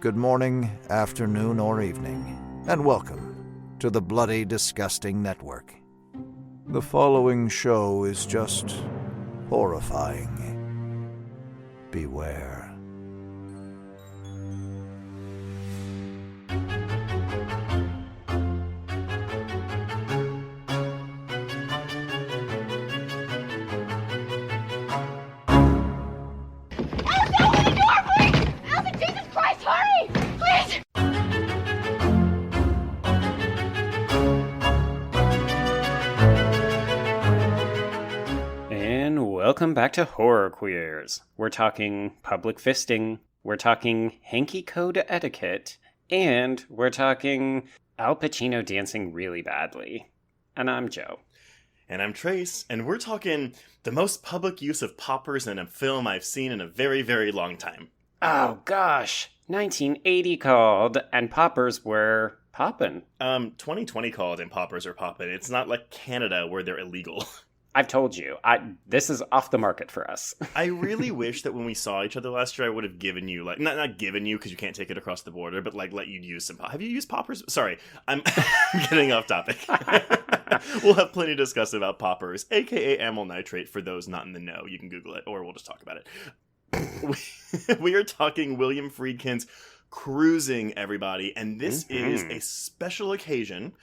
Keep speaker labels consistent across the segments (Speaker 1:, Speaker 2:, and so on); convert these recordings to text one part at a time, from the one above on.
Speaker 1: good morning, afternoon, or evening, and welcome to the Bloody Disgusting Network. The following show is just horrifying. Beware.
Speaker 2: Welcome back to Horror Queers. We're talking public fisting, we're talking hanky code etiquette, and we're talking Al Pacino dancing really badly. And I'm Joe.
Speaker 3: And I'm Trace, and we're talking the most public use of poppers in a film I've seen in a very, very long time.
Speaker 2: Oh gosh, 1980 called, and poppers were poppin'.
Speaker 3: 2020 called and poppers are poppin'. It's not like Canada where they're illegal.
Speaker 2: I've told you, this is off the market for us.
Speaker 3: I really wish that when we saw each other last year, I would have given you, like, not given you because you can't take it across the border, but, like, let you use some. Have you used poppers? Sorry, I'm getting off topic. We'll have plenty to discuss about poppers, aka amyl nitrate, for those not in the know. You can Google it, or we'll just talk about it. We are talking William Friedkin's Cruising, everybody, and this is a special occasion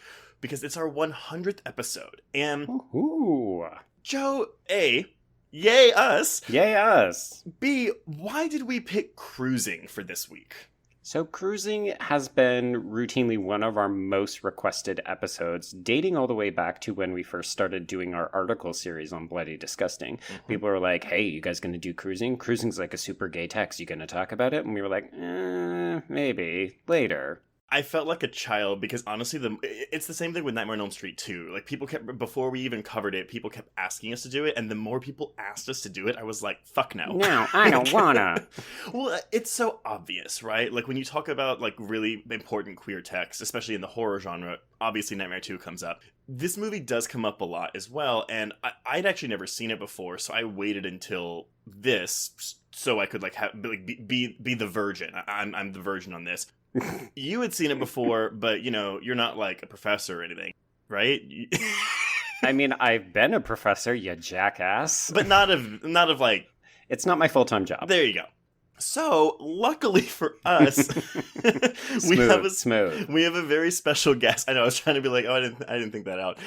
Speaker 3: because it's our 100th episode. And
Speaker 2: Ooh.
Speaker 3: Joe, A, yay us.
Speaker 2: Yay us.
Speaker 3: B, why did we pick Cruising for this week?
Speaker 2: So Cruising has been routinely one of our most requested episodes, dating all the way back to when we first started doing our article series on Bloody Disgusting. Mm-hmm. People were like, hey, you guys gonna do Cruising? Cruising's like a super gay text. You gonna talk about it? And we were like, maybe, later.
Speaker 3: I felt like a child because honestly, it's the same thing with Nightmare on Elm Street 2. Like, people kept, before we even covered it, people kept asking us to do it, and the more people asked us to do it, I was like, fuck no.
Speaker 2: No, I don't wanna.
Speaker 3: Well, it's so obvious, right? Like, when you talk about, like, really important queer texts, especially in the horror genre, obviously Nightmare 2 comes up. This movie does come up a lot as well, and I'd actually never seen it before, so I waited until this so I could, like, be the virgin. I'm the virgin on this. You had seen it before, but, you know, you're not, like, a professor or anything, right?
Speaker 2: I mean, I've been a professor, you jackass.
Speaker 3: But not of, like...
Speaker 2: It's not my full-time job.
Speaker 3: There you go. So, luckily for us, we have a very special guest. I know, I was trying to be like, I didn't think that out.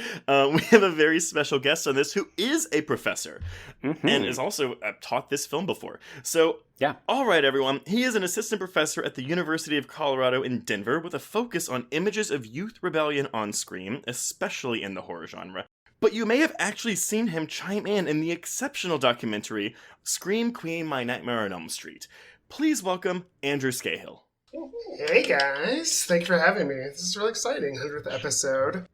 Speaker 3: We have a very special guest on this who is a professor and has also taught this film before. So,
Speaker 2: yeah. All
Speaker 3: right, everyone. He is an assistant professor at the University of Colorado in Denver with a focus on images of youth rebellion on screen, especially in the horror genre. But you may have actually seen him chime in the exceptional documentary, Scream Queen, My Nightmare on Elm Street. Please welcome Andrew Scahill.
Speaker 4: Hey guys, thanks for having me. This is really exciting, 100th episode.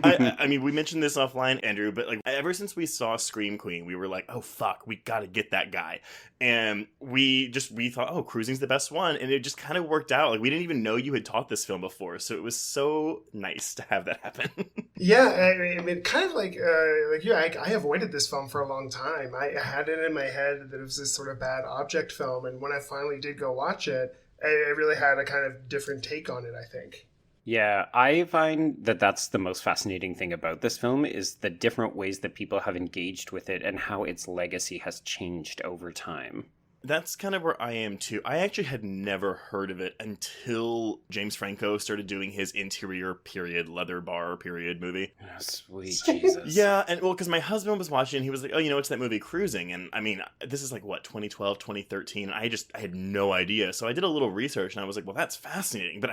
Speaker 3: I mean, we mentioned this offline, Andrew, but like ever since we saw Scream Queen, we were like, oh fuck, we gotta get that guy. And we thought, oh, Cruising's the best one, and it just kind of worked out. Like, we didn't even know you had taught this film before, so it was so nice to have that happen.
Speaker 4: Yeah, I mean, kind of like you, I avoided this film for a long time. I had it in my head that it was this sort of bad object film, and when I finally did go watch it, I really had a kind of different take on it, I think.
Speaker 2: Yeah, I find that that's the most fascinating thing about this film is the different ways that people have engaged with it and how its legacy has changed over time.
Speaker 3: That's kind of where I am too. I actually had never heard of it until James Franco started doing his interior period, leather bar period movie.
Speaker 2: Oh, sweet Jesus.
Speaker 3: Yeah, and well, because my husband was watching and he was like, oh, you know, it's that movie Cruising. And I mean, this is like, what, 2012, 2013? I had no idea. So I did a little research and I was like, well, that's fascinating. But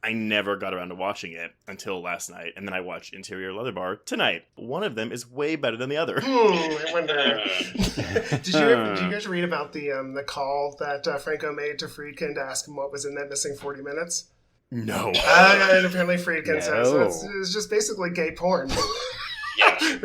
Speaker 3: I never got around to watching it until last night. And then I watched Interior Leather Bar tonight. One of them is way better than the other.
Speaker 4: I wonder. Did you guys read about the call that Franco made to Friedkin to ask him what was in that missing 40 minutes?
Speaker 3: No.
Speaker 4: And apparently Friedkin says it's just basically gay porn. I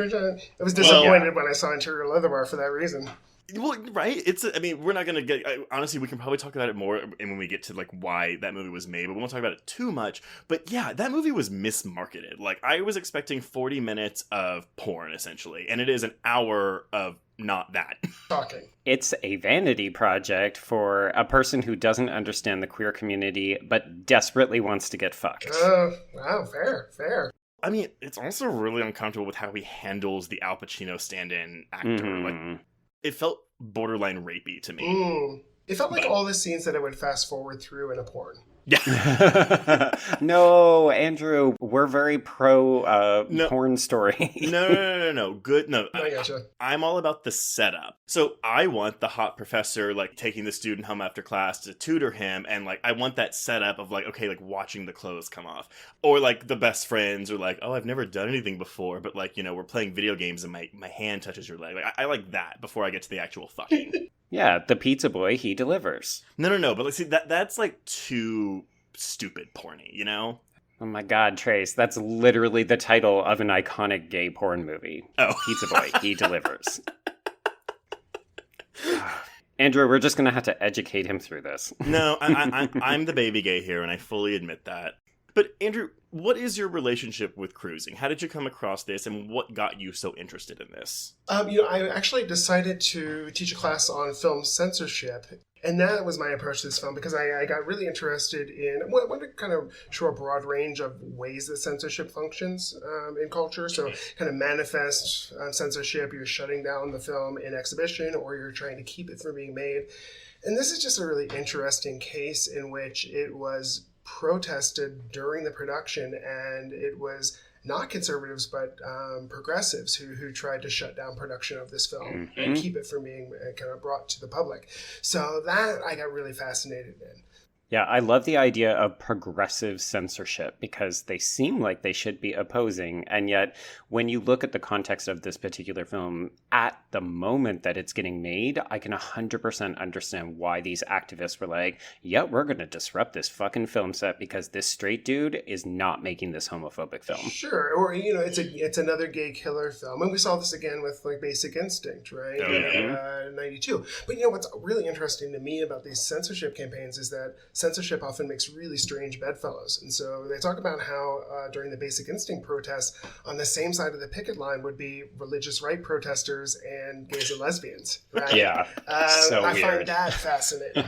Speaker 4: was disappointed when I saw Interior Leather Bar for that reason.
Speaker 3: Well, right? I mean, we're not going to get... honestly, we can probably talk about it more when we get to, like, why that movie was made, but we won't talk about it too much. But yeah, that movie was mismarketed. Like, I was expecting 40 minutes of porn, essentially, and it is an hour of not that.
Speaker 4: Shocking.
Speaker 2: It's a vanity project for a person who doesn't understand the queer community, but desperately wants to get fucked.
Speaker 4: Wow, fair.
Speaker 3: I mean, it's also really uncomfortable with how he handles the Al Pacino stand-in actor. Like, it felt borderline rapey to me.
Speaker 4: It felt like all the scenes that I would fast forward through in a porn.
Speaker 3: Yeah.
Speaker 2: No, Andrew, we're very pro porn story.
Speaker 3: No. Good. No,
Speaker 4: I gotcha.
Speaker 3: I'm all about the setup. So I want the hot professor, like, taking the student home after class to tutor him. And, like, I want that setup of, like, okay, like, watching the clothes come off. Or, like, the best friends are like, oh, I've never done anything before. But, like, you know, we're playing video games and my hand touches your leg. Like, I like that before I get to the actual fucking.
Speaker 2: Yeah, the pizza boy, he delivers.
Speaker 3: No. But, like, see, that's, like, too stupid porny, you know?
Speaker 2: Oh my god, Trace, that's literally the title of an iconic gay porn movie.
Speaker 3: Oh.
Speaker 2: Pizza boy, he delivers. Andrew, we're just going to have to educate him through this.
Speaker 3: No, I'm the baby gay here, and I fully admit that. But, Andrew, what is your relationship with cruising? How did you come across this, and what got you so interested in this?
Speaker 4: I actually decided to teach a class on film censorship, and that was my approach to this film, because I got really interested in what to kind of show a broad range of ways that censorship functions in culture. So kind of manifest censorship, you're shutting down the film in exhibition, or you're trying to keep it from being made. And this is just a really interesting case in which it was protested during the production, and it was not conservatives but progressives who tried to shut down production of this film and keep it from being kind of brought to the public. So that I got really fascinated in.
Speaker 2: Yeah, I love the idea of progressive censorship because they seem like they should be opposing. And yet, when you look at the context of this particular film, at the moment that it's getting made, I can 100% understand why these activists were like, yeah, we're going to disrupt this fucking film set because this straight dude is not making this homophobic film.
Speaker 4: Sure. Or, you know, it's another gay killer film. And we saw this again with, like, Basic Instinct, right?
Speaker 3: Oh, yeah.
Speaker 4: 92. But, you know, what's really interesting to me about these censorship campaigns is that censorship often makes really strange bedfellows. And so they talk about how during the Basic Instinct protests, on the same side of the picket line would be religious right protesters and gays and lesbians, right?
Speaker 2: Yeah, so
Speaker 4: I
Speaker 2: weird.
Speaker 4: find that fascinating.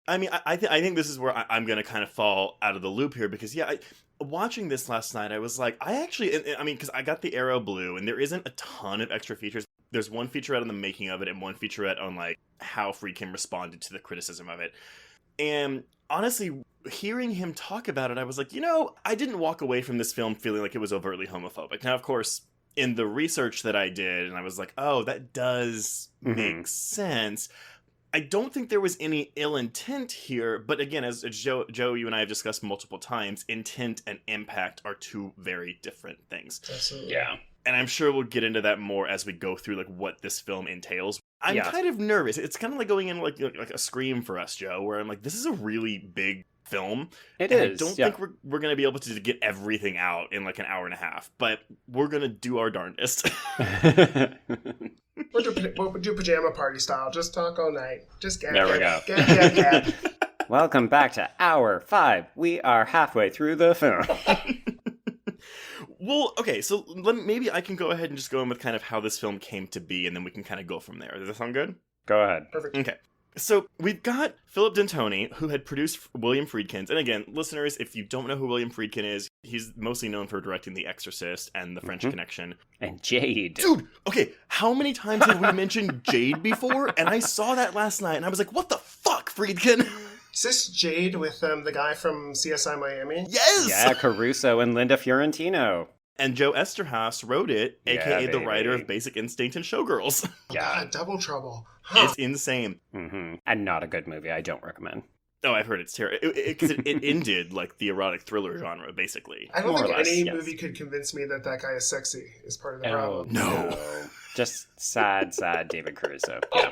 Speaker 3: I mean, I think this is where I'm going to kind of fall out of the loop here because, yeah, watching this last night, I was like, because I got the Arrow Blue, and there isn't a ton of extra features. There's one featurette on the making of it and one featurette on, like, how Friedkin responded to the criticism of it. And honestly, hearing him talk about it, I was like, you know, I didn't walk away from this film feeling like it was overtly homophobic. Now, of course, in the research that I did, and I was like, oh, that does make sense. I don't think there was any ill intent here, but again, as Joe, you and I have discussed multiple times, intent and impact are two very different things.
Speaker 4: Absolutely.
Speaker 2: Yeah.
Speaker 3: And I'm sure we'll get into that more as we go through, like, what this film entails. I'm kind of nervous. It's kind of like going in like a Scream for us, Joe, where I'm like, this is a really big film.
Speaker 2: It is.
Speaker 3: I don't think we're going to be able to get everything out in like an hour and a half, but we're going to do our darndest.
Speaker 4: We'll do pajama party style. Just talk all night. Just gab.
Speaker 2: There we go.
Speaker 4: Gab.
Speaker 2: Welcome back to Hour 5. We are halfway through the film.
Speaker 3: Well, okay, so maybe I can go ahead and just go in with kind of how this film came to be, and then we can kind of go from there. Does that sound good?
Speaker 2: Go ahead.
Speaker 4: Perfect.
Speaker 3: Okay. So we've got Philip D'Antoni, who had produced William Friedkin's. And again, listeners, if you don't know who William Friedkin is, he's mostly known for directing The Exorcist and The French Connection.
Speaker 2: And Jade.
Speaker 3: Dude, okay, how many times have we mentioned Jade before? And I saw that last night, and I was like, what the fuck, Friedkin?
Speaker 4: Is this Jade with the guy from CSI Miami?
Speaker 3: Yes!
Speaker 2: Yeah, Caruso and Linda Fiorentino.
Speaker 3: And Joe Esterhaus wrote it, a.k.a. the writer of Basic Instinct and Showgirls.
Speaker 4: Yeah. God, double trouble. Huh.
Speaker 3: It's insane.
Speaker 2: And not a good movie. I don't recommend.
Speaker 3: Oh, I've heard it's terrible. It ended like the erotic thriller genre, basically.
Speaker 4: I don't
Speaker 2: More
Speaker 4: think
Speaker 2: or less,
Speaker 4: any
Speaker 2: yes.
Speaker 4: movie could convince me that guy is sexy is part of the
Speaker 2: Oh,
Speaker 4: problem.
Speaker 3: No.
Speaker 2: Just sad David Caruso. Yeah.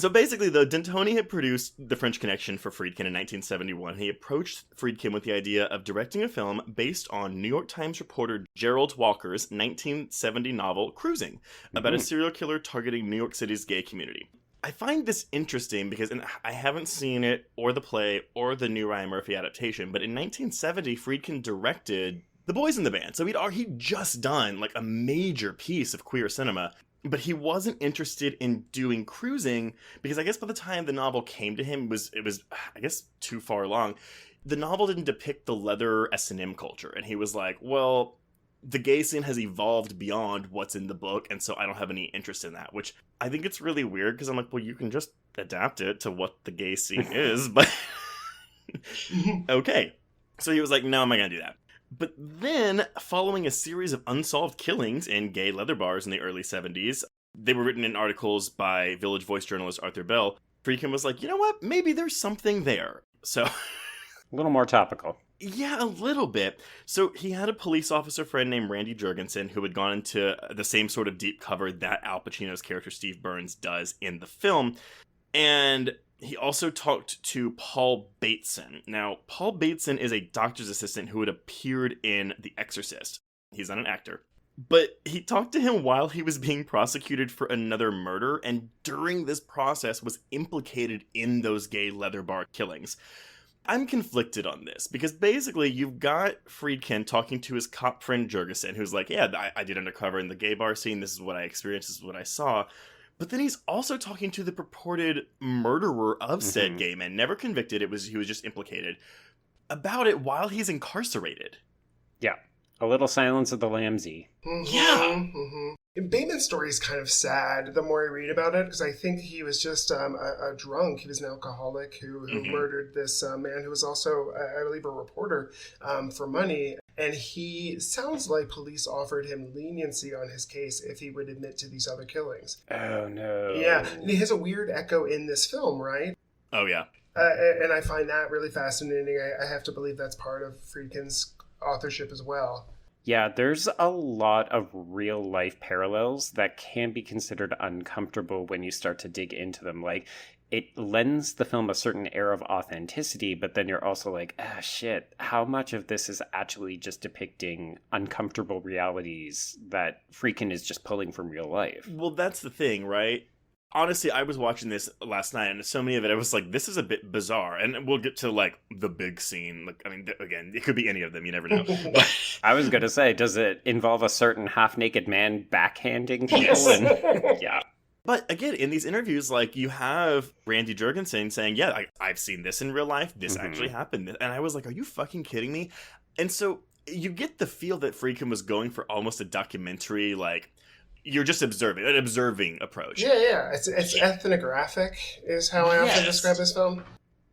Speaker 3: So basically, though, Dantoni had produced The French Connection for Friedkin in 1971. He approached Friedkin with the idea of directing a film based on New York Times reporter Gerald Walker's 1970 novel Cruising, about a serial killer targeting New York City's gay community. I find this interesting because I haven't seen it, or the play, or the new Ryan Murphy adaptation, but in 1970, Friedkin directed The Boys in the Band. So he'd just done, like, a major piece of queer cinema. But he wasn't interested in doing Cruising because I guess by the time the novel came to him, it was I guess too far along. The novel didn't depict the leather S&M culture, and he was like, well, the gay scene has evolved beyond what's in the book, and so I don't have any interest in that, which I think it's really weird because I'm like, well, you can just adapt it to what the gay scene is, but okay. So he was like, no, I'm not going to do that. But then, following a series of unsolved killings in gay leather bars in the early 70s, they were written in articles by Village Voice journalist Arthur Bell, Friedkin was like, you know what, maybe there's something there. So,
Speaker 2: A little more topical.
Speaker 3: Yeah, a little bit. So he had a police officer friend named Randy Jurgensen who had gone into the same sort of deep cover that Al Pacino's character Steve Burns does in the film. And he also talked to Paul Bateson. Now, Paul Bateson is a doctor's assistant who had appeared in The Exorcist. He's not an actor. But he talked to him while he was being prosecuted for another murder, and during this process was implicated in those gay leather bar killings. I'm conflicted on this, because basically you've got Friedkin talking to his cop friend Jurgensen, who's like, yeah, I did undercover in the gay bar scene, this is what I experienced, this is what I saw. But then he's also talking to the purported murderer of said gay man, never convicted, he was just implicated, about it while he's incarcerated.
Speaker 2: Yeah. A little Silence of the Lambs-y.
Speaker 3: Yeah.
Speaker 4: And Bateman's story is kind of sad the more I read about it, because I think he was just a drunk. He was an alcoholic who murdered this man who was also, I believe, a reporter for money. And he sounds like police offered him leniency on his case if he would admit to these other killings.
Speaker 2: Oh, no.
Speaker 4: Yeah, and he has a weird echo in this film, right?
Speaker 3: Oh, yeah.
Speaker 4: And I find that really fascinating. I have to believe that's part of Friedkin's authorship as well.
Speaker 2: Yeah, there's a lot of real-life parallels that can be considered uncomfortable when you start to dig into them. Like, it lends the film a certain air of authenticity, but then you're also like, shit, how much of this is actually just depicting uncomfortable realities that Friedkin is just pulling from real life?
Speaker 3: Well, that's the thing, right? Honestly, I was watching this last night, and so many of it, I was like, this is a bit bizarre. And we'll get to, like, the big scene. Like, I mean, again, it could be any of them. You never know.
Speaker 2: I was going to say, does it involve a certain half-naked man backhanding people?
Speaker 4: Yes.
Speaker 2: Yeah.
Speaker 3: But again, in these interviews, like, you have Randy Jurgensen saying, yeah, I've seen this in real life. This actually happened. And I was like, are you fucking kidding me? And so you get the feel that Friedkin was going for almost a documentary, like, you're just observing, an observing approach.
Speaker 4: Yeah. It's ethnographic is how I often describe this film.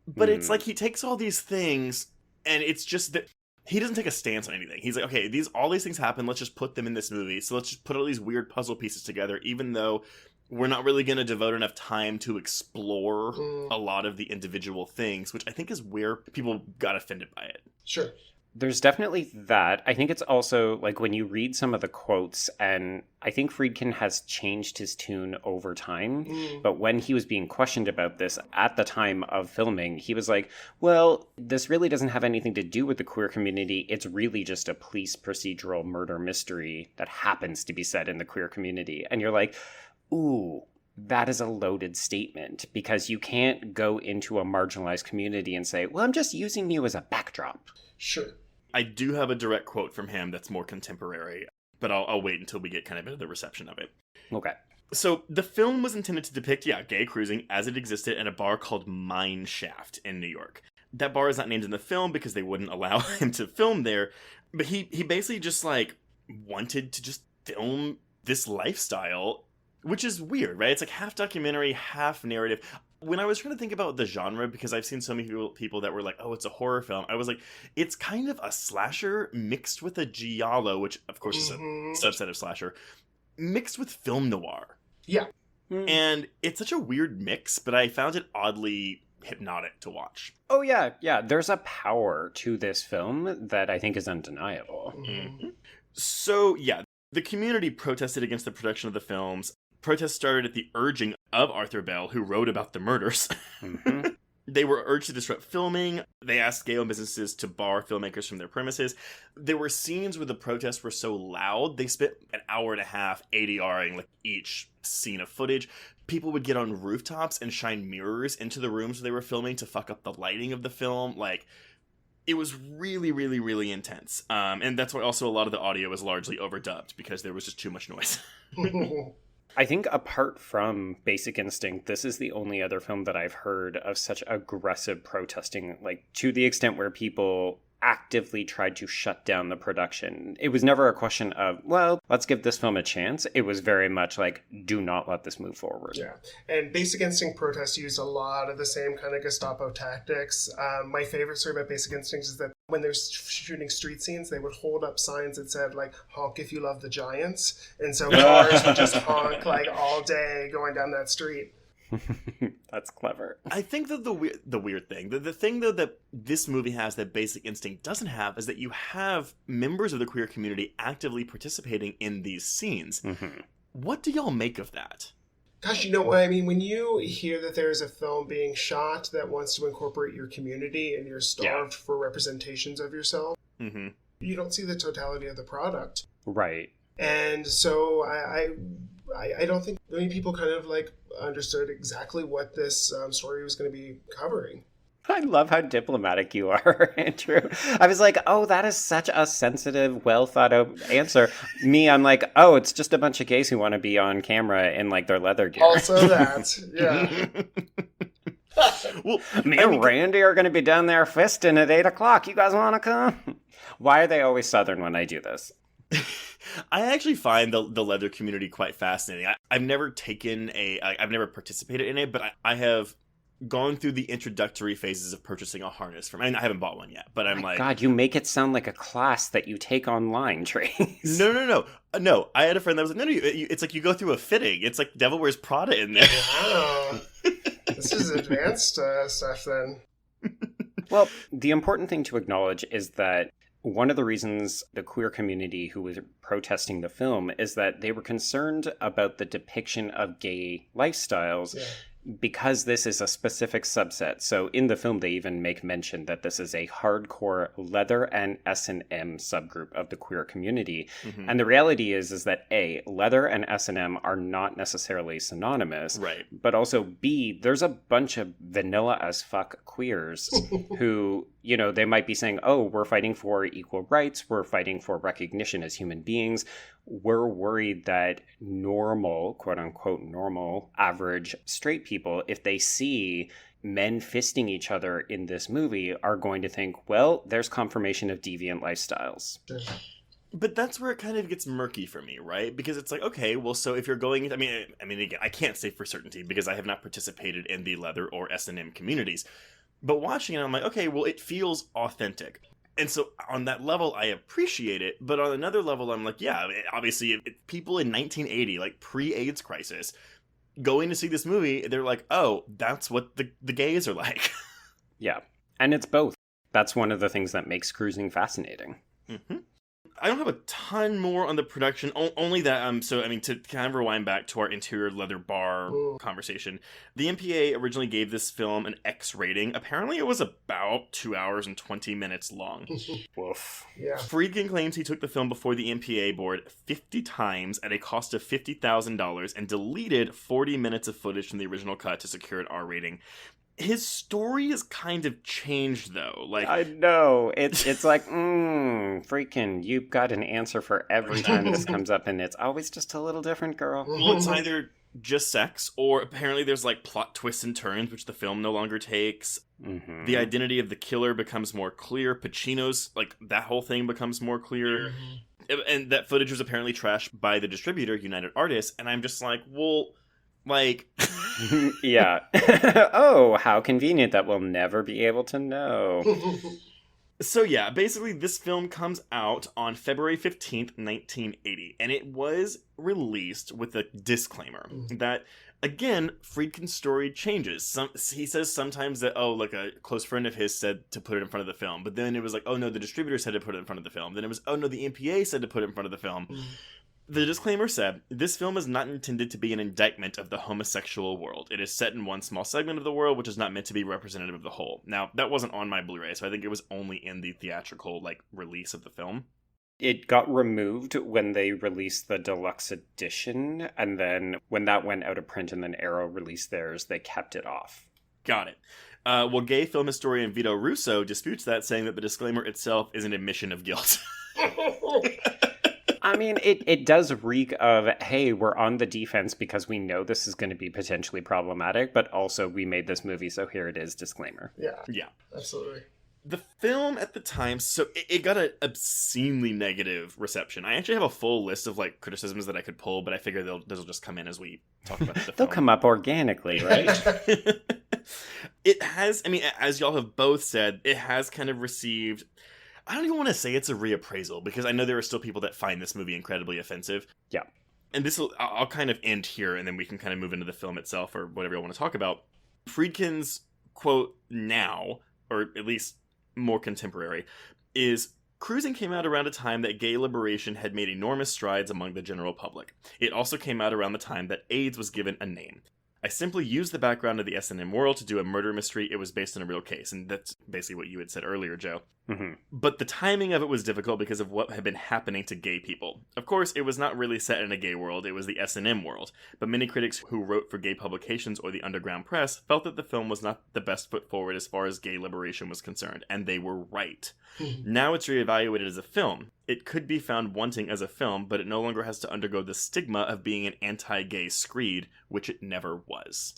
Speaker 3: But it's like he takes all these things, and it's just that he doesn't take a stance on anything. He's like, okay, all these things happen, let's just put them in this movie. So let's just put all these weird puzzle pieces together, even though we're not really going to devote enough time to explore a lot of the individual things, which I think is where people got offended by it.
Speaker 4: Sure.
Speaker 2: There's definitely that. I think it's also, like, when you read some of the quotes, and I think Friedkin has changed his tune over time, but when he was being questioned about this at the time of filming, he was like, well, this really doesn't have anything to do with the queer community. It's really just a police procedural murder mystery that happens to be set in the queer community. And you're like, ooh, that is a loaded statement, because you can't go into a marginalized community and say, well, I'm just using you as a backdrop.
Speaker 4: Sure.
Speaker 3: I do have a direct quote from him that's more contemporary, but I'll wait until we get kind of into the reception of it.
Speaker 2: Okay.
Speaker 3: So the film was intended to depict, gay cruising as it existed at a bar called Mine Shaft in New York. That bar is not named in the film because they wouldn't allow him to film there, but he basically just, like, wanted to just film this lifestyle, which is weird, right? It's like half documentary, half narrative. When I was trying to think about the genre, because I've seen so many people that were like, oh, it's a horror film, I was like, it's kind of a slasher mixed with a giallo, which of course is a subset of slasher, mixed with film noir.
Speaker 4: Yeah.
Speaker 3: And it's such a weird mix, but I found it oddly hypnotic to watch.
Speaker 2: Oh, yeah. There's a power to this film that I think is undeniable.
Speaker 3: So, the community protested against the production of the films. Protests started at the urging of Arthur Bell, who wrote about the murders.
Speaker 2: Mm-hmm.
Speaker 3: They were urged to disrupt filming. They asked gay-owned businesses to bar filmmakers from their premises. There were scenes where the protests were so loud, they spent an hour and a half ADRing like each scene of footage. People would get on rooftops and shine mirrors into the rooms where they were filming to fuck up the lighting of the film. Like, it was really, really, really intense. And that's why also a lot of the audio was largely overdubbed, because there was just too much noise.
Speaker 2: I think apart from Basic Instinct, this is the only other film that I've heard of such aggressive protesting, like to the extent where people actively tried to shut down the production. It was never a question of, well, let's give this film a chance. It was very much like, do not let this move forward.
Speaker 4: Yeah. And Basic Instinct protests used a lot of the same kind of Gestapo tactics. My favorite story about Basic Instinct is that when they're shooting street scenes, they would hold up signs that said, like, honk if you love the Giants. And so cars would just honk, like, all day going down that street.
Speaker 2: That's clever.
Speaker 3: I think that the weird thing, the thing though that this movie has that Basic Instinct doesn't have, is that you have members of the queer community actively participating in these scenes.
Speaker 2: Mm-hmm.
Speaker 3: What do y'all make of that?
Speaker 4: Gosh, you know what I mean? When you hear that there's a film being shot that wants to incorporate your community and you're starved for representations of yourself,
Speaker 3: Mm-hmm.
Speaker 4: you don't see the totality of the product.
Speaker 2: Right.
Speaker 4: And so I don't think many people kind of like understood exactly what this story was going to be covering.
Speaker 2: I love how diplomatic you are, Andrew. I was like, oh, that is such a sensitive, well thought out answer. Me, I'm like, oh, it's just a bunch of gays who want to be on camera in like their leather gear.
Speaker 4: Also that, yeah.
Speaker 3: Well,
Speaker 2: Me and Randy are going to be down there fisting at 8 o'clock. You guys want to come? Why are they always Southern when I do this?
Speaker 3: I actually find the leather community quite fascinating. I've never I've never participated in it, but I have gone through the introductory phases of purchasing a harness from. I mean, I haven't bought one yet, but I'm like,
Speaker 2: God, you make it sound like a class that you take online, Trace.
Speaker 3: No. I had a friend that was like, no, it's like you go through a fitting. It's like Devil Wears Prada in there.
Speaker 4: Wow. This is advanced stuff then.
Speaker 2: Well, the important thing to acknowledge is that one of the reasons the queer community who was protesting the film is that they were concerned about the depiction of gay lifestyles.
Speaker 4: Yeah.
Speaker 2: Because this is a specific subset. So in the film, they even make mention that this is a hardcore leather and S&M subgroup of the queer community.
Speaker 3: Mm-hmm.
Speaker 2: And the reality is that A, leather and S&M are not necessarily synonymous.
Speaker 3: Right.
Speaker 2: But also B, there's a bunch of vanilla as fuck queers who, you know, they might be saying, oh, we're fighting for equal rights. We're fighting for recognition as human beings. We're worried that normal, quote unquote, normal, average straight people, if they see men fisting each other in this movie, are going to think, well, there's confirmation of deviant lifestyles.
Speaker 3: But that's where it kind of gets murky for me, right? Because it's like, okay, well, so if you're going, I mean, again, I can't say for certainty because I have not participated in the leather or S&M communities. But watching it, I'm like, okay, well, it feels authentic. And so on that level, I appreciate it. But on another level, I'm like, yeah, obviously, people in 1980, like pre-AIDS crisis, going to see this movie, they're like, oh, that's what the gays are like.
Speaker 2: Yeah. And it's both. That's one of the things that makes cruising fascinating.
Speaker 3: Mm-hmm. I don't have a ton more on the production, only that, to kind of rewind back to our interior leather bar conversation, the MPA originally gave this film an X rating. Apparently it was about 2 hours and 20 minutes long.
Speaker 2: Woof.
Speaker 4: Yeah.
Speaker 3: Friedkin claims he took the film before the MPA board 50 times at a cost of $50,000 and deleted 40 minutes of footage from the original cut to secure an R rating. His story has kind of changed, though. Like,
Speaker 2: I know. It's like, freaking, you've got an answer for every time this comes up, and it's always just a little different, girl.
Speaker 3: well, it's either just sex, or apparently there's, like, plot twists and turns, which the film no longer takes.
Speaker 2: Mm-hmm.
Speaker 3: The identity of the killer becomes more clear. Pacino's, like, that whole thing becomes more clear.
Speaker 4: Mm-hmm.
Speaker 3: And that footage was apparently trashed by the distributor, United Artists, and I'm just like, well, like...
Speaker 2: Yeah. Oh, how convenient that we'll never be able to know.
Speaker 3: So yeah, basically this film comes out on February 15th, 1980, and it was released with a disclaimer that, again, Friedkin's story changes. He says sometimes that, oh, like a close friend of his said to put it in front of the film, but then it was like, oh no, the distributor said to put it in front of the film. Then it was, oh no, the MPA said to put it in front of the film. The disclaimer said, this film is not intended to be an indictment of the homosexual world. It is set in one small segment of the world, which is not meant to be representative of the whole. Now, that wasn't on my Blu-ray, so I think it was only in the theatrical, release of the film.
Speaker 2: It got removed when they released the deluxe edition, and then when that went out of print and then Arrow released theirs, they kept it off.
Speaker 3: Got it. Well, gay film historian Vito Russo disputes that, saying that the disclaimer itself is an admission of guilt.
Speaker 2: I mean, it does reek of, hey, we're on the defense because we know this is going to be potentially problematic, but also we made this movie, so here it is, disclaimer.
Speaker 3: Yeah.
Speaker 4: Absolutely.
Speaker 3: The film at the time, so it got an obscenely negative reception. I actually have a full list of criticisms that I could pull, but I figure those will just come in as we talk about the film.
Speaker 2: They'll come up organically, right?
Speaker 3: It has, I mean, as y'all have both said, it has kind of received... I don't even want to say it's a reappraisal, because I know there are still people that find this movie incredibly offensive.
Speaker 2: Yeah.
Speaker 3: And I'll kind of end here, and then we can kind of move into the film itself, or whatever you want to talk about. Friedkin's quote now, or at least more contemporary, is, "Cruising came out around a time that gay liberation had made enormous strides among the general public. It also came out around the time that AIDS was given a name. I simply used the background of the S&M world to do a murder mystery. It was based on a real case." And that's basically what you had said earlier, Joe.
Speaker 2: Mm-hmm.
Speaker 3: But the timing of it was difficult because of what had been happening to gay people. Of course, it was not really set in a gay world, it was the S&M world. But many critics who wrote for gay publications or the underground press felt that the film was not the best foot forward as far as gay liberation was concerned, and they were right. Now it's reevaluated as a film. It could be found wanting as a film, but it no longer has to undergo the stigma of being an anti-gay screed, which it never was.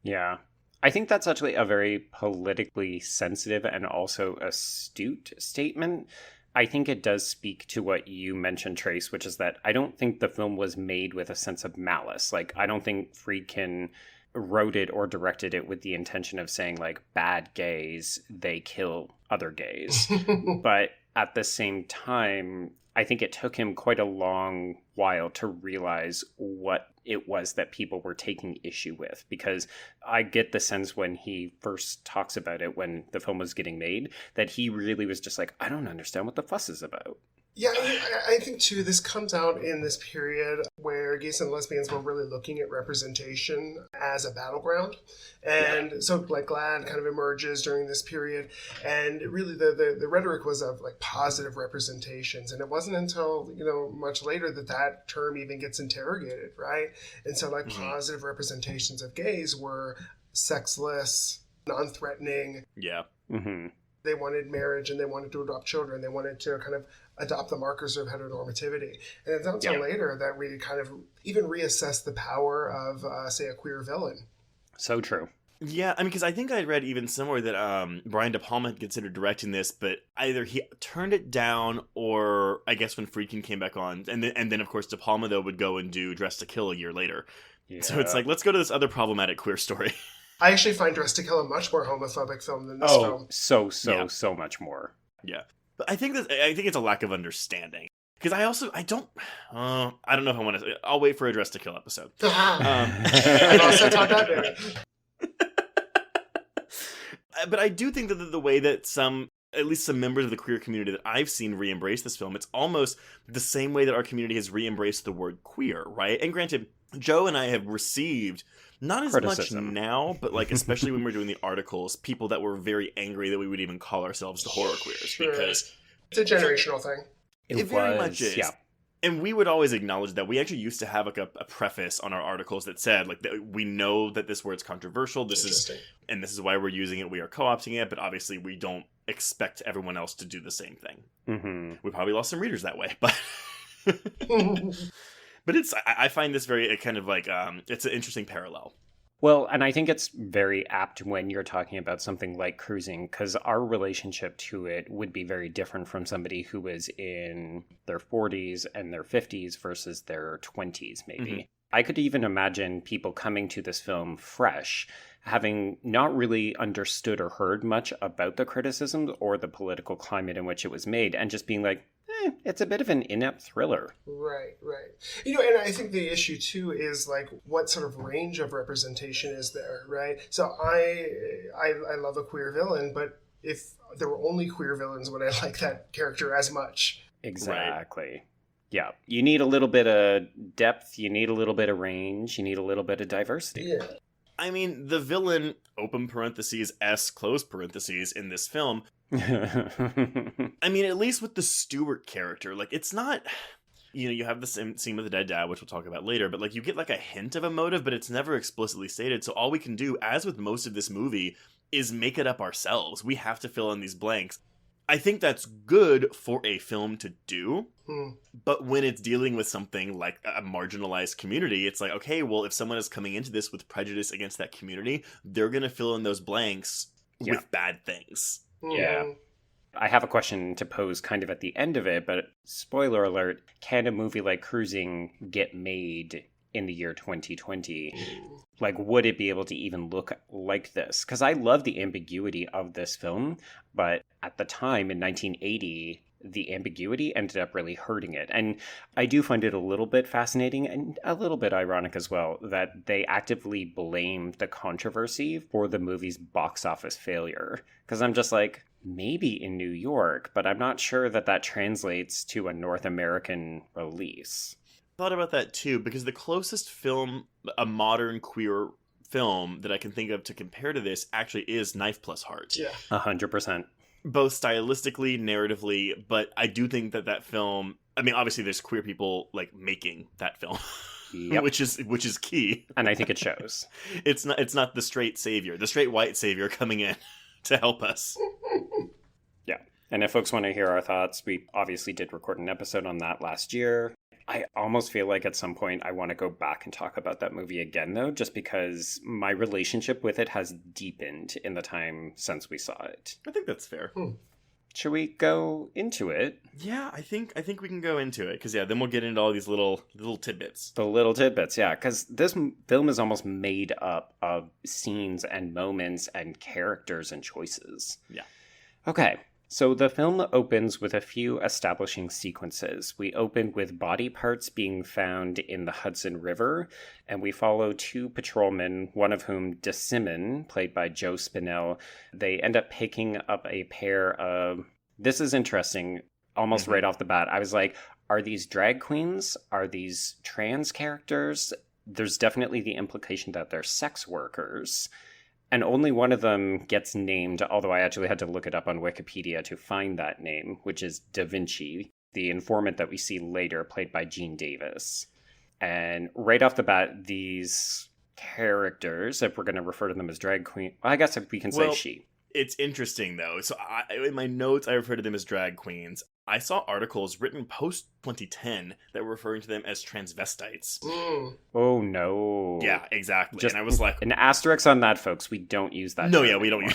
Speaker 2: Yeah. I think that's actually a very politically sensitive and also astute statement. I think it does speak to what you mentioned, Trace, which is that I don't think the film was made with a sense of malice. I don't think Friedkin wrote it or directed it with the intention of saying, bad gays, they kill other gays. But at the same time, I think it took him quite a long while to realize what it was that people were taking issue with, because I get the sense when he first talks about it, when the film was getting made, that he really was just I don't understand what the fuss is about.
Speaker 4: Yeah, I think, too, this comes out in this period where gays and lesbians were really looking at representation as a battleground. And so, GLAAD kind of emerges during this period. And really, the rhetoric was of, positive representations. And it wasn't until, much later that term even gets interrogated, right? And so, positive representations of gays were sexless, non-threatening.
Speaker 3: Yeah.
Speaker 2: Mm-hmm.
Speaker 4: They wanted marriage and they wanted to adopt children. They wanted to kind of adopt the markers of heteronormativity. And it's not until later that we kind of even reassess the power of, say, a queer villain.
Speaker 2: So true.
Speaker 3: Yeah, I mean, because I think I read even somewhere that Brian De Palma had considered directing this, but either he turned it down, or I guess when Friedkin came back on, and then of course De Palma though would go and do Dressed to Kill a year later. Yeah. So it's let's go to this other problematic queer story.
Speaker 4: I actually find Dressed to Kill a much more homophobic film than this film.
Speaker 2: So much more.
Speaker 3: Yeah, but I think it's a lack of understanding. Because I don't know if I want to. I'll wait for a Dressed to Kill episode.
Speaker 4: And also talk about baby.
Speaker 3: But I do think that the way that at least some members of the queer community that I've seen re-embrace this film, it's almost the same way that our community has re-embraced the word queer, right? And granted, Joe and I have received not as
Speaker 2: criticism
Speaker 3: much now, but especially when we're doing the articles, people that were very angry that we would even call ourselves the horror queers.
Speaker 4: Sure.
Speaker 3: Because
Speaker 4: it's a generational thing.
Speaker 3: It very much is.
Speaker 2: Yeah.
Speaker 3: And we would always acknowledge that. We actually used to have a preface on our articles that said, that we know that this word's controversial. This is why we're using it. We are co-opting it, but obviously we don't expect everyone else to do the same thing.
Speaker 2: Mm-hmm.
Speaker 3: We probably lost some readers that way, but but I find this very kind of it's an interesting parallel.
Speaker 2: Well, and I think it's very apt when you're talking about something like Cruising, because our relationship to it would be very different from somebody who was in their 40s and their 50s versus their 20s, maybe. Mm-hmm. I could even imagine people coming to this film fresh, having not really understood or heard much about the criticisms or the political climate in which it was made, and just being it's a bit of an inept thriller.
Speaker 4: Right. And I think the issue, too, is, what sort of range of representation is there, right? So I love a queer villain, but if there were only queer villains, would I like that character as much?
Speaker 2: Exactly.
Speaker 3: Right.
Speaker 2: Yeah, you need a little bit of depth, you need a little bit of range, you need a little bit of diversity.
Speaker 4: Yeah.
Speaker 3: I mean, the villain, open parentheses, S, close parentheses, in this film, I mean, at least with the Stewart character, like, it's not... You know, you have the same scene with the dead dad, which we'll talk about later, but, like, you get, like, a hint of a motive, but it's never explicitly stated, so all we can do, as with most of this movie, is make it up ourselves. We have to fill in these blanks. I think that's good for a film to do, but when it's dealing with something like a marginalized community, it's like, okay, well, if someone is coming into this with prejudice against that community, they're going to fill in those blanks with bad things.
Speaker 2: Yeah. I have a question to pose kind of at the end of it, but spoiler alert, can a movie like Cruising get made in the year 2020? Like, would it be able to even look like this? Because I love the ambiguity of this film, but at the time in 1980, the ambiguity ended up really hurting it. And I do find it a little bit fascinating and a little bit ironic as well that they actively blamed the controversy for the movie's box office failure. Because I'm just like, maybe in New York, but I'm not sure that that translates to a North American release.
Speaker 3: Thought about that too, because the closest film, a modern queer film that I can think of to compare to this actually is Knife Plus Heart.
Speaker 4: Yeah.
Speaker 2: 100%.
Speaker 3: Both stylistically, narratively, but I do think that film, I mean, obviously there's queer people like making that film.
Speaker 2: Yep.
Speaker 3: which is key.
Speaker 2: And I think it shows.
Speaker 3: It's not the straight savior, the straight white savior coming in to help us.
Speaker 2: Yeah. And if folks want to hear our thoughts, we obviously did record an episode on that last year. I almost feel like at some point I want to go back and talk about that movie again, though, just because my relationship with it has deepened in the time since we saw it.
Speaker 3: I think that's fair.
Speaker 2: Should we go into it?
Speaker 3: Yeah, I think we can go into it, because then we'll get into all these little tidbits.
Speaker 2: The little tidbits, yeah, because this film is almost made up of scenes and moments and characters and choices.
Speaker 3: Yeah.
Speaker 2: Okay. So the film opens with a few establishing sequences. We open with body parts being found in the Hudson River, and we follow two patrolmen, one of whom, DeSimone, played by Joe Spinell. They end up picking up a pair of... This is interesting, almost right off the bat. I was like, are these drag queens? Are these trans characters? There's definitely the implication that they're sex workers. And only one of them gets named, although I actually had to look it up on Wikipedia to find that name, which is Da Vinci, the informant that we see later, played by Gene Davis. And right off the bat, these characters, if we're going to refer to them as drag queen, I guess we can say she.
Speaker 3: It's interesting, though. So in my notes, I refer to them as drag queens. I saw articles written post-2010 that were referring to them as transvestites.
Speaker 2: Oh, no.
Speaker 3: Yeah, exactly.
Speaker 2: Just
Speaker 3: and I was like...
Speaker 2: An asterisk on that, folks. We don't use that
Speaker 3: No,
Speaker 2: term
Speaker 3: yeah, we
Speaker 2: anymore.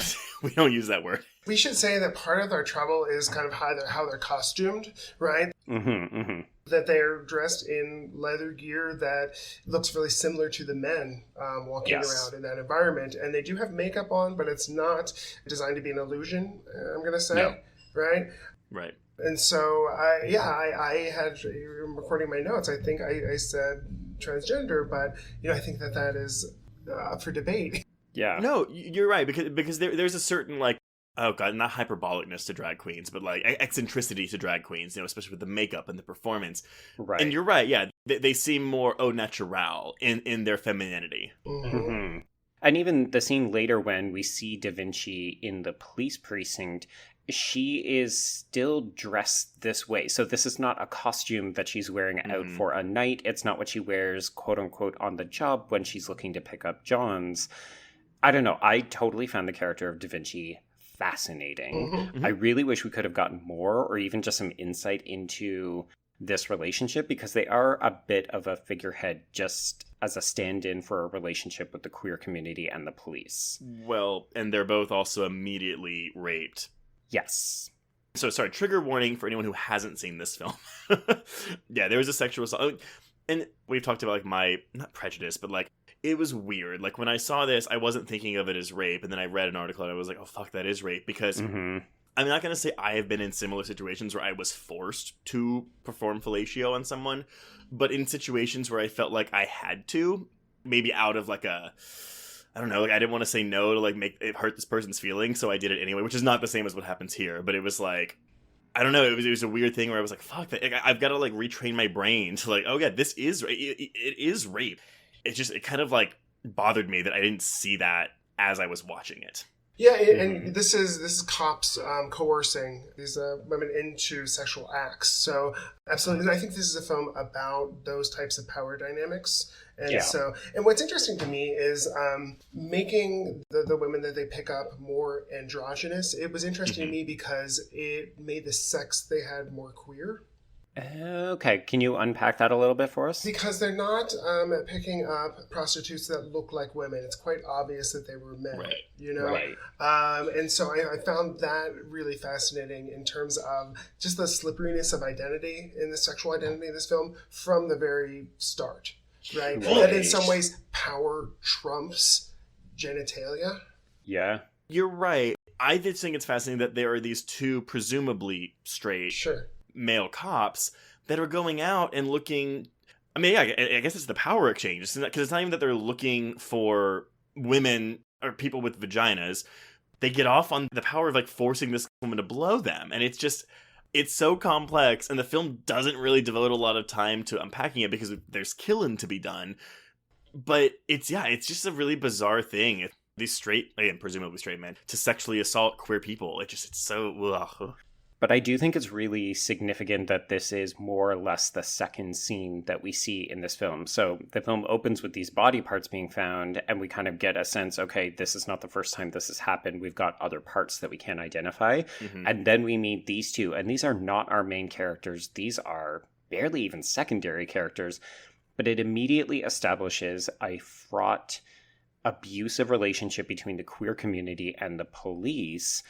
Speaker 3: don't use that word.
Speaker 4: We should say that part of their trouble is kind of how they're costumed, right? That they're dressed in leather gear that looks really similar to the men walking around in that environment. And they do have makeup on, but it's not designed to be an illusion, I'm going to say, right?
Speaker 3: Right.
Speaker 4: And so, I had, recording my notes, I think I said transgender, but, I think that is up for debate.
Speaker 2: Yeah.
Speaker 3: No, you're right, because there's a certain, like, oh god, not hyperbolicness to drag queens, but like eccentricity to drag queens, especially with the makeup and the performance.
Speaker 2: Right.
Speaker 3: And you're right, yeah, they seem more au naturel in their femininity.
Speaker 2: Mm-hmm. And even the scene later when we see Da Vinci in the police precinct, she is still dressed this way. So this is not a costume that she's wearing out for a night. It's not what she wears, quote unquote, on the job when she's looking to pick up Johns. I don't know. I totally found the character of Da Vinci fascinating. I really wish we could have gotten more or even just some insight into this relationship, because they are a bit of a figurehead just as a stand-in for a relationship with the queer community and the police.
Speaker 3: Well, and they're both also immediately raped.
Speaker 2: Yes.
Speaker 3: So, sorry, trigger warning for anyone who hasn't seen this film. Yeah, there was a sexual assault. And we've talked about, like, my, not prejudice, but, like, it was weird. Like, when I saw this, I wasn't thinking of it as rape, and then I read an article and I was like, oh, fuck, that is rape, because I'm not going to say I have been in similar situations where I was forced to perform fellatio on someone, but in situations where I felt like I had to, maybe out of, like, I don't know, like, I didn't want to say no to, like, make it hurt this person's feelings, so I did it anyway, which is not the same as what happens here, but it was like, I don't know. It was a weird thing where I was like, "Fuck that!" I've got to like retrain my brain to like, "Oh yeah, this is it is rape." It kind of like bothered me that I didn't see that as I was watching it.
Speaker 4: Yeah, and this is cops coercing these women into sexual acts. So absolutely, I think this is a film about those types of power dynamics. And and what's interesting to me is making the women that they pick up more androgynous. It was interesting to me because it made the sex they had more queer.
Speaker 2: Okay, can you unpack that a little bit for us?
Speaker 4: Because they're not picking up prostitutes that look like women. It's quite obvious that they were men, you know?
Speaker 2: Right.
Speaker 4: And so I found that really fascinating in terms of just the slipperiness of identity in the sexual identity of this film from the very start, right? That in some ways power trumps genitalia.
Speaker 2: Yeah.
Speaker 3: You're right. I did think it's fascinating that there are these two presumably straight male cops that are going out and looking. I mean, yeah, I guess it's the power exchange, because it's not even that they're looking for women or people with vaginas. They get off on the power of like forcing this woman to blow them, and it's so complex, and the film doesn't really devote a lot of time to unpacking it because there's killing to be done. But it's just a really bizarre thing. These straight, again, presumably straight men, to sexually assault queer people. It's so. Ugh.
Speaker 2: But I do think it's really significant that this is more or less the second scene that we see in this film. So the film opens with these body parts being found, and we kind of get a sense, okay, this is not the first time this has happened. We've got other parts that we can't identify. And then we meet these two, and these are not our main characters. These are barely even secondary characters. But it immediately establishes a fraught, abusive relationship between the queer community and the police,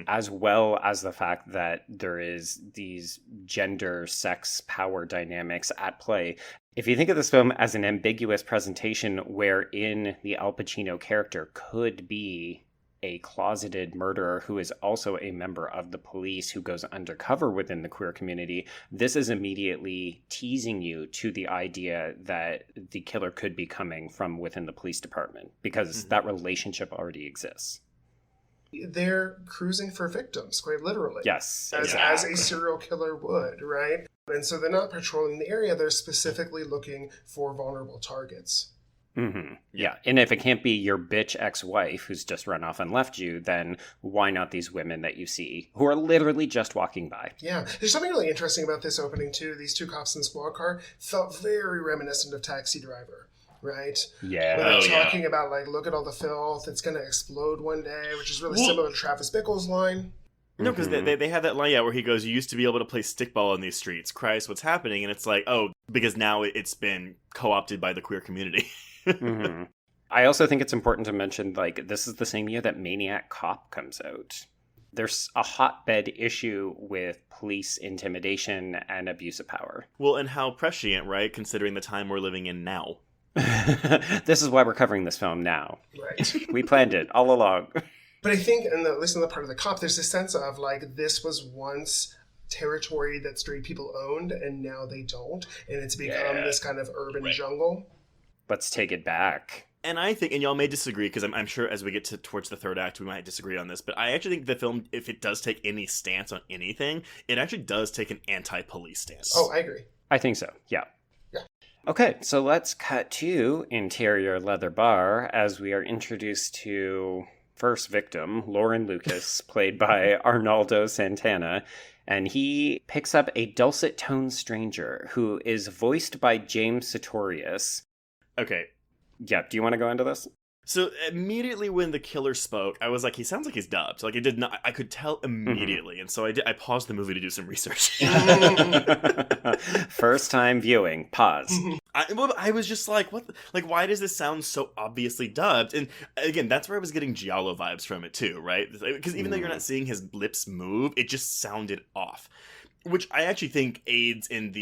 Speaker 2: as well as the fact that there is these gender, sex, power dynamics at play. If you think of this film as an ambiguous presentation wherein the Al Pacino character could be a closeted murderer who is also a member of the police who goes undercover within the queer community, this is immediately teasing you to the idea that the killer could be coming from within the police department, because that relationship already exists.
Speaker 4: They're cruising for victims, quite literally.
Speaker 2: Yes.
Speaker 4: As a serial killer would, right? And so they're not patrolling the area, they're specifically looking for vulnerable targets.
Speaker 2: Yeah. And if it can't be your bitch ex-wife who's just run off and left you, then why not these women that you see who are literally just walking by?
Speaker 4: Yeah. There's something really interesting about this opening, too. These two cops in the squad car felt very reminiscent of Taxi Driver, right?
Speaker 2: Yeah.
Speaker 4: When they're talking about, like, look at all the filth, it's going to explode one day, which is really similar to Travis Bickle's line.
Speaker 3: No, because they had that line where he goes, "You used to be able to play stickball on these streets. Christ, what's happening?" And it's like, oh, because now it's been co-opted by the queer community.
Speaker 2: I also think it's important to mention, like, this is the same year that Maniac Cop comes out. There's a hotbed issue with police intimidation and abuse of power.
Speaker 3: Well, and how prescient, right? Considering the time we're living in now.
Speaker 2: This is why we're covering this film now.
Speaker 4: Right.
Speaker 2: We planned it all along.
Speaker 4: But I think, at least in the part of the cop, there's a sense of, like, this was once territory that straight people owned, and now they don't. And it's become this kind of urban jungle.
Speaker 2: Let's take it back.
Speaker 3: And I think, and y'all may disagree, because I'm sure as we get towards the third act, we might disagree on this, but I actually think the film, if it does take any stance on anything, it actually does take an anti-police stance.
Speaker 4: Oh, I agree.
Speaker 2: I think so, yeah. Okay, so let's cut to interior leather bar as we are introduced to first victim, Lauren Lucas, played by Arnaldo Santana. And he picks up a dulcet-toned stranger who is voiced by James Sartorius.
Speaker 3: Okay.
Speaker 2: Yeah, do you want to go into this?
Speaker 3: So immediately when the killer spoke, I was like, he sounds like he's dubbed. Like, it did not. I could tell immediately, and so I paused the movie to do some research.
Speaker 2: First time viewing. Pause.
Speaker 3: I was just like, what? Like, why does this sound so obviously dubbed? And again, that's where I was getting Giallo vibes from it too, right? Because even though you're not seeing his lips move, it just sounded off, which I actually think aids in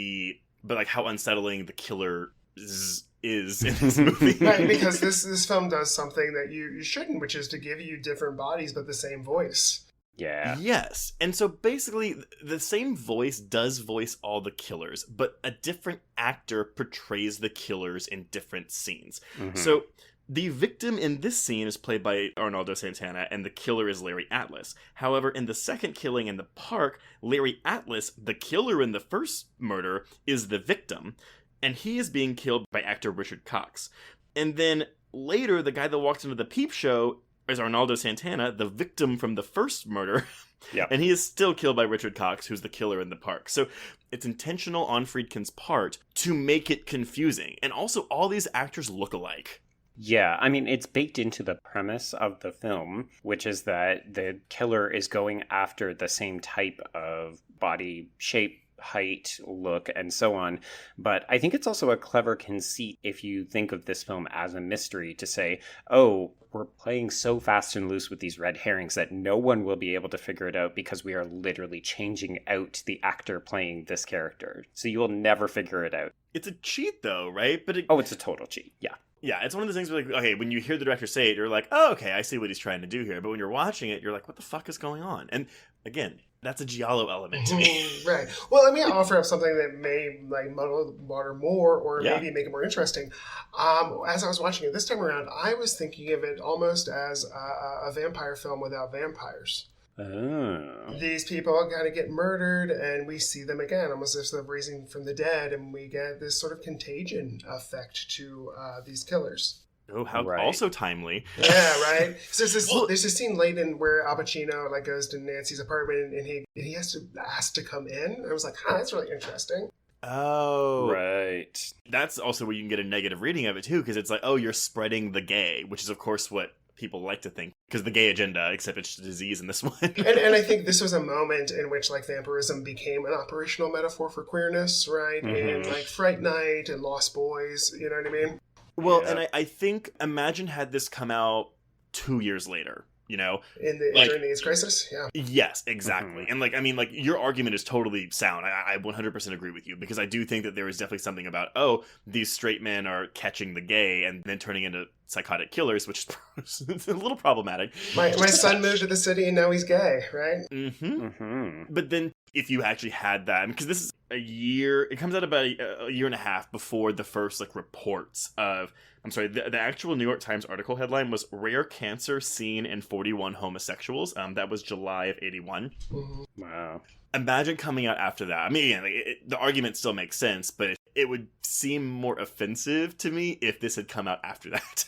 Speaker 3: how unsettling the killer is in this movie.
Speaker 4: Right, because this film does something that you shouldn't, which is to give you different bodies but the same voice.
Speaker 2: Yeah.
Speaker 3: Yes. And so basically the same voice does voice all the killers, but a different actor portrays the killers in different scenes. So The victim in this scene is played by Arnaldo Santana, and the killer is Larry Atlas. However, in the second killing in the park, Larry Atlas, the killer in the first murder, is the victim, and he is being killed by actor Richard Cox. And then later, the guy that walks into the peep show is Arnaldo Santana, the victim from the first murder.
Speaker 2: Yeah.
Speaker 3: And he is still killed by Richard Cox, who's the killer in the park. So it's intentional on Friedkin's part to make it confusing. And also, all these actors look alike.
Speaker 2: Yeah, I mean, it's baked into the premise of the film, which is that the killer is going after the same type of body shape, height, look, and so on. But I think it's also a clever conceit if you think of this film as a mystery to say, oh, we're playing so fast and loose with these red herrings that no one will be able to figure it out because we are literally changing out the actor playing this character. So you will never figure it out.
Speaker 3: It's a cheat, though, right? But
Speaker 2: Oh, it's a total cheat. Yeah.
Speaker 3: Yeah, it's one of those things where, like, okay, when you hear the director say it, you're like, oh, okay, I see what he's trying to do here. But when you're watching it, you're like, what the fuck is going on? And again, that's a giallo element to me.
Speaker 4: Right. Well, let me offer up something that may like muddle the water more, or maybe make it more interesting. As I was watching it this time around, I was thinking of it almost as a vampire film without vampires.
Speaker 2: Oh.
Speaker 4: These people kind of get murdered, and we see them again, almost as if they're raising from the dead, and we get this sort of contagion effect to these killers.
Speaker 3: Oh, how
Speaker 2: Right.
Speaker 3: also timely.
Speaker 4: Yeah, right. So there's this scene late in where Al Pacino like goes to Nancy's apartment, and he has to ask to come in. I was like, that's really interesting.
Speaker 3: Oh.
Speaker 2: Right.
Speaker 3: That's also where you can get a negative reading of it, too, because it's like, oh, you're spreading the gay, which is, of course, what people like to think, because the gay agenda, except it's a disease in this one.
Speaker 4: And I think this was a moment in which like vampirism became an operational metaphor for queerness, right?
Speaker 2: Mhm.
Speaker 4: And like Fright Night and Lost Boys, you know what I mean?
Speaker 3: Well,
Speaker 2: Yeah.
Speaker 3: and I think, imagine had this come out 2 years later, you know?
Speaker 4: During the AIDS crisis, yeah.
Speaker 3: Yes, exactly.
Speaker 2: Mhm.
Speaker 3: And like, I mean, like, your argument is totally sound. I 100% agree with you, because I do think that there is definitely something about, oh, these straight men are catching the gay and then turning into psychotic killers, which is a little problematic.
Speaker 4: My son moved to the city and now he's gay, right?
Speaker 3: Mm-hmm.
Speaker 2: Mm-hmm.
Speaker 3: But then if you actually had that, because this is a year, it comes out about a year and a half before the first like reports of, I'm sorry, the actual New York Times article headline was Rare Cancer Seen in 41 Homosexuals. That was July of 81.
Speaker 4: Mm-hmm.
Speaker 2: Wow.
Speaker 3: Imagine coming out after that. I mean, again, the argument still makes sense, but it would seem more offensive to me if this had come out after that.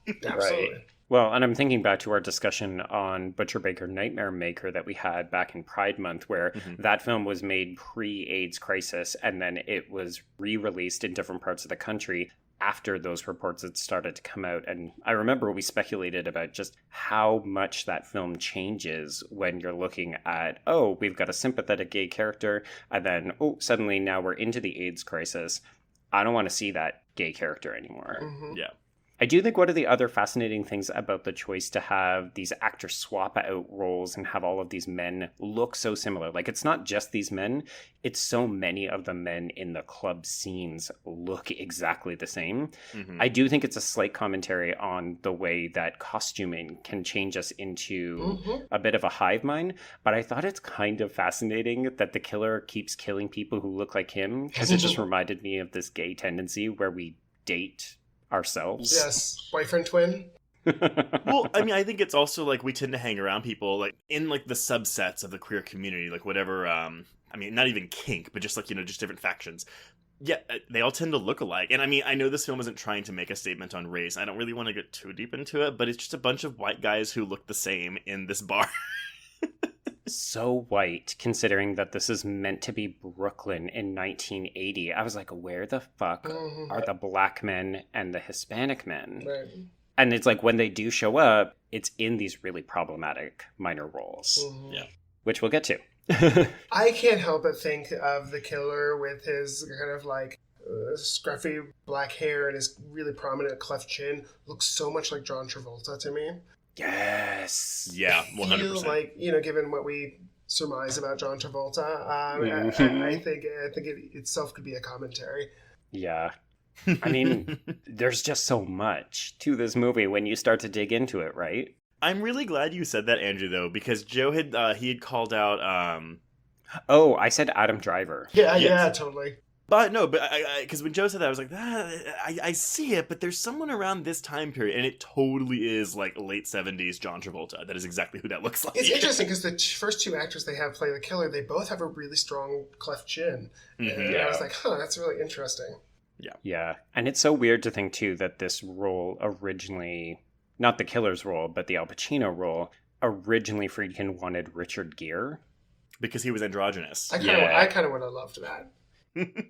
Speaker 4: Absolutely.
Speaker 2: Right. Well, and I'm thinking back to our discussion on Butcher Baker Nightmare Maker that we had back in Pride Month, where that film was made pre-AIDS crisis, and then it was re-released in different parts of the country after those reports had started to come out. And I remember we speculated about just how much that film changes when you're looking at, oh, we've got a sympathetic gay character, and then, oh, suddenly now we're into the AIDS crisis. I don't want to see that gay character anymore.
Speaker 4: Mm-hmm.
Speaker 3: Yeah.
Speaker 2: I do think one of the other fascinating things about the choice to have these actors swap out roles and have all of these men look so similar. Like, it's not just these men, it's so many of the men in the club scenes look exactly the same.
Speaker 3: Mm-hmm.
Speaker 2: I do think it's a slight commentary on the way that costuming can change us into a bit of a hive mind. But I thought it's kind of fascinating that the killer keeps killing people who look like him, because it just reminded me of this gay tendency where we date ourselves.
Speaker 4: Yes, boyfriend twin.
Speaker 3: Well, I mean, I think it's also like we tend to hang around people like in like the subsets of the queer community, like whatever. I mean, not even kink, but just like, you know, just different factions. Yeah, they all tend to look alike. And I mean, I know this film isn't trying to make a statement on race. I don't really want to get too deep into it, but it's just a bunch of white guys who look the same in this bar.
Speaker 2: So white, considering that this is meant to be Brooklyn in 1980. I was like, where the fuck are the black men and the Hispanic men?
Speaker 4: Right.
Speaker 2: And it's like, when they do show up, it's in these really problematic minor roles,
Speaker 4: Mhm.
Speaker 3: Yeah.
Speaker 2: which we'll get to.
Speaker 4: I can't help but think of the killer with his kind of like scruffy black hair and his really prominent cleft chin. Looks so much like John Travolta to me.
Speaker 2: Yes.
Speaker 3: Yeah,
Speaker 4: Feel
Speaker 3: 100%.
Speaker 4: like, you know, given what we surmise about John Travolta, I think it itself could be a commentary.
Speaker 2: Yeah. I mean, there's just so much to this movie when you start to dig into it, right?
Speaker 3: I'm really glad you said that, Andrew, though, because Joe had he had called out
Speaker 2: Oh, I said Adam Driver.
Speaker 4: Yeah,
Speaker 3: Yes.
Speaker 4: yeah, totally.
Speaker 3: But no, but because when Joe said that, I was like, I see it, but there's someone around this time period, and it totally is like late 70s John Travolta. That is exactly who that looks like.
Speaker 4: It's interesting because the first two actors they have play the killer, they both have a really strong cleft chin.
Speaker 3: Mm-hmm.
Speaker 4: And I was like, that's really interesting.
Speaker 2: Yeah. And it's so weird to think, too, that this role originally, not the killer's role, but the Al Pacino role, originally Friedkin wanted Richard Gere.
Speaker 3: Because he was androgynous.
Speaker 4: I kind of would have loved that.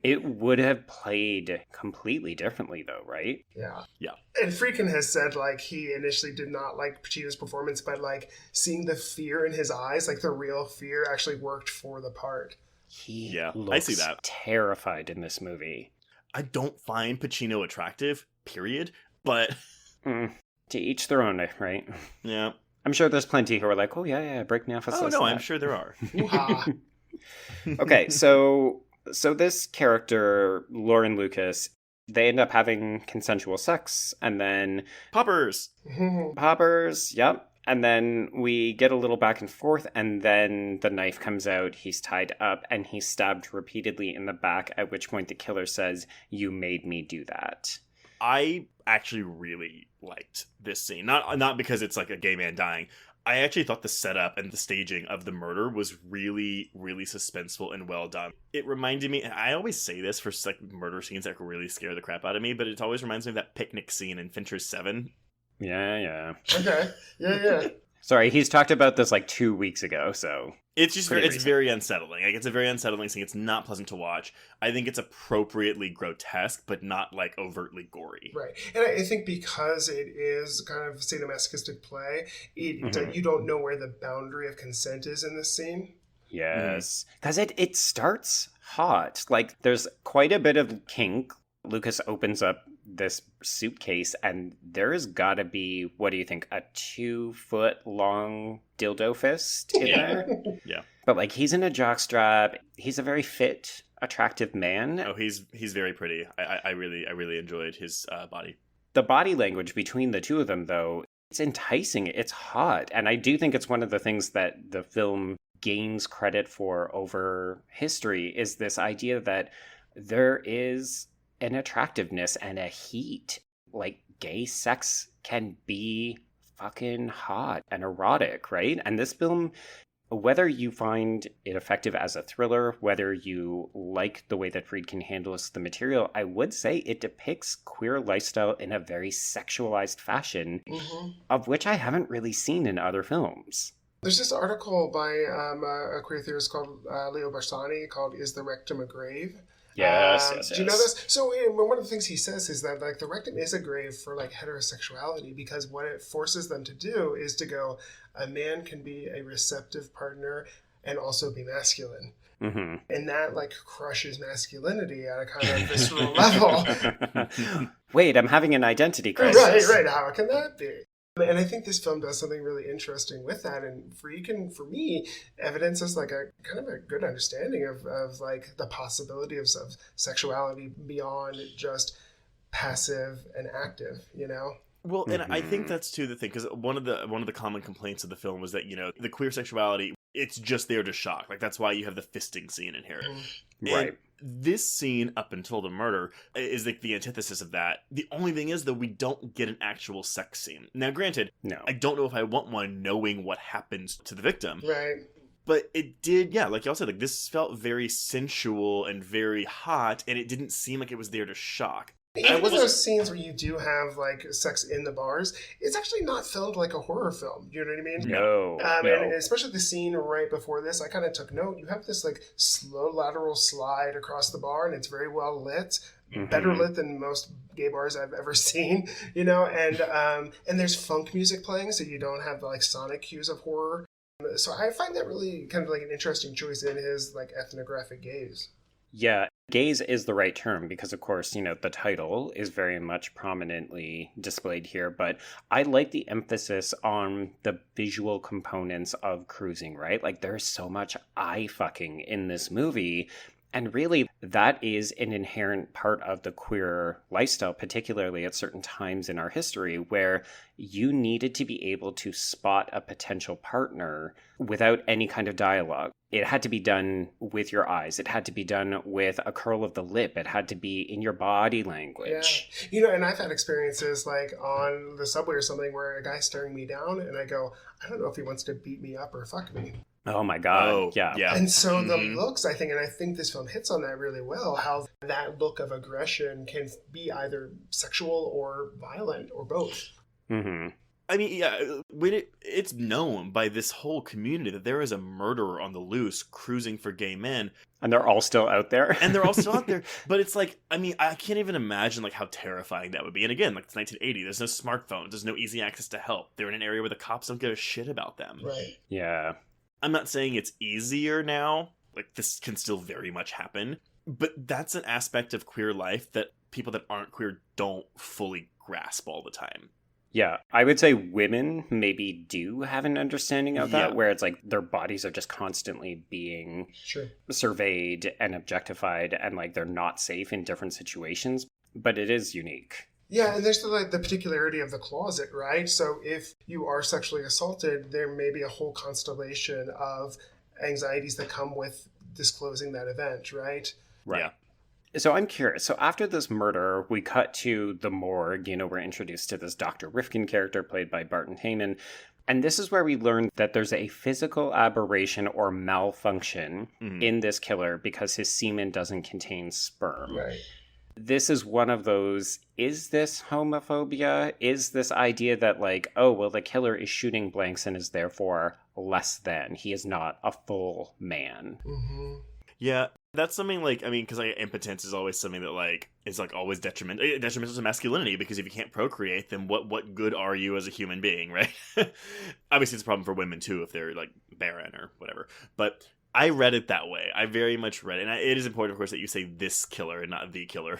Speaker 2: It would have played completely differently, though, right?
Speaker 4: Yeah. And Friedkin has said, like, he initially did not like Pacino's performance, but, like, seeing the fear in his eyes, like, the real fear actually worked for the part.
Speaker 2: He
Speaker 3: looks
Speaker 2: I see that. Terrified in this movie.
Speaker 3: I don't find Pacino attractive, period, but...
Speaker 2: To each their own, right?
Speaker 3: Yeah.
Speaker 2: I'm sure there's plenty who are like, oh, yeah, break me off a slice.
Speaker 3: Oh, no, I'm sure there are.
Speaker 2: Okay, so this character, Lauren Lucas, they end up having consensual sex, and then...
Speaker 3: Poppers,
Speaker 2: yep. And then we get a little back and forth, and then the knife comes out, he's tied up, and he's stabbed repeatedly in the back, at which point the killer says, "You made me do that."
Speaker 3: I actually really liked this scene. Not because it's like a gay man dying. I actually thought the setup and the staging of the murder was really, really suspenseful and well done. It reminded me, and I always say this for like murder scenes that really scare the crap out of me, but it always reminds me of that picnic scene in Fincher's 7.
Speaker 2: Yeah.
Speaker 4: Okay. Yeah.
Speaker 2: Sorry, he's talked about this like 2 weeks ago, so...
Speaker 3: It's just very unsettling. Like, it's a very unsettling scene. It's not pleasant to watch. I think it's appropriately grotesque, but not like overtly gory.
Speaker 4: Right. And I think because it is kind of sadomasochistic play, you don't know where the boundary of consent is in this scene.
Speaker 2: Yes. Because it starts hot. Like, there's quite a bit of kink. Lucas opens up this suitcase, and there's gotta be, what do you think, a 2-foot long dildo fist in there?
Speaker 3: Yeah.
Speaker 2: But like, he's in a jockstrap. He's a very fit, attractive man.
Speaker 3: Oh, he's very pretty. I really enjoyed his body.
Speaker 2: The body language between the two of them, though, it's enticing. It's hot. And I do think it's one of the things that the film gains credit for over history, is this idea that there is an attractiveness and a heat. Like, gay sex can be fucking hot and erotic, right? And this film, whether you find it effective as a thriller, whether you like the way that Friedkin handles the material, I would say it depicts queer lifestyle in a very sexualized fashion, of which I haven't really seen in other films.
Speaker 4: There's this article by a queer theorist called Leo Barsani called "Is the Rectum a Grave?"
Speaker 2: Yes.
Speaker 4: Do you know this? So one of the things he says is that, like, the rectum is a grave for, like, heterosexuality, because what it forces them to do is to go, a man can be a receptive partner and also be masculine. And that, like, crushes masculinity at a kind of visceral level.
Speaker 2: Wait, I'm having an identity crisis.
Speaker 4: Right. How can that be? And I think this film does something really interesting with that. And Friedkin, for me, evidences like a kind of a good understanding of like the possibility of sexuality beyond just passive and active, you know?
Speaker 3: Well, and I think that's too the thing, because one of the common complaints of the film was that, you know, the queer sexuality, it's just there to shock. Like, that's why you have the fisting scene in here.
Speaker 2: Right.
Speaker 3: And this scene, up until the murder, is like the antithesis of that. The only thing is, though, we don't get an actual sex scene. Now, granted,
Speaker 2: no,
Speaker 3: I don't know if I want one knowing what happens to the victim.
Speaker 4: Right.
Speaker 3: But it did, yeah, like y'all said, like, this felt very sensual and very hot, and it didn't seem like it was there to shock.
Speaker 4: Even in those scenes where you do have, like, sex in the bars, it's actually not filmed like a horror film. You know what I mean?
Speaker 2: No.
Speaker 4: And especially the scene right before this, I kind of took note. You have this, like, slow lateral slide across the bar, and it's very well lit. Better lit than most gay bars I've ever seen, you know? And there's funk music playing, so you don't have, like, sonic cues of horror. So I find that really kind of, like, an interesting choice in his, like, ethnographic gaze.
Speaker 2: Yeah, gaze is the right term because, of course, you know, the title is very much prominently displayed here. But I like the emphasis on the visual components of cruising, right? Like, there's so much eye fucking in this movie. And really, that is an inherent part of the queer lifestyle, particularly at certain times in our history, where you needed to be able to spot a potential partner without any kind of dialogue. It had to be done with your eyes. It had to be done with a curl of the lip. It had to be in your body language.
Speaker 4: Yeah. You know, and I've had experiences like on the subway or something where a guy's staring me down and I go, I don't know if he wants to beat me up or fuck me.
Speaker 2: Oh my God.
Speaker 3: Oh,
Speaker 2: yeah.
Speaker 4: And so the looks, I think, and I think this film hits on that really well, how that look of aggression can be either sexual or violent or both.
Speaker 2: Mm-hmm.
Speaker 3: I mean, yeah, when it's known by this whole community that there is a murderer on the loose cruising for gay men.
Speaker 2: And they're all still out there.
Speaker 3: And they're all still out there. But it's like, I mean, I can't even imagine like how terrifying that would be. And again, like it's 1980. There's no smartphones. There's no easy access to help. They're in an area where the cops don't give a shit about them.
Speaker 4: Right.
Speaker 2: Yeah.
Speaker 3: I'm not saying it's easier now. Like, this can still very much happen. But that's an aspect of queer life that people that aren't queer don't fully grasp all the time.
Speaker 2: Yeah, I would say women maybe do have an understanding of that, where it's like their bodies are just constantly being surveyed and objectified, and like they're not safe in different situations, but it is unique.
Speaker 4: Yeah, and there's the particularity of the closet, right? So if you are sexually assaulted, there may be a whole constellation of anxieties that come with disclosing that event, right?
Speaker 2: Right.
Speaker 3: Yeah.
Speaker 2: So I'm curious. So after this murder, we cut to the morgue. You know, we're introduced to this Dr. Rifkin character played by Barton Heyman. And this is where we learn that there's a physical aberration or malfunction in this killer because his semen doesn't contain sperm.
Speaker 4: Right.
Speaker 2: This is one of those, is this homophobia? Is this idea that like, oh, well, the killer is shooting blanks and is therefore less than. He is not a full man.
Speaker 4: Mm-hmm.
Speaker 3: Yeah, that's something like, I mean, because impotence is always something that like is like always detrimental to masculinity, because if you can't procreate, then what good are you as a human being, right? Obviously, it's a problem for women too if they're like barren or whatever. But I read it that way. I very much read it. And it is important, of course, that you say this killer and not the killer.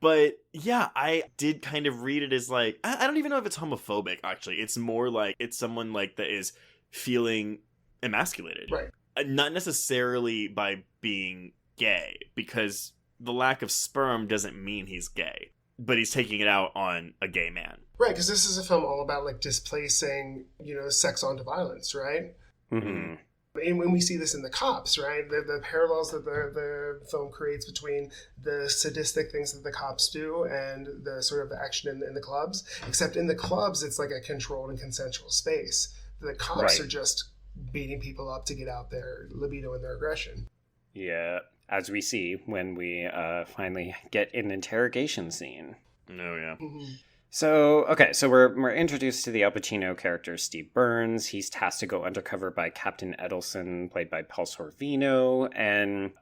Speaker 3: But yeah, I did kind of read it as like, I don't even know if it's homophobic, actually. It's more like it's someone like that is feeling emasculated.
Speaker 4: Right.
Speaker 3: Not necessarily by being gay, because the lack of sperm doesn't mean he's gay. But he's taking it out on a gay man.
Speaker 4: Right, because this is a film all about like displacing, sex onto violence, right?
Speaker 2: Mm-hmm.
Speaker 4: And when we see this in The Cops, right, the parallels that the film creates between the sadistic things that the cops do and the sort of action in the clubs, except in the clubs, it's like a controlled and consensual space. The cops are just beating people up to get out their libido and their aggression.
Speaker 2: Yeah, as we see when we finally get an interrogation scene.
Speaker 3: Oh, yeah.
Speaker 4: Mm-hmm.
Speaker 2: So we're introduced to the Al Pacino character, Steve Burns. He's tasked to go undercover by Captain Edelson, played by Paul Sorvino. And,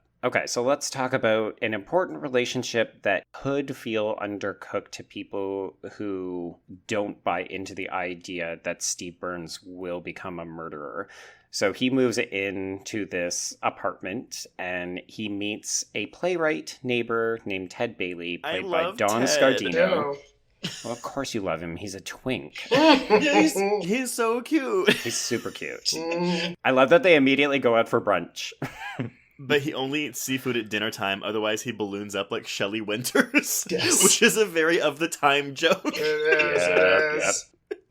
Speaker 2: so let's talk about an important relationship that could feel undercooked to people who don't buy into the idea that Steve Burns will become a murderer. So he moves into this apartment, and he meets a playwright neighbor named Ted Bailey, played by Don Scardino. Well, of course you love him. He's a twink.
Speaker 3: He's so cute.
Speaker 2: He's super cute. I love that they immediately go out for brunch.
Speaker 3: But he only eats seafood at dinner time, otherwise he balloons up like Shelley Winters.
Speaker 4: Yes.
Speaker 3: Which is a very of-the-time joke.
Speaker 4: It is.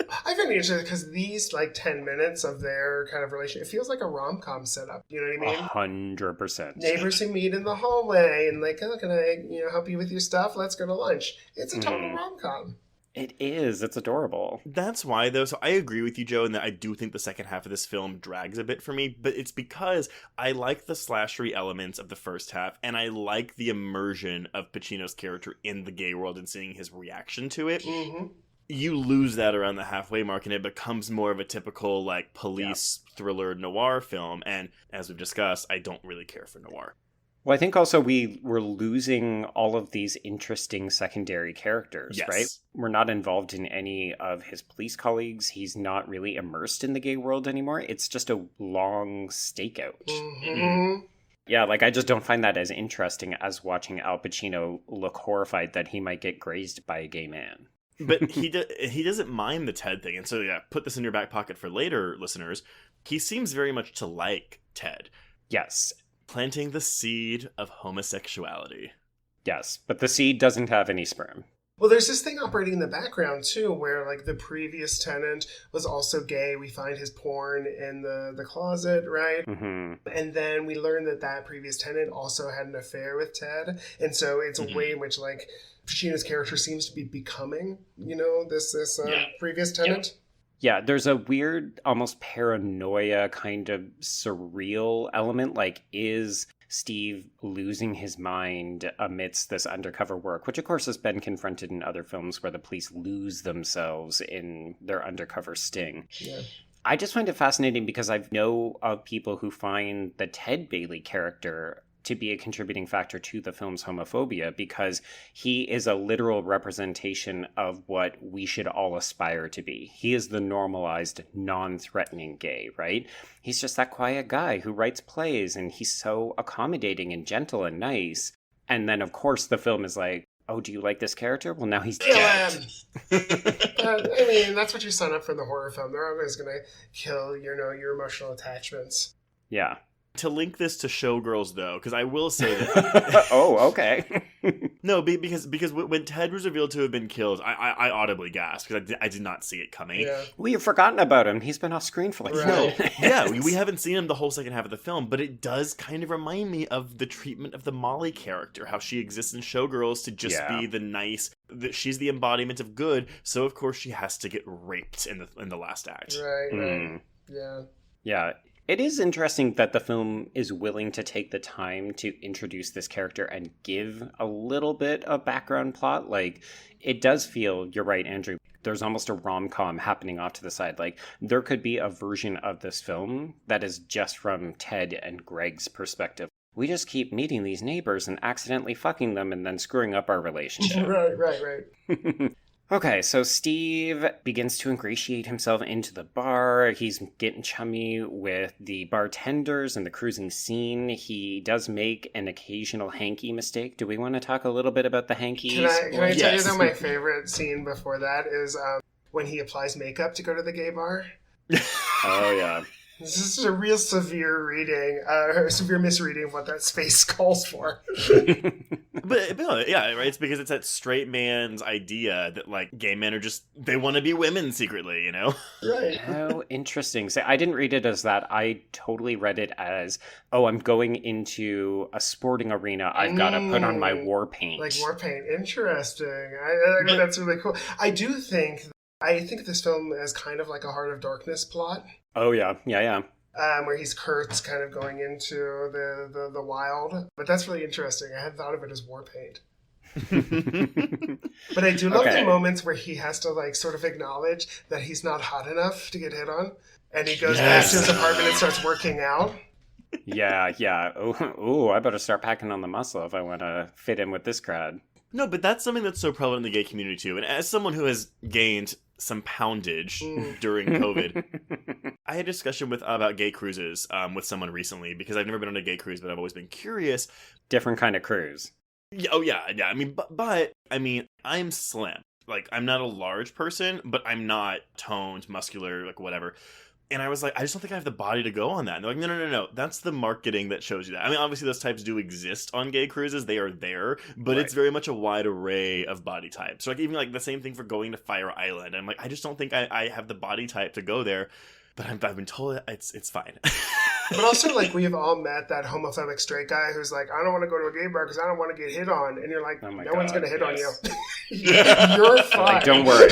Speaker 4: I find it interesting because these 10 minutes of their kind of relation, it feels like a rom-com setup. You know what I mean?
Speaker 2: 100%.
Speaker 4: Neighbors who meet in the hallway and can I help you with your stuff? Let's go to lunch. It's a total rom-com.
Speaker 2: It is. It's adorable.
Speaker 3: That's why, though. So I agree with you, Joe, in that I do think the second half of this film drags a bit for me, but it's because I like the slashery elements of the first half, and I like the immersion of Pacino's character in the gay world and seeing his reaction to it.
Speaker 4: Mm-hmm.
Speaker 3: You lose that around the halfway mark, and it becomes more of a typical police thriller noir film. And as we've discussed, I don't really care for noir.
Speaker 2: Well, I think also we're losing all of these interesting secondary characters, right? We're not involved in any of his police colleagues. He's not really immersed in the gay world anymore. It's just a long stakeout.
Speaker 4: Mm-hmm.
Speaker 2: Yeah, I just don't find that as interesting as watching Al Pacino look horrified that he might get grazed by a gay man.
Speaker 3: But he doesn't mind the Ted thing. And so, put this in your back pocket for later, listeners. He seems very much to like Ted.
Speaker 2: Yes.
Speaker 3: Planting the seed of homosexuality.
Speaker 2: Yes, but the seed doesn't have any sperm.
Speaker 4: Well, there's this thing operating in the background, too, where, like, the previous tenant was also gay. We find his porn in the closet, right?
Speaker 2: Mm-hmm.
Speaker 4: And then we learn that previous tenant also had an affair with Ted. And so it's a way in which, like, Pacino's character seems to be becoming, this previous tenant.
Speaker 2: Yeah, there's a weird, almost paranoia kind of surreal element. Like, is Steve losing his mind amidst this undercover work, which of course has been confronted in other films where the police lose themselves in their undercover sting.
Speaker 4: Yeah.
Speaker 2: I just find it fascinating because I know of people who find the Ted Bailey character to be a contributing factor to the film's homophobia, because he is a literal representation of what we should all aspire to be. He is the normalized, non-threatening gay, right? He's just that quiet guy who writes plays, and he's so accommodating and gentle and nice. And then, of course, the film is like, oh, do you like this character? Well, now he's dead.
Speaker 4: I mean, that's what you sign up for in the horror film. They're always going to kill, your emotional attachments.
Speaker 2: Yeah.
Speaker 3: To link this to Showgirls, though, because I will say that...
Speaker 2: Oh, okay.
Speaker 3: No, because when Ted was revealed to have been killed, I audibly gasped, because I did not see it coming.
Speaker 4: Yeah.
Speaker 2: We have forgotten about him. He's been off screen for like
Speaker 3: No,
Speaker 2: 4 minutes.
Speaker 3: yeah, we haven't seen him the whole second half of the film, but it does kind of remind me of the treatment of the Molly character, how she exists in Showgirls to just be the nice... that she's the embodiment of good, so of course she has to get raped in the last act.
Speaker 4: Right. Yeah.
Speaker 2: Yeah. It is interesting that the film is willing to take the time to introduce this character and give a little bit of background plot. Like, it does feel, you're right, Andrew, there's almost a rom-com happening off to the side. Like, there could be a version of this film that is just from Ted and Greg's perspective. We just keep meeting these neighbors and accidentally fucking them and then screwing up our relationship.
Speaker 4: Right.
Speaker 2: Okay, so Steve begins to ingratiate himself into the bar. He's getting chummy with the bartenders and the cruising scene. He does make an occasional hanky mistake. Do we want to talk a little bit about the hankies?
Speaker 4: Can I tell you that my favorite scene before that is when he applies makeup to go to the gay bar?
Speaker 2: Oh, yeah.
Speaker 4: This is a real severe misreading of what that space calls for.
Speaker 3: But yeah, right. It's because it's that straight man's idea that like gay men are just they want to be women secretly,
Speaker 4: Right.
Speaker 2: Oh, interesting. So I didn't read it as that. I totally read it as, oh, I'm going into a sporting arena. I've got to put on my war paint.
Speaker 4: Like war paint. Interesting. I think that's really cool. I think this film is kind of like a Heart of Darkness plot.
Speaker 2: Oh, yeah.
Speaker 4: Where he's Kurt's kind of going into the wild. But that's really interesting. I hadn't thought of it as war paint. But I do love the moments where he has to like sort of acknowledge that he's not hot enough to get hit on. And he goes back to his apartment and starts working out.
Speaker 2: Yeah. Oh, I better start packing on the muscle if I want to fit in with this crowd.
Speaker 3: No, but that's something that's so prevalent in the gay community too. And as someone who has gained some poundage during COVID, I had a discussion about gay cruises with someone recently because I've never been on a gay cruise, but I've always been curious.
Speaker 2: Different kind of cruise.
Speaker 3: Yeah, oh yeah. I mean, but I'm slim. Like, I'm not a large person, but I'm not toned, muscular, like whatever. And I was like, I just don't think I have the body to go on that. And they're like, no. That's the marketing that shows you that. I mean, obviously those types do exist on gay cruises. They are there. But It's very much a wide array of body types. So like even like the same thing for going to Fire Island. I'm like, I just don't think I have the body type to go there. But I've been told it's fine.
Speaker 4: But also, like, we've all met that homophobic straight guy who's like, I don't want to go to a gay bar because I don't want to get hit on. And you're like, no one's going to hit on you. You're fine.
Speaker 2: Like, don't worry.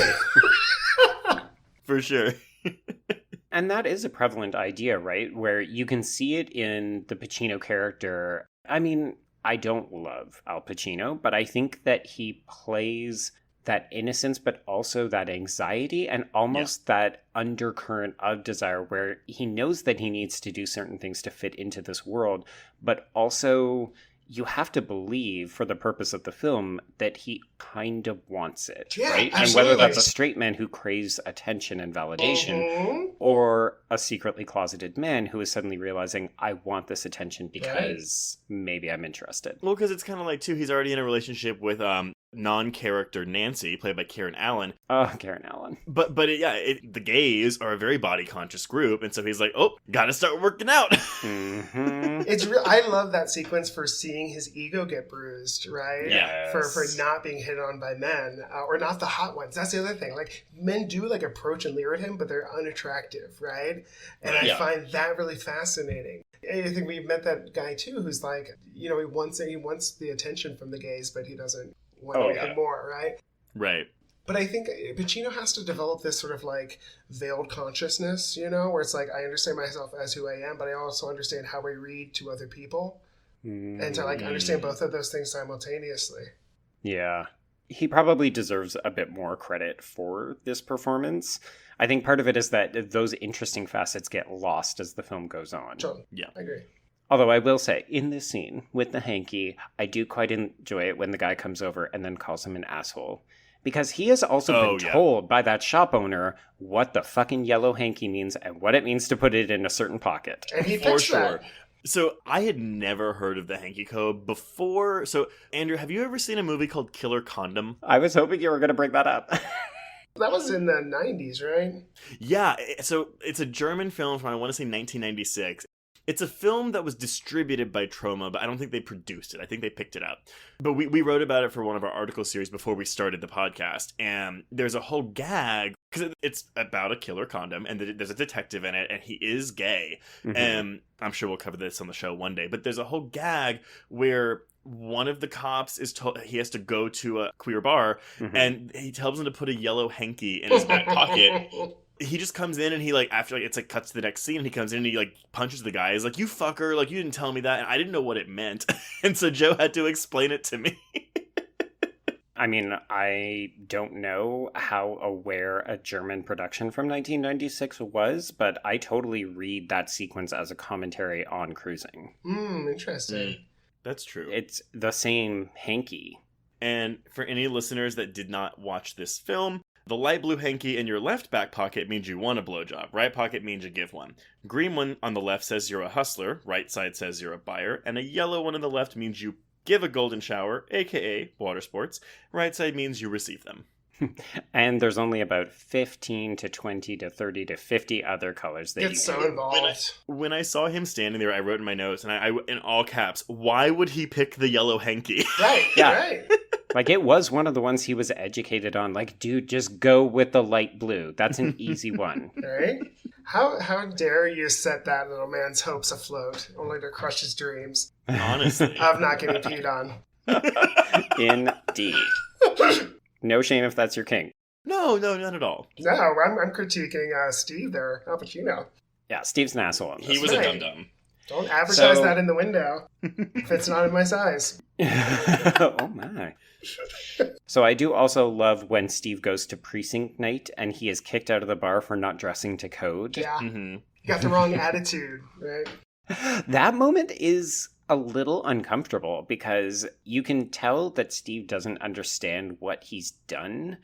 Speaker 3: For sure.
Speaker 2: And that is a prevalent idea, right? Where you can see it in the Pacino character. I mean, I don't love Al Pacino, but I think that he plays that innocence, but also that anxiety and almost that undercurrent of desire where he knows that he needs to do certain things to fit into this world, but also you have to believe for the purpose of the film that he kind of wants it, right?
Speaker 4: Absolutely.
Speaker 2: And whether that's a straight man who craves attention and validation or a secretly closeted man who is suddenly realizing, I want this attention because maybe I'm interested.
Speaker 3: Well, because it's kind of like, too, he's already in a relationship with non-character Nancy, played by Karen Allen.
Speaker 2: Oh, Karen Allen.
Speaker 3: But the gays are a very body-conscious group, and so he's like, oh, gotta start working out.
Speaker 2: Mm-hmm.
Speaker 4: It's real. I love that sequence for seeing his ego get bruised, right?
Speaker 2: Yes.
Speaker 4: For not being hit on by men, or not the hot ones. That's the other thing. Like, men do like approach and leer at him, but they're unattractive, right? And I find that really fascinating. I think we've met that guy too, who's like, he wants the attention from the gays, but he doesn't want anything more, right?
Speaker 3: Right.
Speaker 4: But I think Pacino has to develop this sort of like veiled consciousness, where it's like, I understand myself as who I am, but I also understand how I read to other people. And to like understand both of those things simultaneously.
Speaker 2: Yeah. He probably deserves a bit more credit for this performance. I think part of it is that those interesting facets get lost as the film goes on.
Speaker 4: Sure.
Speaker 3: Yeah.
Speaker 4: I agree.
Speaker 2: Although I will say, in this scene with the hanky, I do quite enjoy it when the guy comes over and then calls him an asshole. Because he has also been told by that shop owner what the fucking yellow hanky means and what it means to put it in a certain pocket.
Speaker 4: And he fixed that.
Speaker 3: So I had never heard of the hanky code before. So, Andrew, have you ever seen a movie called Killer Condom?
Speaker 2: I was hoping you were going to bring that up.
Speaker 4: That was in the 90s, right?
Speaker 3: Yeah, so it's a German film from, I want to say, 1996. It's a film that was distributed by Troma, but I don't think they produced it. I think they picked it up. But we wrote about it for one of our article series before we started the podcast. And there's a whole gag, because it's about a killer condom, and there's a detective in it, and he is gay.
Speaker 2: Mm-hmm.
Speaker 3: And I'm sure we'll cover this on the show one day. But there's a whole gag where one of the cops is told he has to go to a queer bar, and he tells him to put a yellow hanky in his back pocket. He just comes in and he after it's cuts to the next scene, and he comes in and he punches the guy. He's like, "You fucker, you didn't tell me that." And I didn't know what it meant. And so Joe had to explain it to me.
Speaker 2: I mean, I don't know how aware a German production from 1996 was, but I totally read that sequence as a commentary on cruising.
Speaker 4: Interesting.
Speaker 3: That's true.
Speaker 2: It's the same hanky.
Speaker 3: And for any listeners that did not watch this film, the light blue hanky in your left back pocket means you want a blowjob. Right pocket means you give one. Green one on the left says you're a hustler. Right side says you're a buyer. And a yellow one on the left means you give a golden shower, aka water sports. Right side means you receive them.
Speaker 2: And there's only about 15 to 20 to 30 to 50 other colors that
Speaker 4: It's so involved.
Speaker 3: When I saw him standing there, I wrote in my notes, and I in all caps, why would he pick the yellow hanky?
Speaker 4: Right,
Speaker 2: Yeah.
Speaker 4: right.
Speaker 2: It was one of the ones he was educated on. Dude, just go with the light blue. That's an easy one.
Speaker 4: Right? How dare you set that little man's hopes afloat, only to crush his dreams
Speaker 3: Honestly.
Speaker 4: of not getting peed on.
Speaker 2: Indeed. No shame if that's your king.
Speaker 3: No, not at all.
Speaker 4: No, I'm critiquing Steve there, Al Pacino.
Speaker 2: Yeah, Steve's an asshole on this.
Speaker 3: He was a dum-dum.
Speaker 4: Don't advertise that in the window if it's not in my size.
Speaker 2: Oh my. So I do also love when Steve goes to precinct night and he is kicked out of the bar for not dressing to code.
Speaker 4: Yeah.
Speaker 3: Mm-hmm.
Speaker 4: You got the wrong attitude, right?
Speaker 2: That moment is a little uncomfortable because you can tell that Steve doesn't understand what he's done.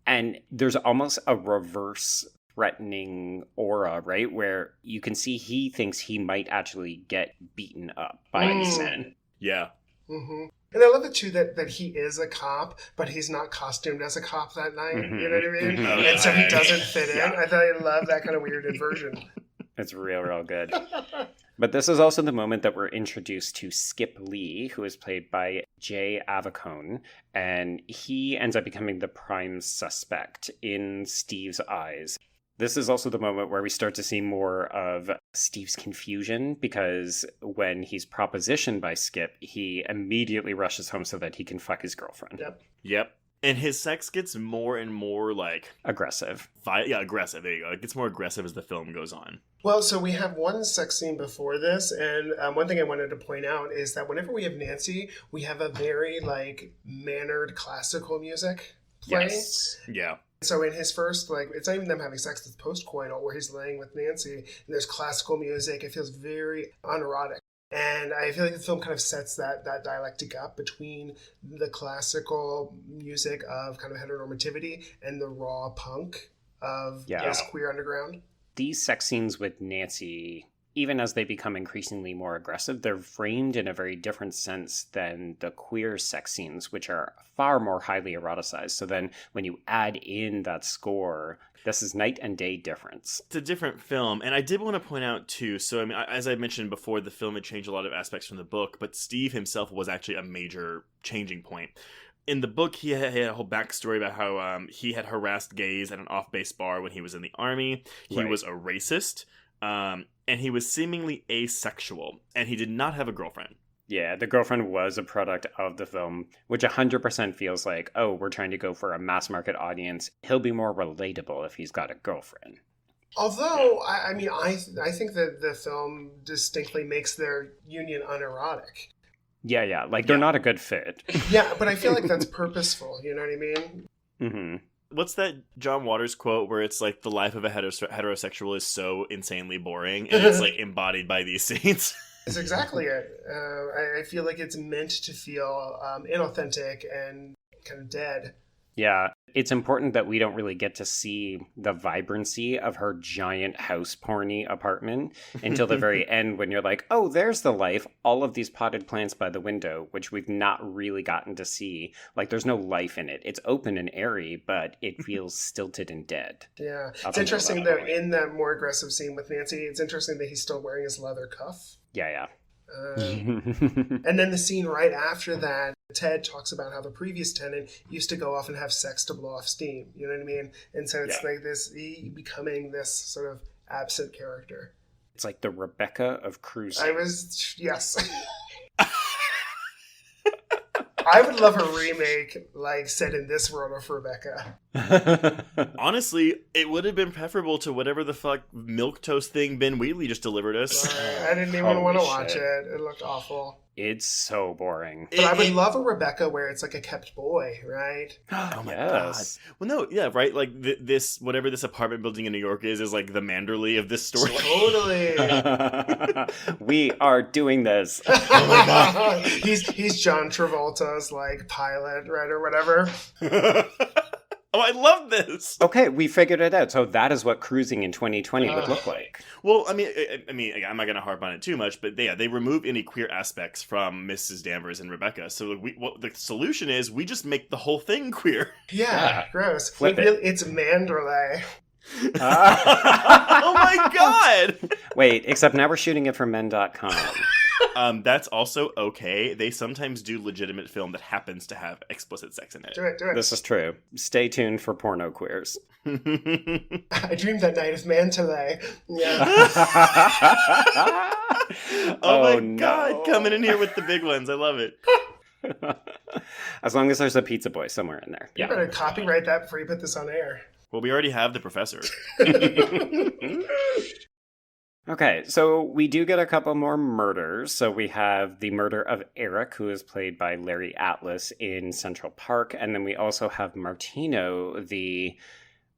Speaker 2: And there's almost a reverse threatening aura, right? Where you can see he thinks he might actually get beaten up by these men.
Speaker 3: Yeah.
Speaker 4: Mm-hmm. And I love it too that he is a cop, but he's not costumed as a cop that night.
Speaker 2: Mm-hmm.
Speaker 4: You know what I mean?
Speaker 2: Mm-hmm.
Speaker 4: And so he doesn't fit in. I love that kind of weird inversion.
Speaker 2: It's real good. But this is also the moment that we're introduced to Skip Lee, who is played by Jay Avacone, and he ends up becoming the prime suspect in Steve's eyes. This is also the moment where we start to see more of Steve's confusion, because when he's propositioned by Skip, he immediately rushes home so that he can fuck his girlfriend.
Speaker 3: Yep. And his sex gets more and more
Speaker 2: aggressive.
Speaker 3: Aggressive. There you go. It gets more aggressive as the film goes on.
Speaker 4: Well, so we have one sex scene before this, and one thing I wanted to point out is that whenever we have Nancy, we have a very mannered classical music playing.
Speaker 2: Yes.
Speaker 3: Yeah.
Speaker 4: So in his first, it's not even them having sex, it's post-coital where he's laying with Nancy, and there's classical music. It feels very unerotic. And I feel like the film kind of sets that dialectic up between the classical music of kind of heteronormativity and the raw punk of this queer underground.
Speaker 2: These sex scenes with Nancy even as they become increasingly more aggressive, they're framed in a very different sense than the queer sex scenes, which are far more highly eroticized. So then when you add in that score, this is night and day difference.
Speaker 3: It's a different film. And I did want to point out, too, so I mean, as I mentioned before, the film had changed a lot of aspects from the book, but Steve himself was actually a major changing point. In the book, he had a whole backstory about how he had harassed gays at an off-base bar when he was in the army. He was a racist, and he was seemingly asexual, and he did not have a girlfriend.
Speaker 2: Yeah, the girlfriend was a product of the film, which 100% feels like, oh, we're trying to go for a mass market audience. He'll be more relatable if he's got a girlfriend.
Speaker 4: Although, I mean, I think that the film distinctly makes their union unerotic.
Speaker 2: Yeah, like they're not a good fit.
Speaker 4: Yeah, but I feel like that's purposeful, you know what I mean?
Speaker 2: Mm-hmm.
Speaker 3: What's that John Waters quote where it's like the life of a heterosexual is so insanely boring, and it's like embodied by these scenes?
Speaker 4: That's exactly it. I feel like it's meant to feel inauthentic and kind of dead.
Speaker 2: Yeah, it's important that we don't really get to see the vibrancy of her giant house porny apartment until the very end when you're like, oh, there's the life. All of these potted plants by the window, which we've not really gotten to see. Like, there's no life in it. It's open and airy, but it feels stilted and dead.
Speaker 4: Yeah. It's interesting that in that more aggressive scene with Nancy, it's interesting that he's still wearing his leather cuff.
Speaker 2: Yeah.
Speaker 4: And then the scene right after that, Ted talks about how the previous tenant used to go off and have sex to blow off steam. You know what I mean? And so it's like this, he becoming this sort of absent character.
Speaker 2: It's like the Rebecca of cruising.
Speaker 4: Yes. I would love a remake, like, set in this world of Rebecca.
Speaker 3: Honestly, it would have been preferable to whatever the fuck milquetoast thing Ben Wheatley just delivered us.
Speaker 4: I didn't even want to watch it. It looked awful.
Speaker 2: It's so boring.
Speaker 4: But I would love a Rebecca where it's like a kept boy, right?
Speaker 3: Oh my god. Well, no, yeah, right? Like this, whatever this apartment building in New York is like the Manderley of this story.
Speaker 4: Totally.
Speaker 2: We are doing this.
Speaker 3: Oh my god.
Speaker 4: He's John Travolta's like pilot, right, or whatever.
Speaker 3: Oh, I love this.
Speaker 2: Okay, we figured it out. So that is what cruising in 2020 would look like.
Speaker 3: Well, I mean, I'm not going to harp on it too much, but yeah, they remove any queer aspects from Mrs. Danvers and Rebecca. So what the solution is, we just make the whole thing queer.
Speaker 4: Yeah. Gross.
Speaker 2: Flip it.
Speaker 4: It's Manderley.
Speaker 3: Oh my god!
Speaker 2: Wait, except now we're shooting it for men.com.
Speaker 3: That's also okay. They sometimes do legitimate film that happens to have explicit sex in it.
Speaker 4: Do it.
Speaker 2: This is true. Stay tuned for porno queers.
Speaker 4: I dreamed that night of Mantelay. Yeah.
Speaker 3: Oh my god, coming in here with the big ones. I love it.
Speaker 2: As long as there's a pizza boy somewhere in there.
Speaker 4: You better copyright that before you put this on air.
Speaker 3: Well, we already have the professor.
Speaker 2: Okay, so we do get a couple more murders. So we have the murder of Eric, who is played by Larry Atlas in Central Park. And then we also have Martino,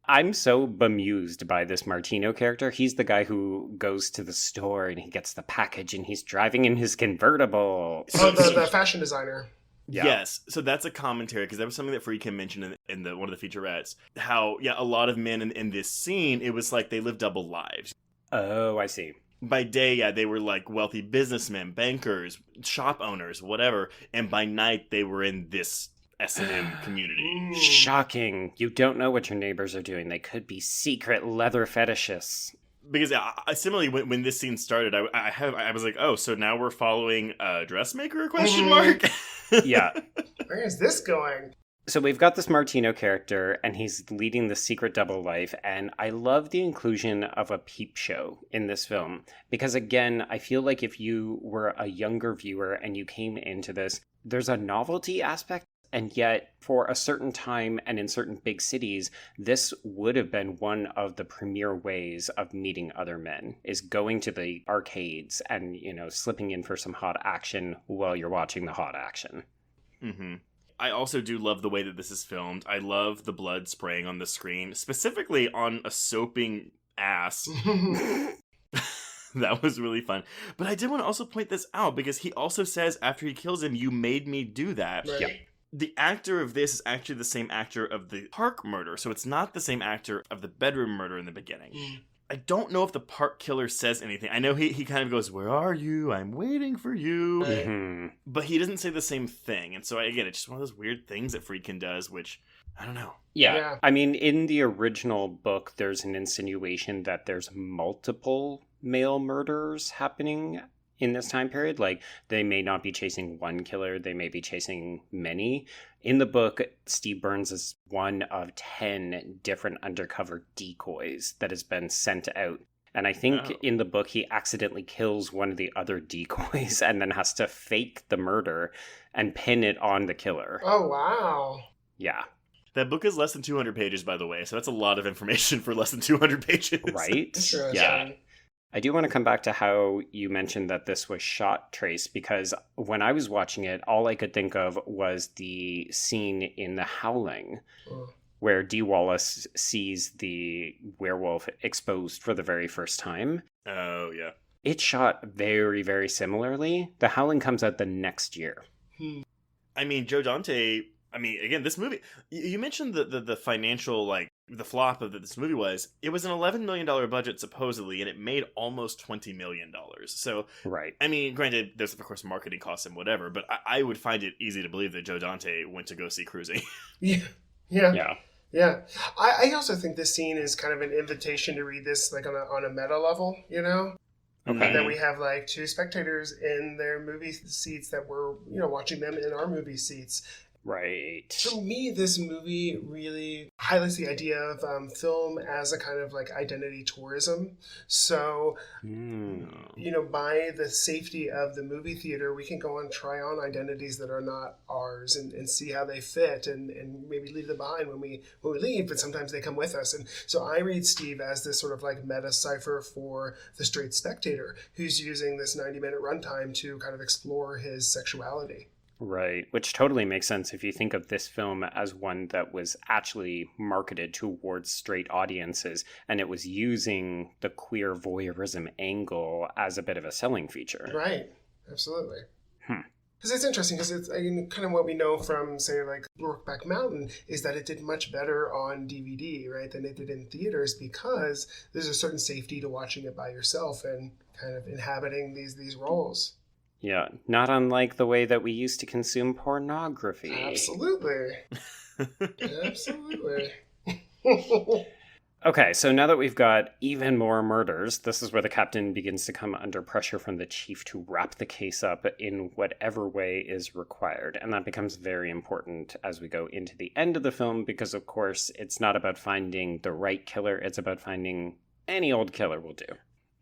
Speaker 2: I'm so bemused by this Martino character. He's the guy who goes to the store and he gets the package and he's driving in his convertible.
Speaker 4: Oh, the fashion designer.
Speaker 3: Yeah. Yes, so that's a commentary, because that was something that Friedkin mentioned in one of the featurettes. How, a lot of men in this scene, it was like they lived double lives.
Speaker 2: Oh, I see.
Speaker 3: By day, they were like wealthy businessmen, bankers, shop owners, whatever. And by night, they were in this S&M community.
Speaker 2: Shocking. You don't know what your neighbors are doing. They could be secret leather fetishists.
Speaker 3: Because similarly, when this scene started, I was like, oh, so now we're following a dressmaker? ?
Speaker 2: Yeah.
Speaker 4: Where is this going?
Speaker 2: So we've got this Martino character, and he's leading the secret double life, and I love the inclusion of a peep show in this film. Because again, I feel like if you were a younger viewer and you came into this, there's a novelty aspect, and yet for a certain time and in certain big cities, this would have been one of the premier ways of meeting other men, is going to the arcades and, slipping in for some hot action while you're watching the hot action.
Speaker 3: Mm-hmm. I also do love the way that this is filmed. I love the blood spraying on the screen, specifically on a soaping ass. That was really fun. But I did want to also point this out, because he also says after he kills him, "You made me do that."
Speaker 4: Right.
Speaker 2: Yeah.
Speaker 3: The actor of this is actually the same actor of the park murder, so it's not the same actor of the bedroom murder in the beginning. I don't know if the park killer says anything. I know he kind of goes, "Where are you? I'm waiting for you."
Speaker 2: Mm-hmm.
Speaker 3: But he doesn't say the same thing. And so, again, it's just one of those weird things that Friedkin does, which, I don't know.
Speaker 2: Yeah. I mean, in the original book, there's an insinuation that there's multiple male murders happening in this time period. Like, they may not be chasing one killer, they may be chasing many. In the book, Steve Burns is one of 10 different undercover decoys that has been sent out. And I think in the book, he accidentally kills one of the other decoys and then has to fake the murder and pin it on the killer.
Speaker 4: Oh, wow.
Speaker 2: Yeah.
Speaker 3: That book is less than 200 pages, by the way, so that's a lot of information for less than 200 pages.
Speaker 2: Right?
Speaker 4: Interesting.
Speaker 2: Yeah. I do want to come back to how you mentioned that this was shot, Trace, because when I was watching it, all I could think of was the scene in The Howling, where Dee Wallace sees the werewolf exposed for the very first time.
Speaker 3: Oh, yeah.
Speaker 2: It's shot very, very similarly. The Howling comes out the next year.
Speaker 3: I mean, Joe Dante... I mean, again, this movie... You mentioned the financial, like, the flop of that this movie was. It was an $11 million budget, supposedly, and it made almost $20 million. So,
Speaker 2: right.
Speaker 3: I mean, granted, there's, of course, marketing costs and whatever, but I would find it easy to believe that Joe Dante went to go see Cruising.
Speaker 4: Yeah. I also think this scene is kind of an invitation to read this, like, on a meta level, you know?
Speaker 2: Okay.
Speaker 4: And then we have, like, two spectators in their movie seats that were, watching them in our movie seats.
Speaker 2: Right.
Speaker 4: To me, this movie really highlights the idea of film as a kind of like identity tourism. So, by the safety of the movie theater, we can go and try on identities that are not ours and see how they fit and maybe leave them behind when we leave, but sometimes they come with us. And so I read Steve as this sort of like meta cipher for the straight spectator who's using this 90-minute runtime to kind of explore his sexuality.
Speaker 2: Right, which totally makes sense if you think of this film as one that was actually marketed towards straight audiences, and it was using the queer voyeurism angle as a bit of a selling feature.
Speaker 4: Right, absolutely. Because it's interesting, because it's kind of what we know from, say, like Brokeback Mountain is that it did much better on DVD, right, than it did in theaters, because there's a certain safety to watching it by yourself and kind of inhabiting these roles.
Speaker 2: Yeah, not unlike the way that we used to consume pornography.
Speaker 4: Absolutely. Absolutely.
Speaker 2: Okay, so now that we've got even more murders, this is where the captain begins to come under pressure from the chief to wrap the case up in whatever way is required. And that becomes very important as we go into the end of the film, because of course it's not about finding the right killer, it's about finding any old killer will do.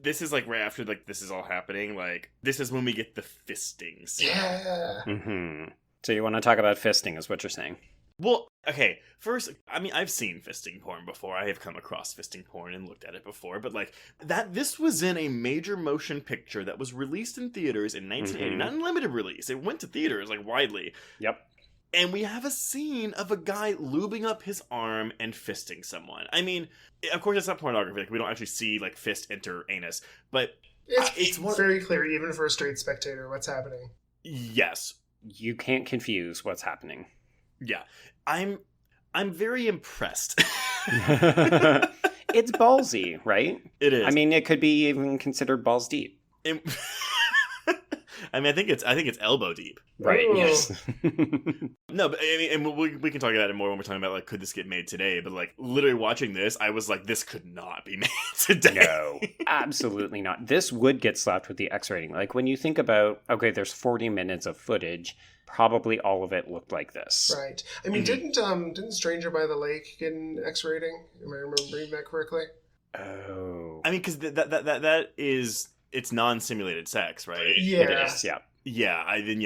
Speaker 3: This is like right after like this is all happening. Like this is when we get the fisting scene.
Speaker 4: Yeah.
Speaker 2: So you want to talk about fisting, is what you're saying?
Speaker 3: Well, okay. First, I mean, I've seen fisting porn before. I have come across fisting porn and looked at it before. But like this was in a major motion picture that was released in theaters in 1980, not in limited release. It went to theaters like widely.
Speaker 2: Yep.
Speaker 3: And we have a scene of a guy lubing up his arm and fisting someone. I mean, of course, it's not pornography. Like, we don't actually see, like, fist enter anus. But
Speaker 4: it's very clear, even for a straight spectator, what's happening.
Speaker 3: Yes.
Speaker 2: You can't confuse what's happening.
Speaker 3: Yeah. I'm very impressed.
Speaker 2: It's ballsy, right?
Speaker 3: It is.
Speaker 2: I mean, it could be even considered balls deep.
Speaker 3: I mean, I think it's elbow deep.
Speaker 2: Right,
Speaker 4: Ooh.
Speaker 2: yes.
Speaker 3: No, but I mean, and we can talk about it more when we're talking about, like, could this get made today? But, like, literally watching this, I was like, this could not be made today.
Speaker 2: No, absolutely not. This would get slapped with the X rating. Like, when you think about, okay, there's 40 minutes of footage, probably all of it looked like this.
Speaker 4: Right. I mean, didn't Stranger by the Lake get an X rating? Am I remembering that correctly?
Speaker 2: Oh.
Speaker 3: I mean, because that is... It's non-simulated sex, right?
Speaker 4: Yeah.
Speaker 2: It is, yeah.
Speaker 3: Yeah, I mean,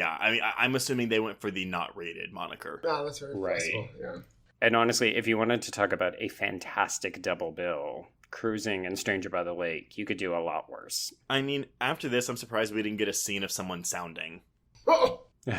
Speaker 3: I'm assuming they went for the not rated moniker.
Speaker 4: Oh, that's very possible. Yeah.
Speaker 2: And honestly, if you wanted to talk about a fantastic double bill, Cruising and Stranger by the Lake, you could do a lot worse.
Speaker 3: I mean, after this, I'm surprised we didn't get a scene of someone sounding.
Speaker 4: Oh! You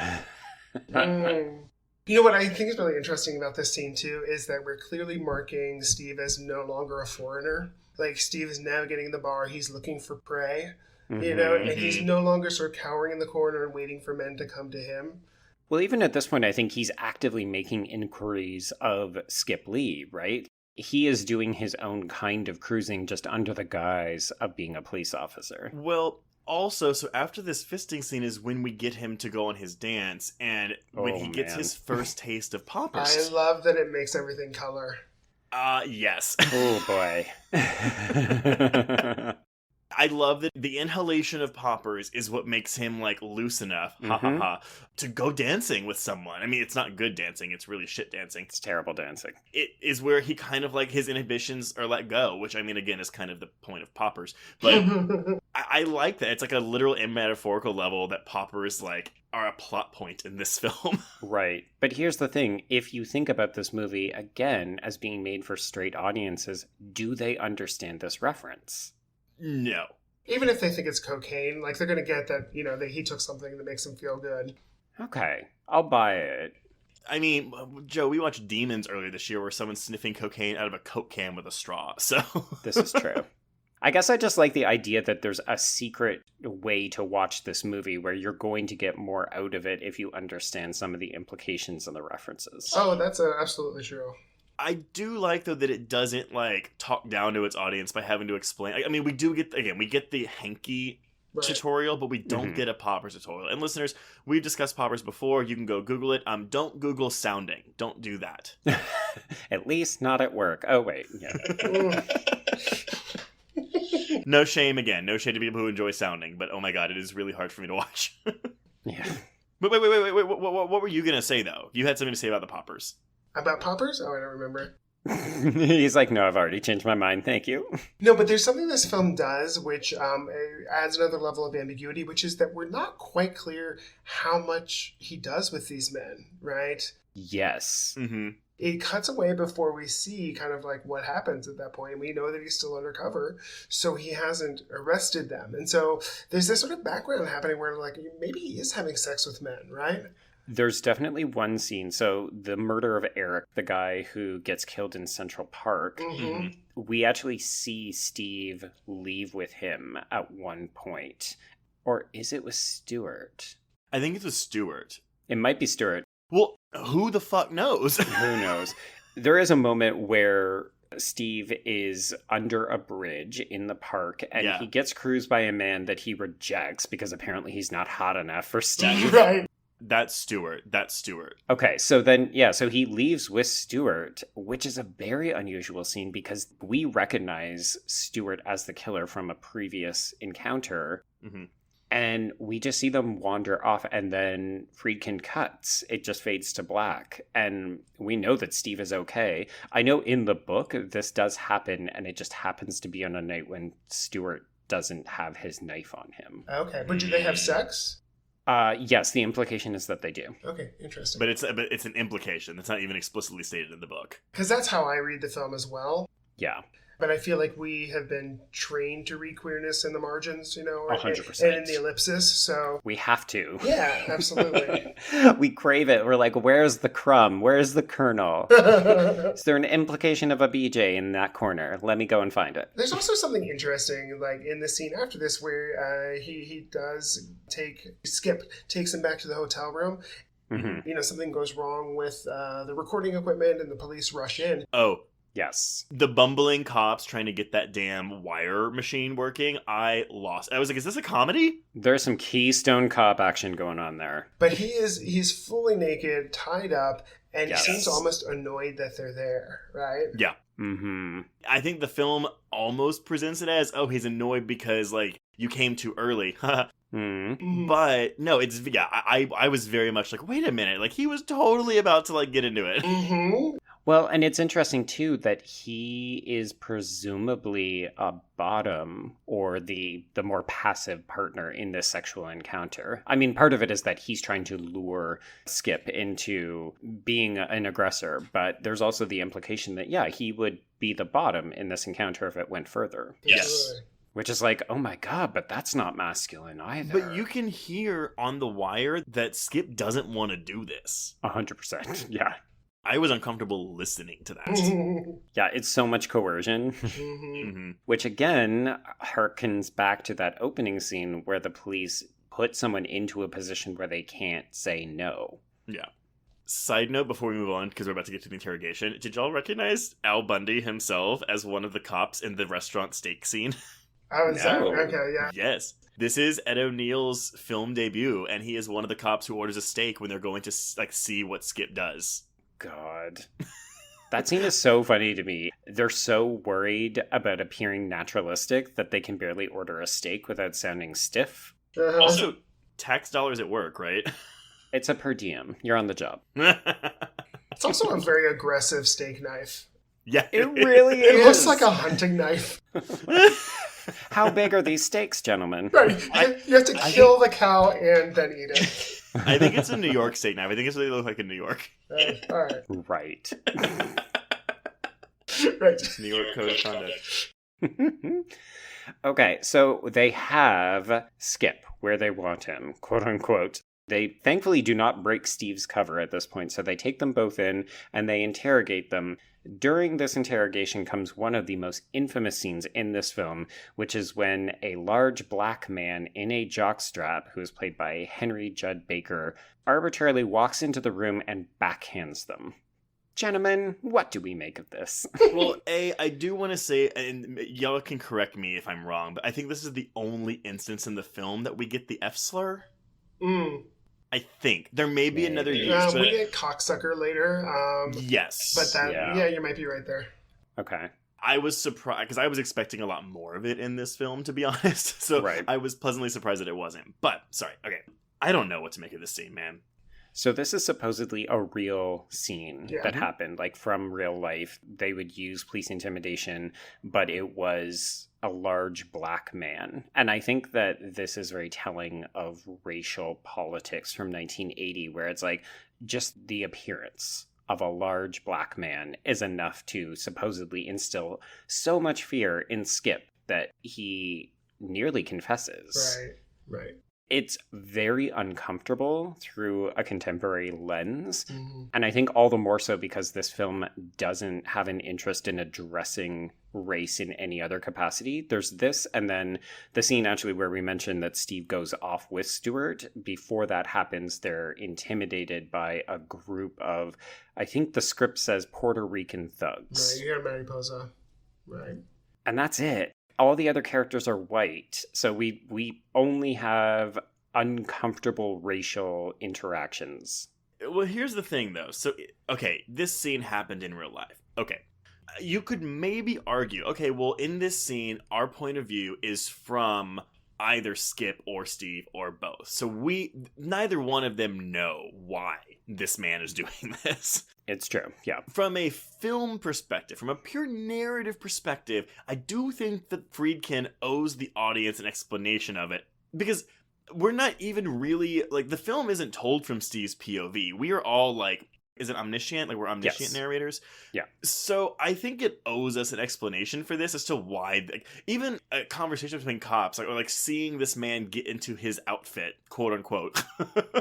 Speaker 4: know what I think is really interesting about this scene, too, is that we're clearly marking Steve as no longer a foreigner. Like, Steve is navigating the bar, he's looking for prey, and he's no longer sort of cowering in the corner and waiting for men to come to him.
Speaker 2: Well, even at this point, I think he's actively making inquiries of Skip Lee, right? he is doing his own kind of cruising just under the guise of being a police officer.
Speaker 3: Well, also, so after this fisting scene is when we get him to go on his dance, and when he gets his first taste of poppers.
Speaker 4: I love that it makes everything color.
Speaker 3: Yes.
Speaker 2: Oh, boy.
Speaker 3: I love that the inhalation of poppers is what makes him, like, loose enough, to go dancing with someone. I mean, it's not good dancing, it's really shit dancing.
Speaker 2: It's terrible dancing.
Speaker 3: It is where he kind of, like, his inhibitions are let go, which, I mean, again, is kind of the point of poppers. But I like that. It's like a literal and metaphorical level that poppers, like, are a plot point in this film.
Speaker 2: Right. But here's the thing. If you think about this movie, again, as being made for straight audiences, do they understand this reference?
Speaker 3: No.
Speaker 4: Even if they think it's cocaine, like, they're going to get that, that he took something that makes him feel good.
Speaker 2: Okay. I'll buy it.
Speaker 3: I mean, Joe, we watched Demons earlier this year where someone's sniffing cocaine out of a Coke can with a straw, so...
Speaker 2: This is true. I guess I just like the idea that there's a secret way to watch this movie where you're going to get more out of it if you understand some of the implications and the references.
Speaker 4: Oh, that's absolutely true.
Speaker 3: I do like, though, that it doesn't, like, talk down to its audience by having to explain. I mean, we get the hanky tutorial, but we don't get a poppers tutorial. And listeners, we've discussed poppers before. You can go Google it. Don't Google sounding. Don't do that.
Speaker 2: At least not at work. Oh, wait. Yeah.
Speaker 3: No shame, again. No shame to people who enjoy sounding, but oh my god, it is really hard for me to watch.
Speaker 2: Yeah.
Speaker 3: But wait. What were you going to say, though? You had something to say about the poppers.
Speaker 4: About poppers? Oh, I don't remember.
Speaker 2: He's like, no, I've already changed my mind. Thank you.
Speaker 4: No, but there's something this film does which adds another level of ambiguity, which is that we're not quite clear how much he does with these men, right?
Speaker 2: Yes.
Speaker 3: Mm-hmm.
Speaker 4: It cuts away before we see kind of like what happens at that point. We know that he's still undercover, so he hasn't arrested them. And so there's this sort of background happening where, like, maybe he is having sex with men, right?
Speaker 2: There's definitely one scene. So the murder of Eric, the guy who gets killed in Central Park, we actually see Steve leave with him at one point. Or is it with Stewart?
Speaker 3: I think it's with Stewart.
Speaker 2: It might be Stewart.
Speaker 3: Well, who the fuck knows?
Speaker 2: Who knows? There is a moment where Steve is under a bridge in the park, and he gets cruised by a man that he rejects because apparently he's not hot enough for Steve.
Speaker 4: Right.
Speaker 3: That's Stewart.
Speaker 2: Okay, so then, so he leaves with Stewart, which is a very unusual scene because we recognize Stewart as the killer from a previous encounter.
Speaker 3: Mm-hmm.
Speaker 2: And we just see them wander off, and then Friedkin cuts. It just fades to black. And we know that Steve is okay. I know in the book this does happen, and it just happens to be on a night when Stewart doesn't have his knife on him.
Speaker 4: Okay, but do they have sex?
Speaker 2: Yes, the implication is that they do.
Speaker 4: Okay, interesting.
Speaker 3: But it's an implication. It's not even explicitly stated in the book.
Speaker 4: Because that's how I read the film as well.
Speaker 2: Yeah.
Speaker 4: But I feel like we have been trained to read queerness in the margins,
Speaker 2: 100%.
Speaker 4: And in the ellipsis, so...
Speaker 2: We have to.
Speaker 4: Yeah, absolutely.
Speaker 2: We crave it. We're like, where's the crumb? Where's the kernel? Is there an implication of a BJ in that corner? Let me go and find it.
Speaker 4: There's also something interesting, like, in the scene after this where he does Skip takes him back to the hotel room.
Speaker 2: Mm-hmm.
Speaker 4: Something goes wrong with the recording equipment and the police rush in.
Speaker 3: Oh,
Speaker 2: yes.
Speaker 3: The bumbling cops trying to get that damn wire machine working, I lost. I was like, is this a comedy?
Speaker 2: There's some Keystone Cop action going on there.
Speaker 4: But he's fully naked, tied up, and he seems almost annoyed that they're there, right?
Speaker 3: Yeah.
Speaker 2: Mm-hmm.
Speaker 3: I think the film almost presents it as, oh, he's annoyed because, like, you came too early.
Speaker 2: Mm-hmm.
Speaker 3: But no, I was very much like, wait a minute, like he was totally about to like get into it.
Speaker 4: Mm-hmm.
Speaker 2: Well, and it's interesting too that he is presumably a bottom or the more passive partner in this sexual encounter. I mean, part of it is that he's trying to lure Skip into being an aggressor, but there's also the implication that he would be the bottom in this encounter if it went further.
Speaker 3: Yes.
Speaker 2: Which is like, oh my god, but that's not masculine either.
Speaker 3: But you can hear on the wire that Skip doesn't want to do this.
Speaker 2: 100%. Yeah.
Speaker 3: I was uncomfortable listening to that.
Speaker 2: Yeah, it's so much coercion.
Speaker 3: Mm-hmm.
Speaker 2: Which again harkens back to that opening scene where the police put someone into a position where they can't say no.
Speaker 3: Yeah. Side note before we move on, because we're about to get to the interrogation, did y'all recognize Al Bundy himself as one of the cops in the restaurant steak scene?
Speaker 4: I was
Speaker 2: No.
Speaker 4: okay, yeah.
Speaker 3: Yes. This is Ed O'Neill's film debut, and he is one of the cops who orders a steak when they're going to see what Skip does.
Speaker 2: God. That scene is so funny to me. They're so worried about appearing naturalistic that they can barely order a steak without sounding stiff.
Speaker 3: Also, tax dollars at work, right?
Speaker 2: It's a per diem. You're on the job.
Speaker 4: It's also a very aggressive steak knife.
Speaker 3: Yeah.
Speaker 2: It really
Speaker 4: It
Speaker 2: is.
Speaker 4: looks like a hunting knife.
Speaker 2: How big are these steaks, gentlemen?
Speaker 4: Right. You have to kill the cow and then eat it.
Speaker 3: I think it's a New York steak knife. I think it's what they look like in New York.
Speaker 4: All right.
Speaker 2: Right.
Speaker 4: Right.
Speaker 3: New York Code of Conduct.
Speaker 2: Okay, so they have Skip where they want him, quote unquote. They thankfully do not break Steve's cover at this point, so they take them both in and they interrogate them. During this interrogation comes one of the most infamous scenes in this film, which is when a large black man in a jockstrap, who is played by Henry Judd Baker, arbitrarily walks into the room and backhands them. Gentlemen, what do we make of this?
Speaker 3: Well, I do want to say, and y'all can correct me if I'm wrong, but I think this is the only instance in the film that we get the F slur. I think. There may be another use. But
Speaker 4: we get cocksucker later.
Speaker 3: Yes.
Speaker 4: But that, you might be right there.
Speaker 2: Okay.
Speaker 3: I was surprised, because I was expecting a lot more of it in this film, to be honest. So
Speaker 2: Right.
Speaker 3: I was pleasantly surprised that it wasn't. But, sorry, okay. I don't know what to make of this scene, man.
Speaker 2: So this is supposedly a real scene that happened, like from real life. They would use police intimidation, but it was a large black man. And I think that this is very telling of racial politics from 1980, where it's like just the appearance of a large black man is enough to supposedly instill so much fear in Skip that he nearly confesses.
Speaker 4: Right.
Speaker 2: It's very uncomfortable through a contemporary lens.
Speaker 4: Mm-hmm.
Speaker 2: And I think all the more so because this film doesn't have an interest in addressing race in any other capacity. There's this, and then the scene actually where we mentioned that Steve goes off with Stuart. Before that happens, they're intimidated by a group of, I think the script says Puerto Rican thugs.
Speaker 4: Right, you hear Mariposa. Right.
Speaker 2: And that's it. All the other characters are white, so we only have uncomfortable racial interactions.
Speaker 3: Well, here's the thing, though. So, okay, this scene happened in real life. Okay. You could maybe argue, okay, well, in this scene, our point of view is from either Skip or Steve or both. So neither one of them know why this man is doing this.
Speaker 2: It's true, yeah.
Speaker 3: From a film perspective, from a pure narrative perspective, I do think that Friedkin owes the audience an explanation of it. Because we're not even really, like, the film isn't told from Steve's POV. We are all, like, is it omniscient? Like, we're omniscient narrators?
Speaker 2: Yeah.
Speaker 3: So I think it owes us an explanation for this as to why, like, even a conversation between cops, like, or like seeing this man get into his outfit, quote unquote.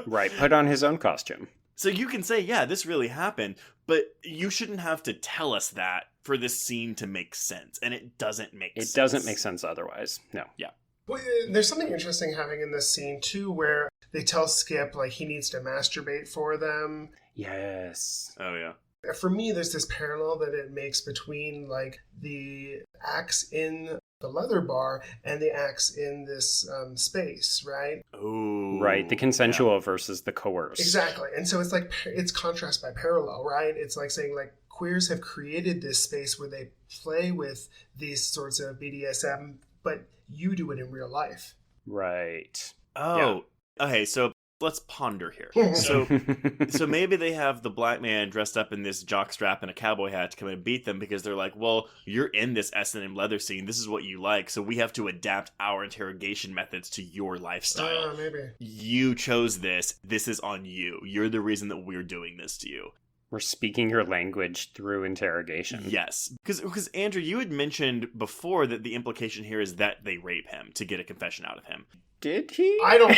Speaker 2: Right, put on his own costume.
Speaker 3: So you can say, yeah, this really happened, but you shouldn't have to tell us that for this scene to make sense. And it doesn't make sense.
Speaker 2: It doesn't make sense otherwise. No.
Speaker 3: Yeah.
Speaker 4: Well, there's something interesting happening in this scene, too, where they tell Skip, like, he needs to masturbate for them.
Speaker 2: Yes.
Speaker 3: Oh, yeah.
Speaker 4: For me, there's this parallel that it makes between, like, the acts in the leather bar and the acts in this space, right?
Speaker 3: Oh.
Speaker 2: Right, the consensual versus the coerced.
Speaker 4: Exactly. And so it's like, it's contrast by parallel, right? It's like saying, like, queers have created this space where they play with these sorts of BDSM, but you do it in real life.
Speaker 2: Right.
Speaker 3: Oh. Yeah. Okay, so let's ponder here. So maybe they have the black man dressed up in this jockstrap and a cowboy hat to come and beat them because they're like, well, you're in this S&M leather scene. This is what you like. So we have to adapt our interrogation methods to your lifestyle.
Speaker 4: Maybe.
Speaker 3: You chose this. This is on you. You're the reason that we're doing this to you.
Speaker 2: We're speaking your language through interrogation.
Speaker 3: Yes. Because Andrew, you had mentioned before that the implication here is that they rape him to get a confession out of him.
Speaker 2: Did he?
Speaker 4: I don't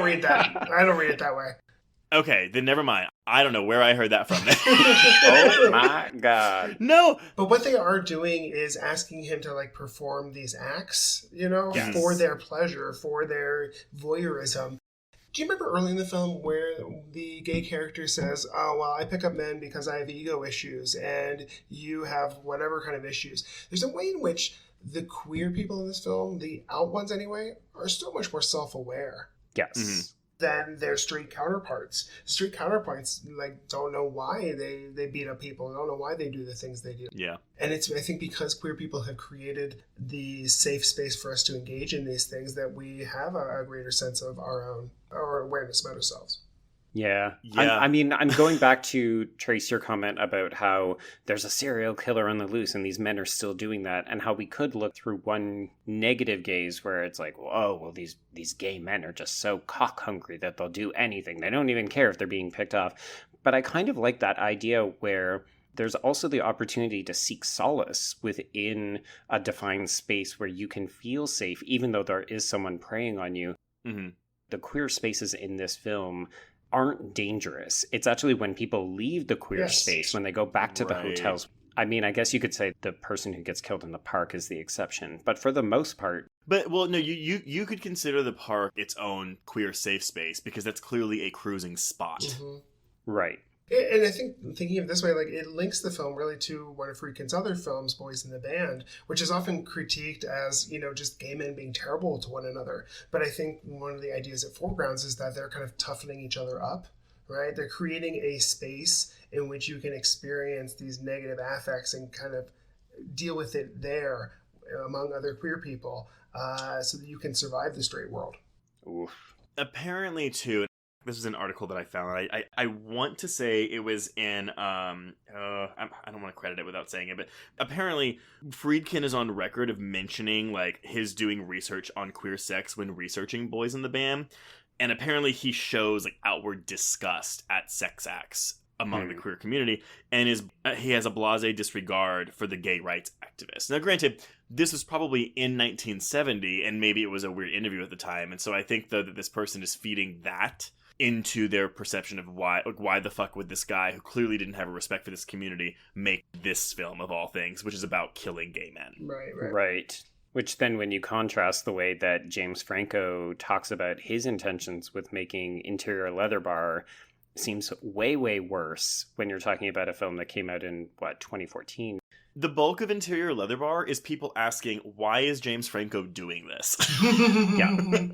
Speaker 4: read that. I don't read it that way.
Speaker 3: Okay, then never mind. I don't know where I heard that from.
Speaker 2: Oh my god.
Speaker 3: No!
Speaker 4: But what they are doing is asking him to, like, perform these acts, you know,
Speaker 3: Yes.
Speaker 4: for their pleasure, for their voyeurism, Do you remember early in the film where the gay character says, "Oh, well, I pick up men because I have ego issues and you have whatever kind of issues"? There's a way in which the queer people in this film, the out ones anyway, are so much more self-aware
Speaker 2: Yes.
Speaker 4: than their straight counterparts. Straight counterparts don't know why they beat up people, don't know why they do the things they do.
Speaker 3: Yeah.
Speaker 4: And it's, I think, because queer people have created the safe space for us to engage in these things that we have a greater sense of our awareness about ourselves.
Speaker 2: Yeah.
Speaker 3: Yeah.
Speaker 2: I'm going back to Trace, your comment about how there's a serial killer on the loose and these men are still doing that, and how we could look through one negative gaze where it's like, well, these gay men are just so cock hungry that they'll do anything. They don't even care if they're being picked off. But I kind of like that idea where there's also the opportunity to seek solace within a defined space where you can feel safe, even though there is someone preying on you.
Speaker 3: Mm-hmm.
Speaker 2: The queer spaces in this film aren't dangerous. It's actually when people leave the queer space, when they go back to the hotels. I mean, I guess you could say the person who gets killed in the park is the exception, but for the most part.
Speaker 3: But, well, no, you could consider the park its own queer safe space, because that's clearly a cruising spot.
Speaker 4: Mm-hmm.
Speaker 2: Right.
Speaker 4: And I think, thinking of it this way, it links the film really to one of Friedkin's other films, Boys in the Band, which is often critiqued as, just gay men being terrible to one another. But I think one of the ideas it foregrounds is that they're kind of toughening each other up, right? They're creating a space in which you can experience these negative affects and kind of deal with it there among other queer people, so that you can survive the straight world.
Speaker 2: Oof.
Speaker 3: Apparently, too, this was an article that I found. I want to say it was in, I don't want to credit it without saying it, but apparently Friedkin is on record of mentioning, his doing research on queer sex when researching Boys in the Band. And apparently he shows, outward disgust at sex acts among the queer community, and he has a blasé disregard for the gay rights activists. Now, granted, this was probably in 1970, and maybe it was a weird interview at the time, and so I think, though, that this person is feeding that into their perception of why the fuck would this guy, who clearly didn't have a respect for this community, make this film of all things, which is about killing gay men.
Speaker 2: Right. Which then, when you contrast the way that James Franco talks about his intentions with making Interior Leather Bar, seems way, way worse when you're talking about a film that came out in, 2014.
Speaker 3: The bulk of Interior Leather Bar is people asking, why is James Franco doing this?
Speaker 2: Yeah.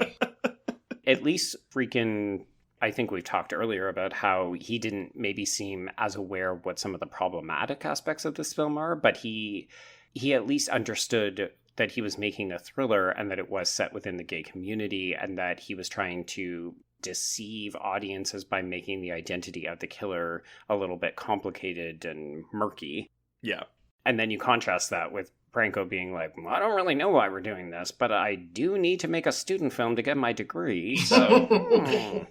Speaker 2: At least Friedkin, I think we've talked earlier about how he didn't maybe seem as aware of what some of the problematic aspects of this film are, but he at least understood that he was making a thriller and that it was set within the gay community, and that he was trying to deceive audiences by making the identity of the killer a little bit complicated and murky.
Speaker 3: Yeah.
Speaker 2: And then you contrast that with Franco being like, well, I don't really know why we're doing this, but I do need to make a student film to get my degree, so...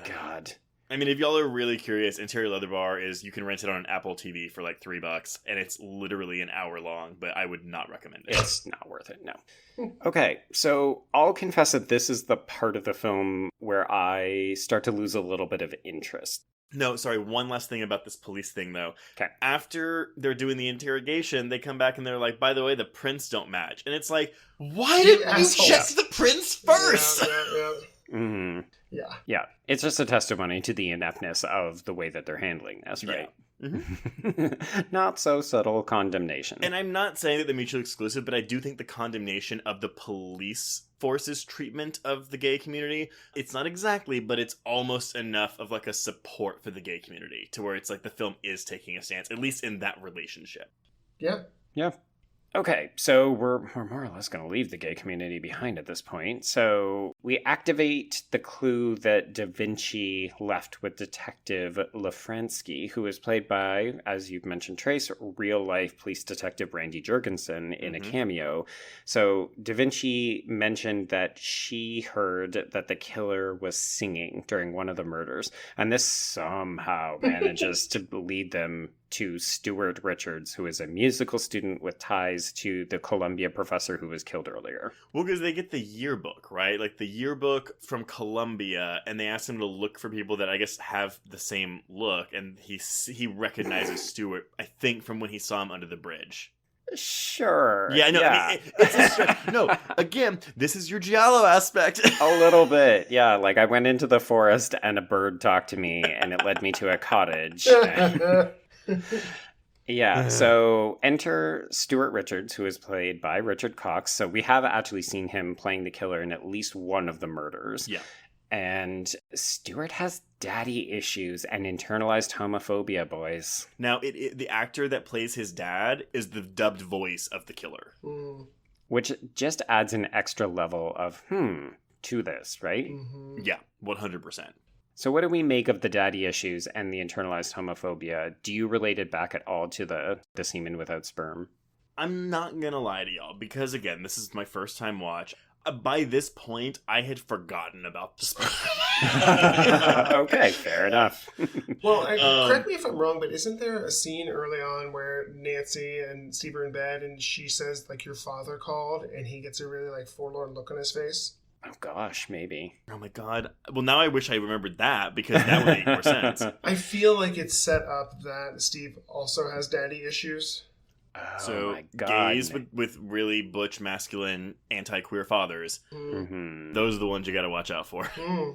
Speaker 2: God.
Speaker 3: I mean, if y'all are really curious, Interior Leather Bar you can rent it on an Apple TV for $3, and it's literally an hour long, but I would not recommend it.
Speaker 2: It's not worth it, no. Okay, so I'll confess that this is the part of the film where I start to lose a little bit of interest.
Speaker 3: No, sorry, one last thing about this police thing, though.
Speaker 2: Okay.
Speaker 3: After they're doing the interrogation, they come back and they're like, by the way, the prints don't match. And it's like, why didn't you check the prints first?
Speaker 4: Yeah.
Speaker 2: Mm-hmm. Yeah. It's just a testimony to the ineptness of the way that they're handling this, right?
Speaker 3: Yeah. Mm-hmm.
Speaker 2: Not so subtle condemnation.
Speaker 3: And I'm not saying that they're mutually exclusive, but I do think the condemnation of the police force's treatment of the gay community, it's not exactly, but it's almost enough of a support for the gay community to where it's the film is taking a stance, at least in that relationship.
Speaker 4: Yeah.
Speaker 2: Okay, so we're more or less going to leave the gay community behind at this point. So we activate the clue that Da Vinci left with Detective Lafransky, who is played by, as you've mentioned, Trace, real-life police detective Randy Jurgensen in a cameo. So Da Vinci mentioned that she heard that the killer was singing during one of the murders, and this somehow manages to lead them to Stuart Richards, who is a musical student with ties to the Columbia professor who was killed earlier.
Speaker 3: Well, because they get the yearbook, right? The yearbook from Columbia, and they ask him to look for people that I guess have the same look, and he recognizes Stuart, I think, from when he saw him under the bridge.
Speaker 2: Sure.
Speaker 3: Yeah, no,
Speaker 2: yeah.
Speaker 3: I mean, it's a stretch. No, again, this is your Giallo aspect.
Speaker 2: A little bit, yeah. Like, I went into the forest and a bird talked to me, and it led me to a cottage. Yeah, so enter Stuart Richards, who is played by Richard Cox. So we have actually seen him playing the killer in at least one of the murders.
Speaker 3: Yeah.
Speaker 2: And Stuart has daddy issues and internalized homophobia, boys.
Speaker 3: Now, the actor that plays his dad is the dubbed voice of the killer.
Speaker 2: Which just adds an extra level of, to this, right?
Speaker 3: Yeah, 100%.
Speaker 2: So what do we make of the daddy issues and the internalized homophobia? Do you relate it back at all to the semen without sperm?
Speaker 3: I'm not going to lie to y'all, because again, this is my first time watch. By this point, I had forgotten about the sperm.
Speaker 2: Okay, fair enough.
Speaker 4: Well, correct me if I'm wrong, but isn't there a scene early on where Nancy and Steve are in bed and she says, like, your father called, and he gets a really, like, forlorn look on his face?
Speaker 2: Oh gosh, maybe.
Speaker 3: Oh my god. Well, now I wish I remembered that, because that would make more sense.
Speaker 4: I feel like it's set up that Steve also has daddy issues.
Speaker 2: Oh
Speaker 3: So
Speaker 2: my God.
Speaker 3: gays with really butch, masculine, anti-queer fathers,
Speaker 2: Mm-hmm.
Speaker 3: those are the ones you got to watch out for.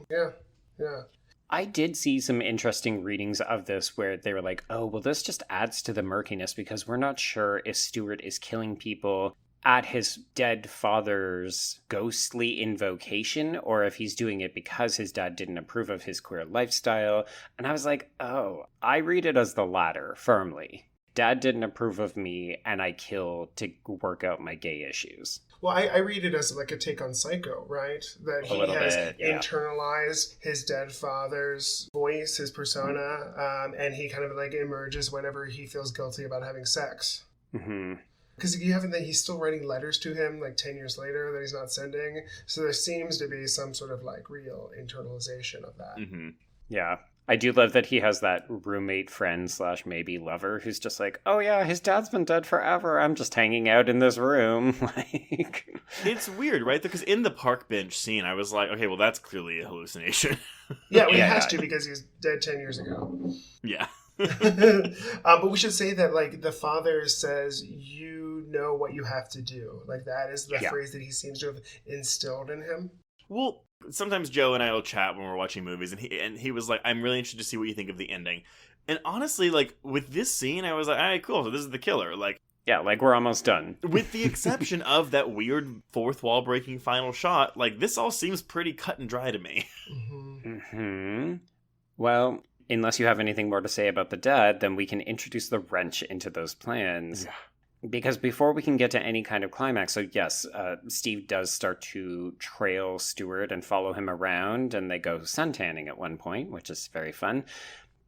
Speaker 4: Yeah.
Speaker 2: I did see some interesting readings of this where they were like, oh, well, this just adds to the murkiness because we're not sure if Stuart is killing people at his dead father's ghostly invocation or if he's doing it because his dad didn't approve of his queer lifestyle. And I was like, oh, I read it as the latter, firmly. Dad didn't approve of me, and I kill to work out my gay issues.
Speaker 4: Well, I read it as like a take on Psycho, right? That he has internalized his dead father's voice, his persona, and he kind of like emerges whenever he feels guilty about having sex.
Speaker 2: Mm-hmm.
Speaker 4: Because you haven't, he's still writing letters to him like 10 years later that he's not sending. So there seems to be some sort of like real internalization of that.
Speaker 3: Mm-hmm.
Speaker 2: Yeah. I do love that he has that roommate friend / maybe lover who's just like, oh yeah, his dad's been dead forever. I'm just hanging out in this room. Like,
Speaker 3: it's weird, right? Because in the park bench scene, I was like, okay, well, that's clearly a hallucination.
Speaker 4: Yeah, well, he has to because he's dead 10 years ago.
Speaker 3: Yeah.
Speaker 4: But we should say that like the father says, you know what you have to do. Like that is the phrase that he seems to have instilled in him.
Speaker 3: Well, sometimes Joe and I will chat when we're watching movies, and he was like, I'm really interested to see what you think of the ending. And honestly, like, with this scene, I was like, all right, cool, so this is the killer. Like,
Speaker 2: yeah, like, we're almost done.
Speaker 3: With the exception of that weird fourth wall breaking final shot, like, this all seems pretty cut and dry to me.
Speaker 2: Mm-hmm. Well, unless you have anything more to say about the dad, then we can introduce the wrench into those plans. Yeah. Because before we can get to any kind of climax, so yes, Steve does start to trail Stuart and follow him around, and they go suntanning at one point, which is very fun.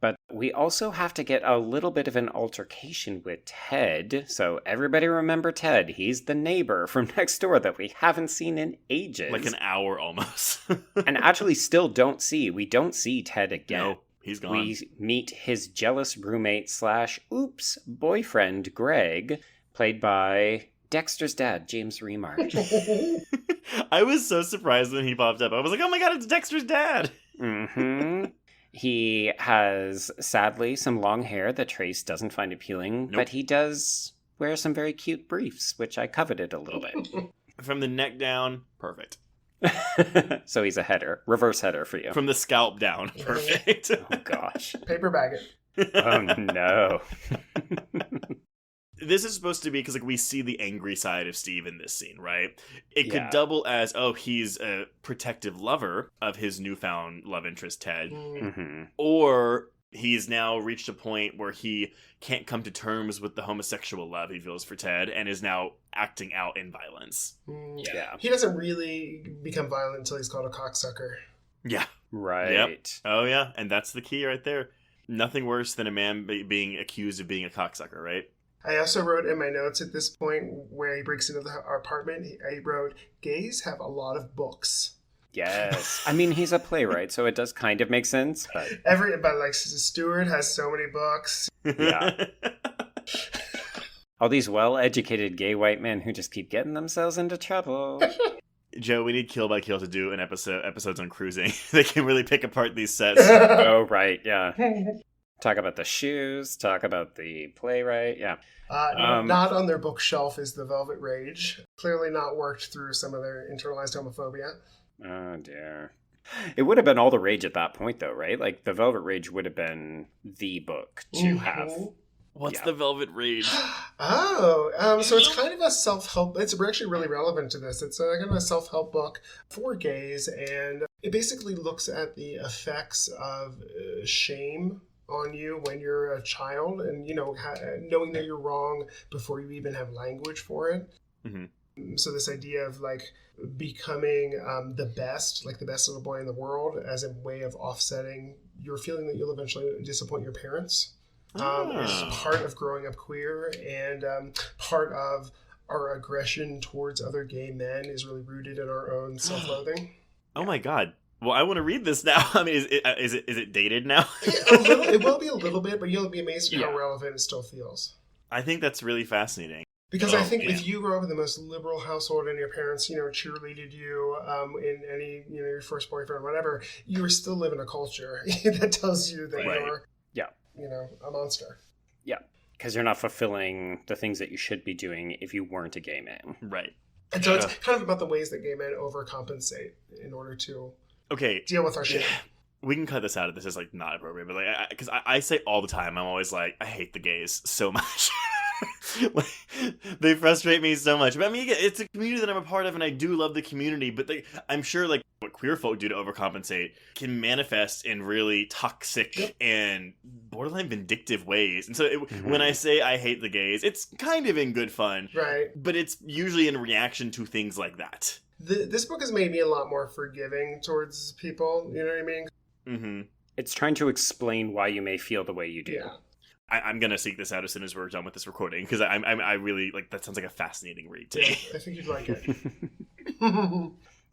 Speaker 2: But we also have to get a little bit of an altercation with Ted. So everybody remember Ted. He's the neighbor from next door that we haven't seen in ages.
Speaker 3: Like an hour almost.
Speaker 2: And actually still don't see. We don't see Ted again.
Speaker 3: No, he's gone. We
Speaker 2: meet his jealous roommate / boyfriend, Greg, played by Dexter's dad, James Remar.
Speaker 3: I was so surprised when he popped up. I was like, oh my god, it's Dexter's dad!
Speaker 2: Mm-hmm. He has, sadly, some long hair that Trace doesn't find appealing, but he does wear some very cute briefs, which I coveted a little bit.
Speaker 3: From the neck down, perfect.
Speaker 2: So he's a header. Reverse header for you.
Speaker 3: From the scalp down, perfect.
Speaker 2: Oh gosh.
Speaker 4: Paper bag it.
Speaker 2: Oh no.
Speaker 3: This is supposed to be because, like, we see the angry side of Steve in this scene, right? It could double as, oh, he's a protective lover of his newfound love interest, Ted.
Speaker 2: Mm-hmm.
Speaker 3: Or he's now reached a point where he can't come to terms with the homosexual love he feels for Ted and is now acting out in violence.
Speaker 2: Yeah.
Speaker 4: He doesn't really become violent until he's called a cocksucker.
Speaker 3: Yeah.
Speaker 2: Right.
Speaker 3: Yep. Oh, yeah. And that's the key right there. Nothing worse than a man being accused of being a cocksucker, right?
Speaker 4: I also wrote in my notes at this point where he breaks into our apartment, I wrote, gays have a lot of books.
Speaker 2: Yes. I mean, he's a playwright, so it does kind of make sense. But
Speaker 4: like, Stuart has so many books.
Speaker 2: Yeah. All these well-educated gay white men who just keep getting themselves into trouble.
Speaker 3: Joe, we need Kill by Kill to do an episodes on cruising. They can really pick apart these sets.
Speaker 2: Oh, right, yeah. Talk about the shoes, talk about the playwright, yeah.
Speaker 4: Not on their bookshelf is The Velvet Rage. Clearly not worked through some of their internalized homophobia.
Speaker 2: Oh, dear. It would have been all the rage at that point, though, right? Like, The Velvet Rage would have been the book to have.
Speaker 3: What's the Velvet Rage?
Speaker 4: So it's kind of a self-help. It's actually really relevant to this. It's kind of a self-help book for gays, and it basically looks at the effects of shame on you when you're a child, and knowing that you're wrong before you even have language for it. Mm-hmm. So this idea of like becoming the best little boy in the world as a way of offsetting your feeling that you'll eventually disappoint your parents is part of growing up queer, and part of our aggression towards other gay men is really rooted in our own self-loathing.
Speaker 3: Oh my god. Well, I want to read this now. I mean, is it dated now?
Speaker 4: It will be a little bit, but you'll be amazed at how relevant it still feels.
Speaker 3: I think that's really fascinating.
Speaker 4: Because I think if you grow up in the most liberal household and your parents, cheerleaded you in any, your first boyfriend or whatever, you are still living a culture that tells you that you're, a monster.
Speaker 2: Yeah, because you're not fulfilling the things that you should be doing if you weren't a gay man.
Speaker 3: Right.
Speaker 4: And so it's kind of about the ways that gay men overcompensate in order to deal with our shit.
Speaker 3: We can cut this out if this is like not appropriate, but like, because I say all the time, I'm always like, I hate the gays so much. Like, they frustrate me so much. But I mean, it's a community that I'm a part of, and I do love the community. But I'm sure like what queer folk do to overcompensate can manifest in really toxic and borderline vindictive ways. And so when I say I hate the gays, it's kind of in good fun,
Speaker 4: right?
Speaker 3: But it's usually in reaction to things like that.
Speaker 4: This book has made me a lot more forgiving towards people. You know what I mean?
Speaker 2: Mm-hmm. It's trying to explain why you may feel the way you do.
Speaker 4: Yeah.
Speaker 3: I'm going to seek this out as soon as we're done with this recording, because I really, like, that sounds like a fascinating read to me.
Speaker 4: I think you'd like it.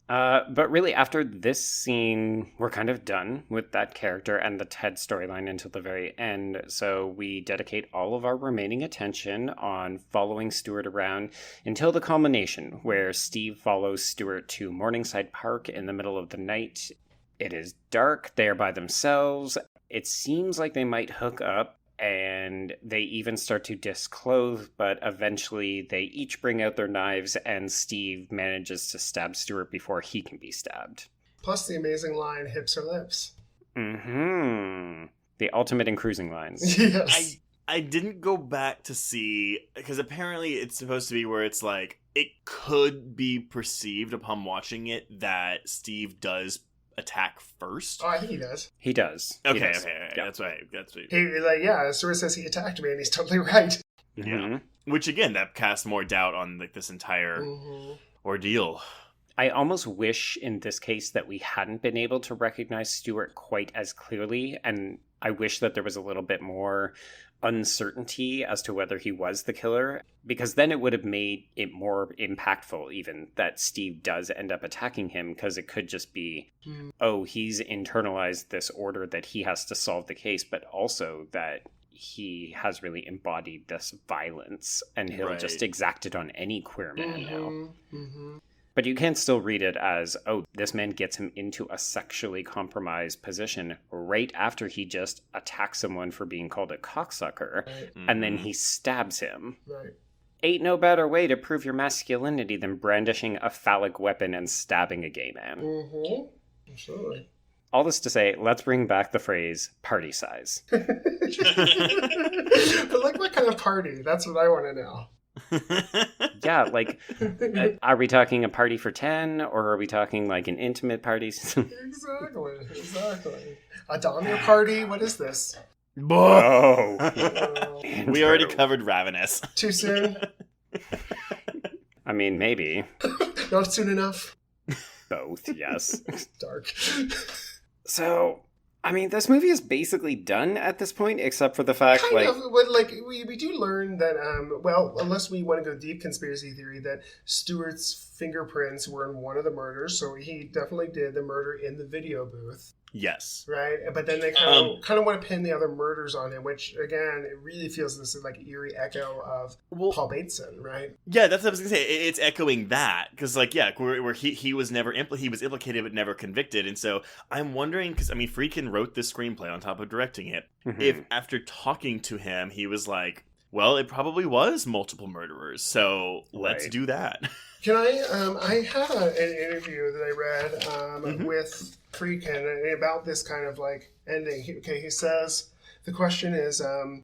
Speaker 2: But really, after this scene, we're kind of done with that character and the Ted storyline until the very end. So we dedicate all of our remaining attention on following Stuart around until the culmination, where Steve follows Stuart to Morningside Park in the middle of the night. It is dark. They are by themselves. It seems like they might hook up, and they even start to disclose, but eventually they each bring out their knives, and Steve manages to stab Stuart before he can be stabbed.
Speaker 4: Plus the amazing line, hips or lips.
Speaker 2: Mm-hmm. The ultimate in cruising lines.
Speaker 4: Yes.
Speaker 3: I didn't go back to see, because apparently it's supposed to be where it's like, it could be perceived upon watching it that Steve does attack first.
Speaker 4: Oh, I think he does.
Speaker 2: He does.
Speaker 3: Okay.
Speaker 2: Yeah.
Speaker 3: That's right.
Speaker 4: Stuart says he attacked me, and he's totally right.
Speaker 2: Mm-hmm.
Speaker 3: Yeah. Which again, that casts more doubt on like this entire ordeal.
Speaker 2: I almost wish in this case that we hadn't been able to recognize Stuart quite as clearly, and I wish that there was a little bit more uncertainty as to whether he was the killer, because then it would have made it more impactful even that Steve does end up attacking him, because it could just be, he's internalized this order that he has to solve the case, but also that he has really embodied this violence and he'll just exact it on any queer man now. Mm-hmm. But you can still read it as, this man gets him into a sexually compromised position right after he just attacks someone for being called a cocksucker, and then he stabs him.
Speaker 4: Right.
Speaker 2: Ain't no better way to prove your masculinity than brandishing a phallic weapon and stabbing a gay man.
Speaker 4: Mm-hmm. Absolutely.
Speaker 2: All this to say, let's bring back the phrase party size.
Speaker 4: But like, what kind of party? That's what I want to know.
Speaker 2: Yeah, like, are we talking a party for 10, or are we talking like an intimate party?
Speaker 4: Exactly. A Dahmer party? What is this?
Speaker 2: Oh.
Speaker 3: We already covered Ravenous.
Speaker 4: Too soon?
Speaker 2: I mean, maybe.
Speaker 4: Not soon enough?
Speaker 2: Both, yes.
Speaker 4: Dark.
Speaker 2: So, I mean, this movie is basically done at this point, except for the fact,
Speaker 4: kind of, but like we do learn that, unless we want to go deep conspiracy theory, that Stuart's fingerprints were in one of the murders, so he definitely did the murder in the video booth.
Speaker 3: Yes.
Speaker 4: Right? But then they kind of want to pin the other murders on him, which, again, it really feels this is like eerie echo of Paul Bateson, right?
Speaker 3: Yeah, that's what I was going to say. It's echoing that. Because, like, yeah, where he was never he was implicated but never convicted. And so I'm wondering, because, I mean, Friedkin wrote this screenplay on top of directing it. Mm-hmm. If after talking to him, he was like, well, it probably was multiple murderers, so let's do that.
Speaker 4: Can I had an interview that I read with Friedkin about this kind of like ending. He says, the question is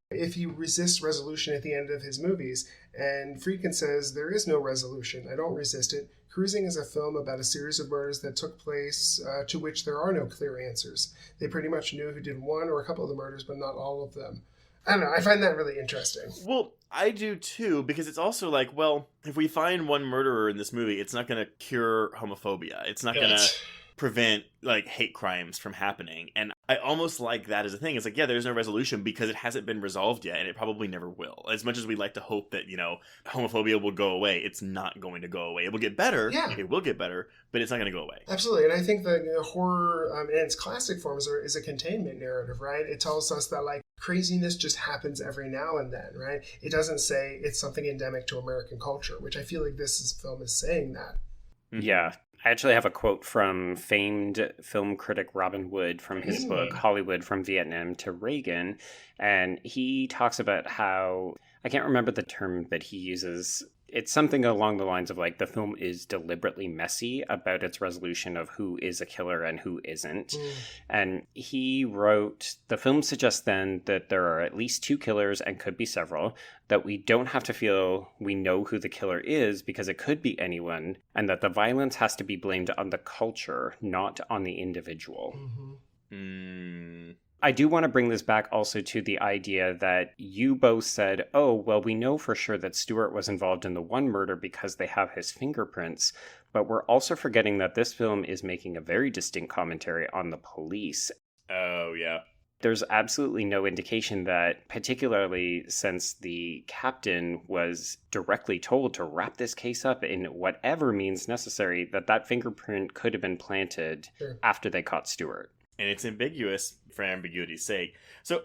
Speaker 4: if he resists resolution at the end of his movies. And Friedkin says, there is no resolution. I don't resist it. Cruising is a film about a series of murders that took place to which there are no clear answers. They pretty much knew who did one or a couple of the murders, but not all of them. I don't know. I find that really interesting.
Speaker 3: Well, I do too, because it's also like, well, if we find one murderer in this movie, it's not going to cure homophobia. It's not going to prevent like hate crimes from happening. And I almost like that as a thing. It's like, yeah, there's no resolution because it hasn't been resolved yet, and it probably never will. As much as we'd like to hope that, you know, homophobia will go away, it's not going to go away. It will get better. Yeah. It will get better, but it's not going to go away.
Speaker 4: Absolutely. And I think the horror in its classic forms is a containment narrative, right? It tells us that like craziness just happens every now and then, right? It doesn't say it's something endemic to American culture, which I feel like film is saying that.
Speaker 2: Yeah. I actually have a quote from famed film critic Robin Wood from his book, Hollywood from Vietnam to Reagan. And he talks about how, I can't remember the term that he uses. It's something along the lines of like the film is deliberately messy about its resolution of who is a killer and who isn't. And he wrote, the film suggests then that there are at least two killers and could be several, that we don't have to feel we know who the killer is because it could be anyone, and that the violence has to be blamed on the culture, not on the individual. I do want to bring this back also to the idea that you both said, oh, well, we know for sure that Stewart was involved in the one murder because they have his fingerprints, but we're also forgetting that this film is making a very distinct commentary on the police.
Speaker 3: Oh, yeah.
Speaker 2: There's absolutely no indication that, particularly since the captain was directly told to wrap this case up in whatever means necessary, that fingerprint could have been planted after they caught Stewart.
Speaker 3: And it's ambiguous for ambiguity's sake. So,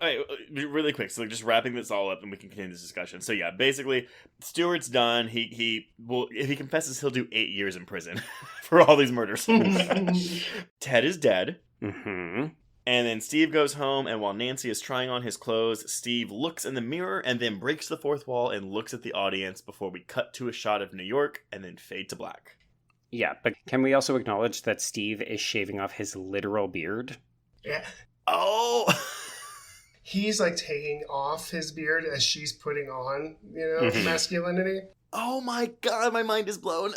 Speaker 3: really quick, so just wrapping this all up and we can continue this discussion. So, yeah, basically, Stewart's done. He will, if he confesses, he'll do 8 years in prison for all these murders. Ted is dead.
Speaker 2: Mm-hmm.
Speaker 3: And then Steve goes home, and while Nancy is trying on his clothes, Steve looks in the mirror and then breaks the fourth wall and looks at the audience before we cut to a shot of New York and then fade to black.
Speaker 2: Yeah, but can we also acknowledge that Steve is shaving off his literal beard?
Speaker 4: Yeah.
Speaker 3: Oh!
Speaker 4: He's like taking off his beard as she's putting on, masculinity.
Speaker 3: Oh my god, my mind is blown.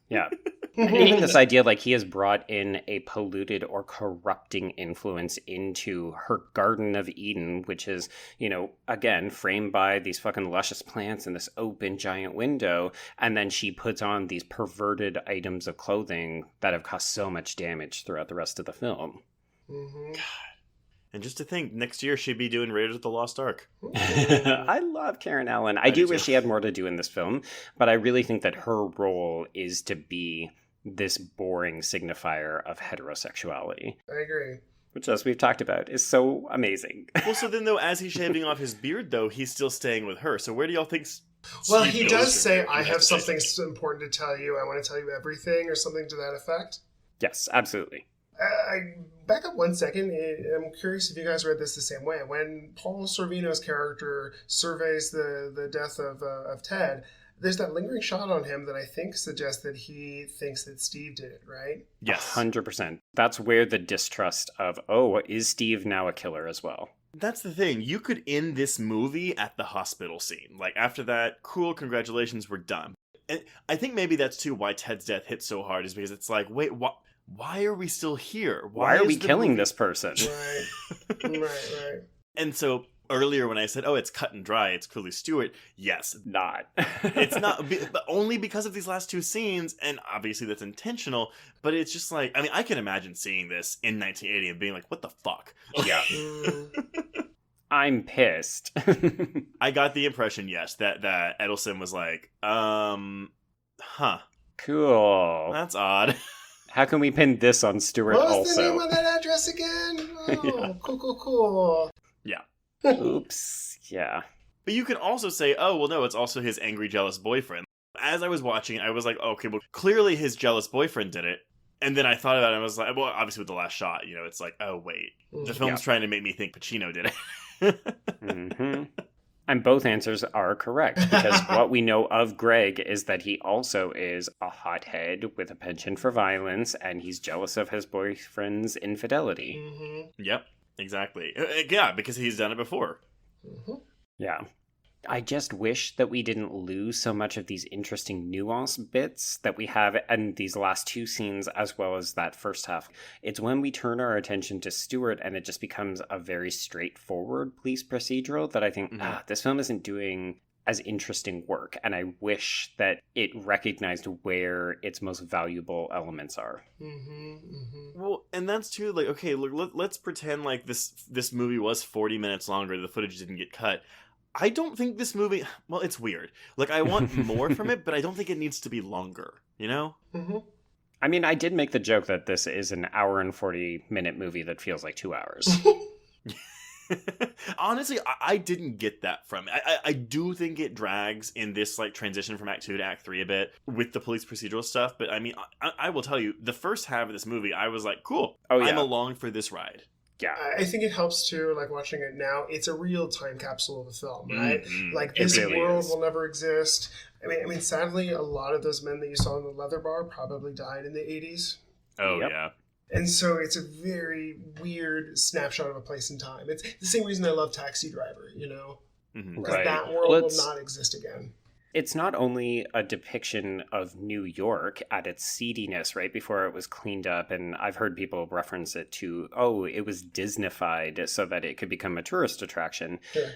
Speaker 2: Yeah. And even this idea, like, he has brought in a polluted or corrupting influence into her Garden of Eden, which is, again, framed by these fucking luscious plants and this open giant window. And then she puts on these perverted items of clothing that have caused so much damage throughout the rest of the film.
Speaker 4: Mm-hmm.
Speaker 3: God. And just to think, next year she'd be doing Raiders of the Lost Ark.
Speaker 2: I love Karen Allen. I do wish she had more to do in this film, but I really think that her role is to be this boring signifier of heterosexuality.
Speaker 4: I agree.
Speaker 2: Which, as we've talked about, is so amazing.
Speaker 3: Well, so then, though, as he's shaving off his beard, though, he's still staying with her. So where do y'all think...
Speaker 4: Well, he does say, I have something important to tell you. I want to tell you everything, or something to that effect.
Speaker 2: Yes, absolutely.
Speaker 4: Back up 1 second. I'm curious if you guys read this the same way. When Paul Sorvino's character surveys the death of Ted, there's that lingering shot on him that I think suggests that he thinks that Steve did it, right?
Speaker 2: Yes. 100%. That's where the distrust of, is Steve now a killer as well?
Speaker 3: That's the thing. You could end this movie at the hospital scene. Like, after that, cool, congratulations, we're done. And I think maybe that's, too, why Ted's death hit so hard, is because it's like, wait, what? Why are we still here?
Speaker 2: Why are we killing this person?
Speaker 4: Right.
Speaker 3: And so earlier when I said, it's cut and dry, it's clearly Stewart. Yes.
Speaker 2: Not.
Speaker 3: It's not, but only because of these last two scenes, and obviously that's intentional, but it's just like, I mean, I can imagine seeing this in 1980 and being like, what the fuck?
Speaker 2: Yeah. I'm pissed.
Speaker 3: I got the impression, yes, that Edelson was like, huh.
Speaker 2: Cool.
Speaker 3: That's odd.
Speaker 2: How can we pin this on Stuart
Speaker 4: What was
Speaker 2: also?
Speaker 4: the name of that address again? Oh, cool.
Speaker 3: Yeah.
Speaker 2: Oops. Yeah.
Speaker 3: But you can also say, oh, well, no, it's also his angry, jealous boyfriend. As I was watching, I was like, okay, well, clearly his jealous boyfriend did it. And then I thought about it and I was like, well, obviously with the last shot, it's like, oh, wait. The film's trying to make me think Pacino did it.
Speaker 2: Mm-hmm. And both answers are correct, because what we know of Greg is that he also is a hothead with a penchant for violence, and he's jealous of his boyfriend's infidelity.
Speaker 4: Mm-hmm.
Speaker 3: Yep, exactly. Yeah, because he's done it before.
Speaker 4: Mm-hmm.
Speaker 2: Yeah. I just wish that we didn't lose so much of these interesting nuance bits that we have in these last two scenes, as well as that first half. It's when we turn our attention to Stuart and it just becomes a very straightforward police procedural that I think, this film isn't doing as interesting work. And I wish that it recognized where its most valuable elements are.
Speaker 4: Mm-hmm. Mm-hmm.
Speaker 3: Well, and that's too, like, okay, look, let's pretend like this movie was 40 minutes longer. The footage didn't get cut. I don't think this movie, well, it's weird. Like, I want more from it, but I don't think it needs to be longer,
Speaker 4: Mm-hmm.
Speaker 2: I mean, I did make the joke that this is an hour and 40-minute movie that feels like 2 hours.
Speaker 3: Honestly, I didn't get that from it. I do think it drags in this, like, transition from Act 2 to Act 3 a bit with the police procedural stuff, but I mean, I will tell you, the first half of this movie, I was like, cool, I'm along for this ride.
Speaker 2: Yeah.
Speaker 4: I think it helps too, like watching it now, it's a real time capsule of a film, right?
Speaker 3: Mm-hmm.
Speaker 4: Like this
Speaker 2: really
Speaker 4: world
Speaker 2: is.
Speaker 4: will never exist. I mean, sadly, a lot of those men that you saw in the leather bar probably died in the 80s.
Speaker 3: Oh,
Speaker 2: Yep.
Speaker 3: yeah.
Speaker 4: And so it's a very weird snapshot of a place in time. It's the same reason I love Taxi Driver,
Speaker 3: Mm-hmm.
Speaker 4: Because
Speaker 2: Right.
Speaker 4: that world
Speaker 2: Well,
Speaker 4: will not exist again.
Speaker 2: It's not only a depiction of New York at its seediness, right, before it was cleaned up, and I've heard people reference it to, it was Disneyfied so that it could become a tourist attraction.
Speaker 4: Sure.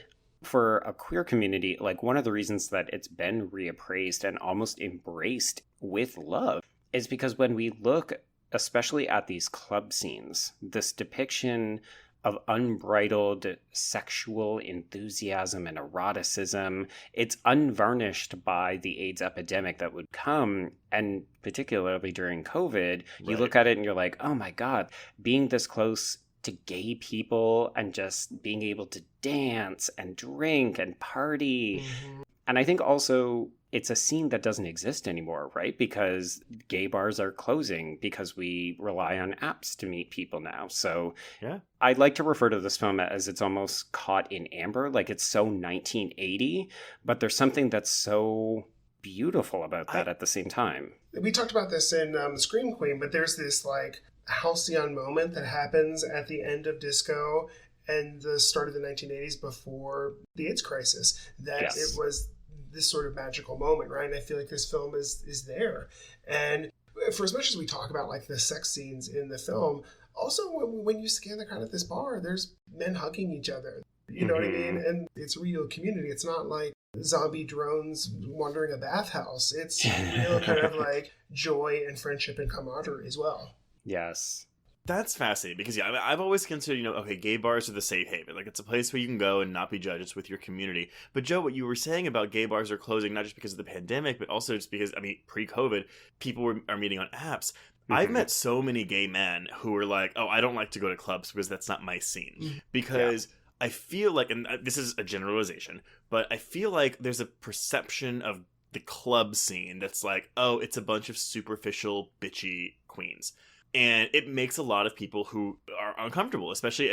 Speaker 2: For a queer community, like, one of the reasons that it's been reappraised and almost embraced with love is because when we look, especially at these club scenes, this depiction of unbridled sexual enthusiasm and eroticism, it's unvarnished by the AIDS epidemic that would come, and particularly during COVID, you look at it and you're like, oh my God, being this close to gay people and just being able to dance and drink and party.
Speaker 4: Mm-hmm.
Speaker 2: And I think also it's a scene that doesn't exist anymore, right? Because gay bars are closing because we rely on apps to meet people now. So
Speaker 3: Yeah.
Speaker 2: I like to refer to this film as it's almost caught in amber. Like, it's so 1980, but there's something that's so beautiful about that at the same time.
Speaker 4: We talked about this in Scream Queen, but there's this like halcyon moment that happens at the end of disco and the start of the 1980s before the AIDS crisis. That it was this sort of magical moment, right? And I feel like this film is there. And for as much as we talk about like the sex scenes in the film, also when you scan the crowd at this bar, there's men hugging each other. You know what I mean? And it's real community. It's not like zombie drones wandering a bathhouse. It's real kind of like joy and friendship and camaraderie as well.
Speaker 2: Yes.
Speaker 3: That's fascinating because, I mean, I've always considered, okay, gay bars are the safe haven. Like, it's a place where you can go and not be judged. It's with your community. But, Joe, what you were saying about gay bars are closing, not just because of the pandemic, but also just because, I mean, pre-COVID, people are meeting on apps. Mm-hmm. I've met so many gay men who are like, oh, I don't like to go to clubs because that's not my scene. Because I feel like, and this is a generalization, but I feel like there's a perception of the club scene that's like, oh, it's a bunch of superficial, bitchy queens. And it makes a lot of people who are uncomfortable, especially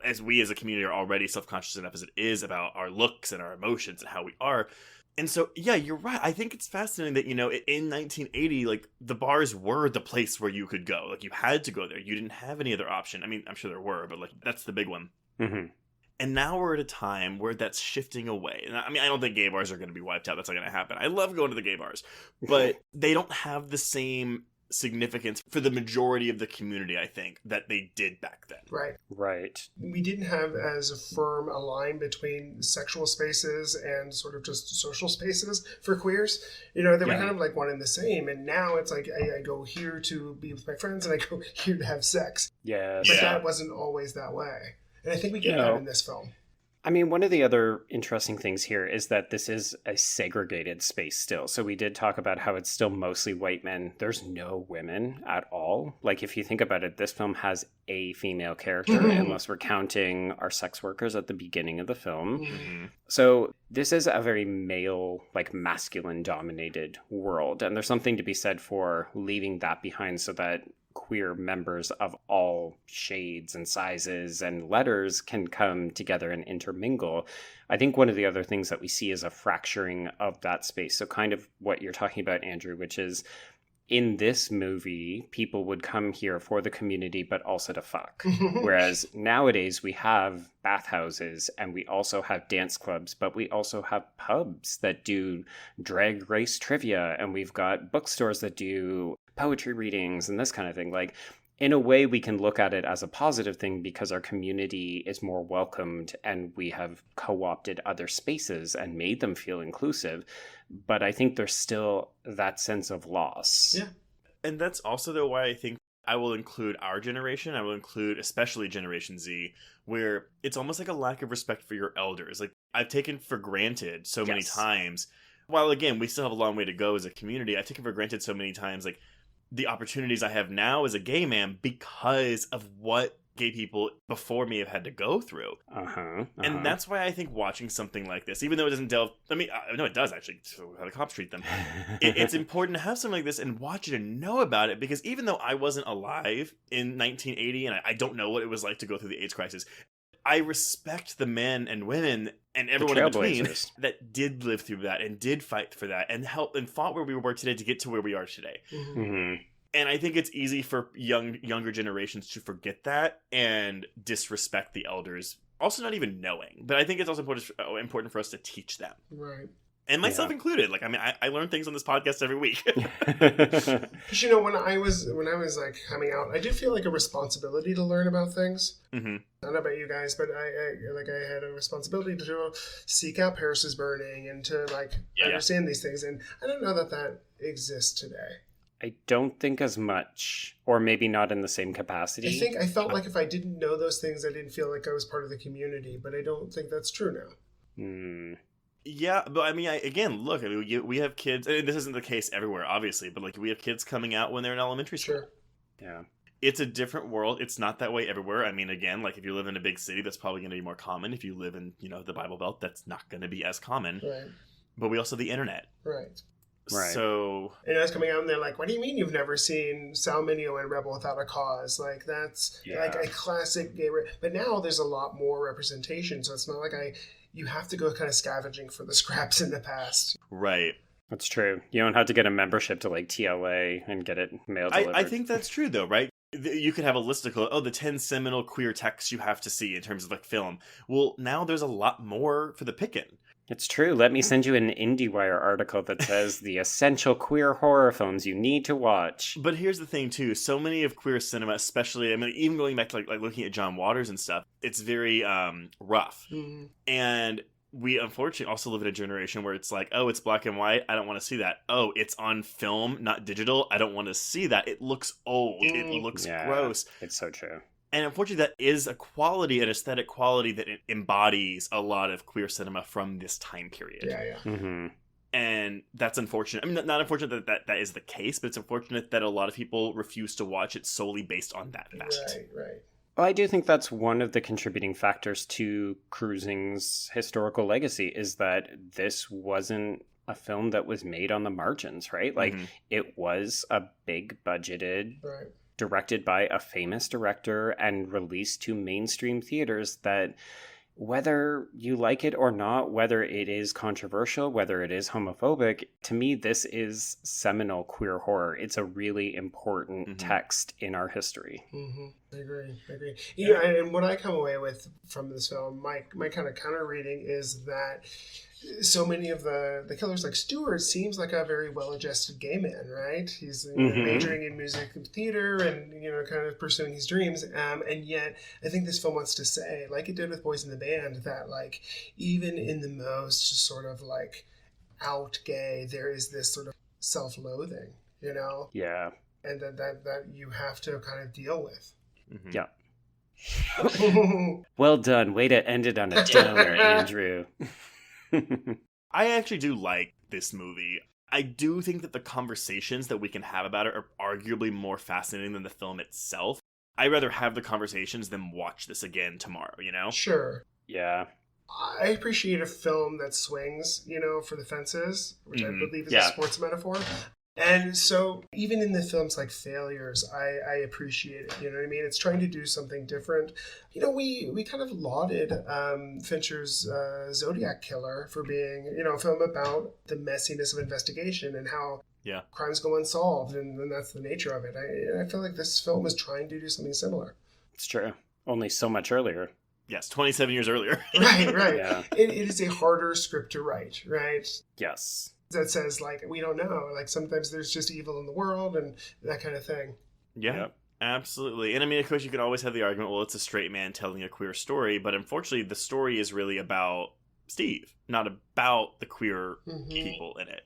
Speaker 3: as we as a community are already self-conscious enough as it is about our looks and our emotions and how we are. And so, yeah, you're right. I think it's fascinating that, in 1980, like, the bars were the place where you could go. Like, you had to go there. You didn't have any other option. I mean, I'm sure there were, but, like, that's the big one.
Speaker 2: Mm-hmm.
Speaker 3: And now we're at a time where that's shifting away. And I mean, I don't think gay bars are going to be wiped out. That's not going to happen. I love going to the gay bars. But they don't have the same significance for the majority of the community, I think, that they did back then.
Speaker 2: Right.
Speaker 4: We didn't have as firm a line between sexual spaces and sort of just social spaces for queers. They were kind of like one and the same. And now it's like, I go here to be with my friends and I go here to have sex.
Speaker 2: Yes.
Speaker 4: But that wasn't always that way. And I think we get that in this film.
Speaker 2: I mean, one of the other interesting things here is that this is a segregated space still. So we did talk about how it's still mostly white men. There's no women at all. Like, if you think about it, this film has a female character, unless we're counting our sex workers at the beginning of the film. So this is a very male, like masculine dominated world. And there's something to be said for leaving that behind so that queer members of all shades and sizes and letters can come together and intermingle. I think one of the other things that we see is a fracturing of that space. So kind of what you're talking about, Andrew, which is in this movie, people would come here for the community, but also to fuck. Whereas nowadays we have bathhouses and we also have dance clubs, but we also have pubs that do drag race trivia, and we've got bookstores that do poetry readings and this kind of thing. Like, in a way, we can look at it as a positive thing because our community is more welcomed and we have co-opted other spaces and made them feel inclusive. But I think there's still that sense of loss.
Speaker 3: Yeah. And that's also, though, why I think I will include our generation. I will include especially Generation Z, where it's almost like a lack of respect for your elders. Like, I've taken for granted so many times, while again, we still have a long way to go as a community, I've taken for granted so many times, like, the opportunities I have now as a gay man because of what gay people before me have had to go through. And that's why I think watching something like this, even though it doesn't delve, I mean, no, it does actually, so how the cops treat them. It's important to have something like this and watch it and know about it, because even though I wasn't alive in 1980 and I don't know what it was like to go through the AIDS crisis, I respect the men and women and everyone in between that did live through that and did fight for that and help and fought where we were today to get to where we are today. And I think it's easy for younger generations to forget that and disrespect the elders. Also, not even knowing, but I think it's also important for us to teach them.
Speaker 4: Right.
Speaker 3: And myself included. Like, I mean, I learn things on this podcast every week.
Speaker 4: Because, you know, when I was like coming out, I did feel like a responsibility to learn about things. I don't know about you guys, but I had a responsibility to seek out Paris Burning and to understand these things. And I don't know that exists today.
Speaker 2: I don't think as much, or maybe not in the same capacity.
Speaker 4: I felt like if I didn't know those things, I didn't feel like I was part of the community, but I don't think that's true now.
Speaker 3: Yeah, but I mean, look, I mean, we have kids, and this isn't the case everywhere, obviously, but like, we have kids coming out when they're in elementary school.
Speaker 4: Sure.
Speaker 2: Yeah.
Speaker 3: It's a different world. It's not that way everywhere. I mean, again, like, if you live in a big city, that's probably going to be more common. If you live in, the Bible Belt, that's not going to be as common.
Speaker 4: Right.
Speaker 3: But we also have the internet.
Speaker 4: Right.
Speaker 3: So...
Speaker 4: And I was coming out and they're like, what do you mean you've never seen Sal Mineo in Rebel Without a Cause? Like, that's like a classic gay... But now there's a lot more representation, so it's not like you have to go kind of scavenging for the scraps in the past.
Speaker 3: Right.
Speaker 2: That's true. You don't have to get a membership to, like, TLA and get it mail delivered.
Speaker 3: I think that's true, though, right? You could have a listicle, the 10 seminal queer texts you have to see in terms of, like, film. Well, now there's a lot more for the picking.
Speaker 2: It's true. Let me send you an IndieWire article that says the essential queer horror films you need to watch.
Speaker 3: But here's the thing, too. So many of queer cinema, especially, I mean, even going back to like looking at John Waters and stuff, it's very rough. And we unfortunately also live in a generation where it's like, oh, it's black and white. I don't want to see that. Oh, it's on film, not digital. I don't want to see that. It looks old. It looks gross.
Speaker 2: It's so true.
Speaker 3: And unfortunately, that is a quality, an aesthetic quality that embodies a lot of queer cinema from this time period.
Speaker 2: Mm-hmm.
Speaker 3: And that's unfortunate. I mean, not unfortunate that is the case, but it's unfortunate that a lot of people refuse to watch it solely based on that fact.
Speaker 4: Right.
Speaker 2: Well, I do think that's one of the contributing factors to Cruising's historical legacy, is that this wasn't a film that was made on the margins, right? Like, it was a big budgeted...
Speaker 4: Right.
Speaker 2: Directed by a famous director and released to mainstream theaters, that whether you like it or not, whether it is controversial, whether it is homophobic, to me, this is seminal queer horror. It's a really important text in our history.
Speaker 4: I agree. You know, and what I come away with from this film, my kind of counter reading is that so many of the killers, like Stewart, seems like a very well-adjusted gay man, right? He's majoring in music and theater and, kind of pursuing his dreams. And yet, I think this film wants to say, like it did with Boys in the Band, that, like, even in the most sort of, like, out gay, there is this sort of self-loathing,
Speaker 2: Yeah.
Speaker 4: And that you have to kind of deal with.
Speaker 2: Yeah. Well done. Way to end it on a downer, Andrew.
Speaker 3: I actually do like this movie. I do think that the conversations that we can have about it are arguably more fascinating than the film itself. I'd rather have the conversations than watch this again tomorrow, you know?
Speaker 4: Sure.
Speaker 2: Yeah.
Speaker 4: I appreciate a film that swings, for the fences, which I believe is a sports metaphor. And so even in the film's like failures, I appreciate it. You know what I mean? It's trying to do something different. We kind of lauded Fincher's Zodiac Killer for being, a film about the messiness of investigation and how crimes go unsolved. And that's the nature of it. I feel like this film is trying to do something similar.
Speaker 2: It's true. Only so much earlier.
Speaker 3: Yes, 27 years earlier.
Speaker 4: Right.
Speaker 2: Yeah.
Speaker 4: It is a harder script to write, right?
Speaker 2: Yes.
Speaker 4: That says, like, we don't know. Like, sometimes there's just evil in the world and that kind of thing.
Speaker 3: Yeah,
Speaker 2: Yep.
Speaker 3: Absolutely. And I mean, of course, you could always have the argument, well, it's a straight man telling a queer story. But unfortunately, the story is really about Steve, not about the queer people in it.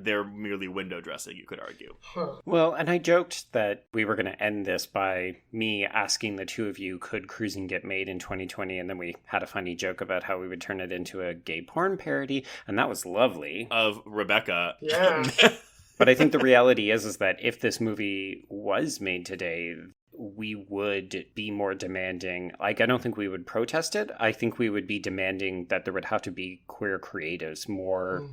Speaker 3: They're merely window dressing, you could argue.
Speaker 4: Huh.
Speaker 2: Well, and I joked that we were going to end this by me asking the two of you, could Cruising get made in 2020? And then we had a funny joke about how we would turn it into a gay porn parody. And that was lovely.
Speaker 3: Of Rebecca.
Speaker 4: Yeah.
Speaker 2: But I think the reality is that if this movie was made today, we would be more demanding. Like, I don't think we would protest it. I think we would be demanding that there would have to be queer creatives more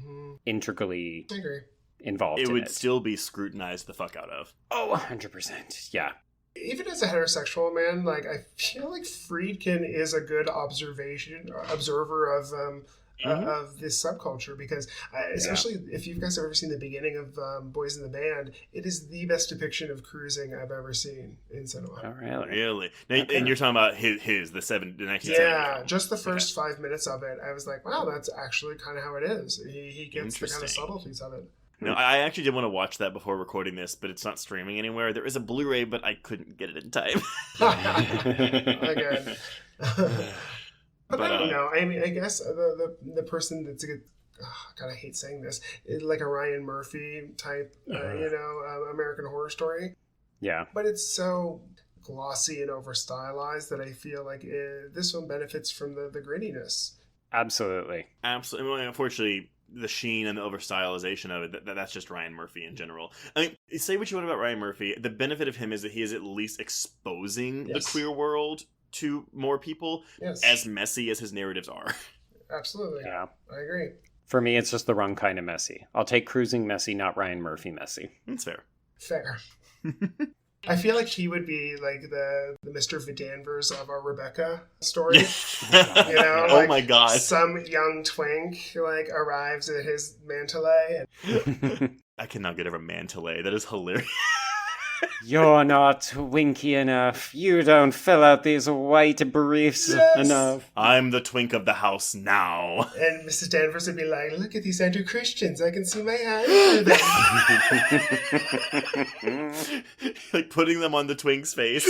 Speaker 2: integrally
Speaker 4: I agree.
Speaker 2: involved in
Speaker 3: It would
Speaker 2: it.
Speaker 3: still be scrutinized the fuck out of.
Speaker 2: Oh, 100%. Yeah.
Speaker 4: Even as a heterosexual man, like, I feel like Friedkin is a good observer of this subculture, because especially if you guys have ever seen the beginning of Boys in the Band, it is the best depiction of cruising I've ever seen in cinema.
Speaker 2: Oh, really?
Speaker 3: Really? Now, and you're talking about the 1970s.
Speaker 4: Yeah, just the first 5 minutes of it, I was like, wow, that's actually kind of how it is. He gets the kind of subtleties of it.
Speaker 3: No, I actually did want to watch that before recording this, but it's not streaming anywhere. There is a Blu-ray, but I couldn't get it in time.
Speaker 4: Again. But I don't know. I mean, I guess the person that's God, I hate saying this, like a Ryan Murphy type, American Horror Story.
Speaker 2: Yeah.
Speaker 4: But it's so glossy and over stylized that I feel like this one benefits from the grittiness.
Speaker 2: Absolutely.
Speaker 3: Absolutely. Unfortunately, the sheen and the over stylization of it, that's just Ryan Murphy in general. I mean, say what you want about Ryan Murphy. The benefit of him is that he is at least exposing the queer world to more people, as messy as his narratives are.
Speaker 4: Absolutely.
Speaker 2: Yeah.
Speaker 4: I agree.
Speaker 2: For me, it's just the wrong kind of messy. I'll take Cruising messy, not Ryan Murphy messy.
Speaker 3: That's fair.
Speaker 4: Fair. I feel like he would be like the Mr. Vidanvers of our Rebecca story.
Speaker 3: Oh my god.
Speaker 4: Some young twink arrives at his Mantelet.
Speaker 3: I cannot get over Mantelet. That is hilarious.
Speaker 2: You're not winky enough. You don't fill out these white briefs enough.
Speaker 3: I'm the twink of the house now.
Speaker 4: And Mrs. Danvers would be like, look at these Andrew Christians. I can see my hand through them.
Speaker 3: Like putting them on the twink's face.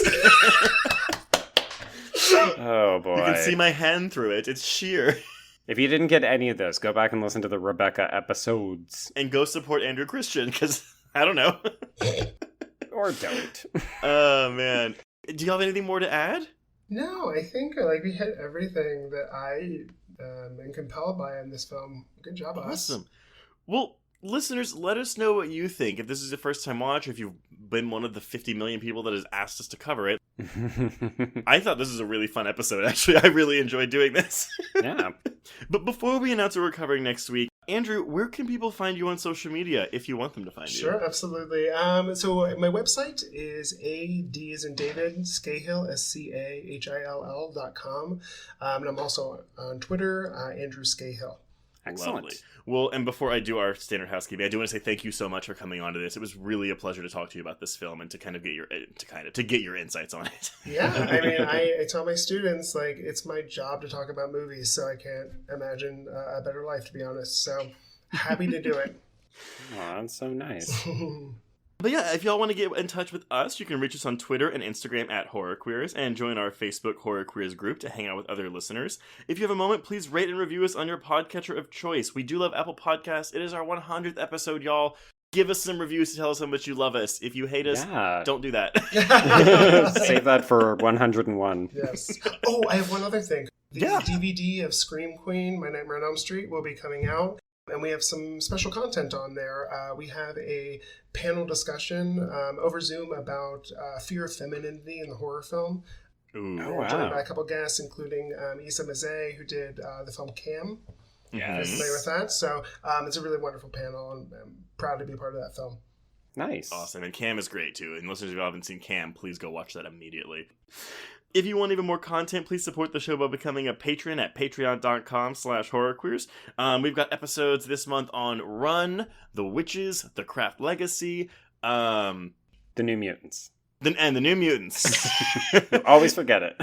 Speaker 2: Oh, boy.
Speaker 3: You can see my hand through it. It's sheer.
Speaker 2: If you didn't get any of this, go back and listen to the Rebecca episodes.
Speaker 3: And go support Andrew Christian, because I don't know.
Speaker 2: Or don't.
Speaker 3: Oh, man. Do you have anything more to add?
Speaker 4: No, I think we hit everything that I am compelled by in this film. Good job,
Speaker 3: Awesome. Well, listeners, let us know what you think. If this is your first time watch, if you've been one of the 50 million people that has asked us to cover it. I thought this was a really fun episode, actually. I really enjoyed doing this.
Speaker 2: Yeah.
Speaker 3: But before we announce what we're covering next week, Andrew, where can people find you on social media if you want them to find you?
Speaker 4: Sure, absolutely. So my website is A-D as in David, Scahill, SCAHILL.com. And I'm also on Twitter, Andrew Scahill.
Speaker 2: Excellent.
Speaker 3: Lovely. Well, and before I do our standard housekeeping, I do want to say thank you so much for coming on to this. It was really a pleasure to talk to you about this film and to kind of get your insights on it.
Speaker 4: Yeah, I mean, I tell my students it's my job to talk about movies, so I can't imagine a better life, to be honest. So happy to do it.
Speaker 2: Oh, that's so nice.
Speaker 3: But yeah, if y'all want to get in touch with us, you can reach us on Twitter and Instagram at Horror Queers and join our Facebook Horror Queers group to hang out with other listeners. If you have a moment, please rate and review us on your podcatcher of choice. We do love Apple Podcasts. It is our 100th episode, y'all. Give us some reviews to tell us how much you love us. If you hate us, don't do that.
Speaker 2: Save that for 101.
Speaker 4: Yes. Oh, I have one other thing. The DVD of Scream Queen, My Nightmare on Elm Street, will be coming out. And we have some special content on there. We have a panel discussion over Zoom about fear of femininity in the horror film.
Speaker 3: Ooh.
Speaker 2: Oh, wow.
Speaker 4: Joined by a couple guests, including Issa Mazet, who did the film Cam.
Speaker 2: Yes.
Speaker 4: Familiar with that? So it's a really wonderful panel, and I'm proud to be part of that film.
Speaker 2: Nice.
Speaker 3: Awesome. And Cam is great, too. And listeners who haven't seen Cam, please go watch that immediately. If you want even more content, please support the show by becoming a patron at patreon.com/horrorqueers. We've got episodes this month on Run, The Witches, The Craft Legacy,
Speaker 2: The New Mutants.
Speaker 3: And the New Mutants.
Speaker 2: Always forget it.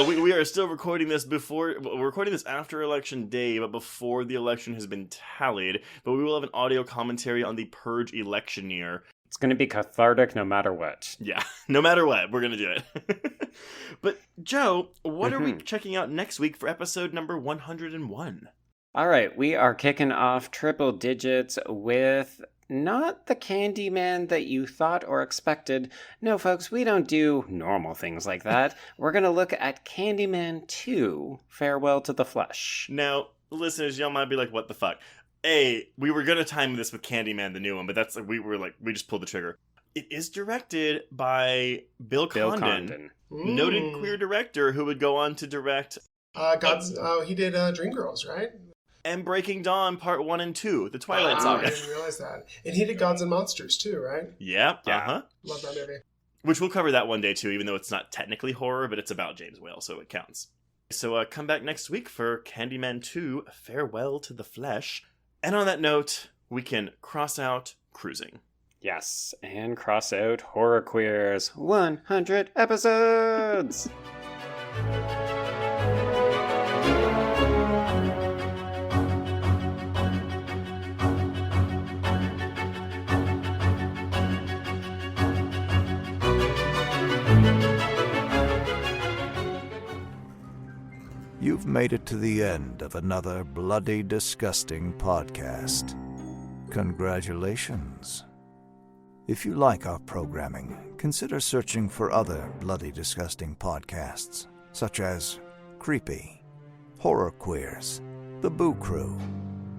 Speaker 3: We are still recording this we're recording this after election day, but before the election has been tallied. But we will have an audio commentary on the Purge election year.
Speaker 2: It's going to be cathartic no matter what.
Speaker 3: Yeah, no matter what, we're going to do it. But Joe, what are we checking out next week for episode number 101?
Speaker 2: All right, we are kicking off triple digits with not the Candyman that you thought or expected. No, folks, we don't do normal things like that. We're going to look at Candyman 2, Farewell to the Flesh.
Speaker 3: Now, listeners, y'all might be like, what the fuck? We were going to time this with Candyman, the new one, but that's we just pulled the trigger. It is directed by Bill Condon. Noted queer director who would go on to direct...
Speaker 4: he did Dreamgirls, right?
Speaker 3: And Breaking Dawn Part 1 and 2, the Twilight Saga.
Speaker 4: I didn't realize that. And he did Gods and Monsters too, right?
Speaker 3: Yeah.
Speaker 4: Love that movie.
Speaker 3: Which we'll cover that one day too, even though it's not technically horror, but it's about James Whale, so it counts. So come back next week for Candyman 2, Farewell to the Flesh. And on that note, we can cross out cruising.
Speaker 2: Yes, and cross out Horror Queers. 100 episodes!
Speaker 1: You've made it to the end of another bloody, disgusting podcast. Congratulations. If you like our programming, consider searching for other bloody, disgusting podcasts, such as Creepy, Horror Queers, The Boo Crew,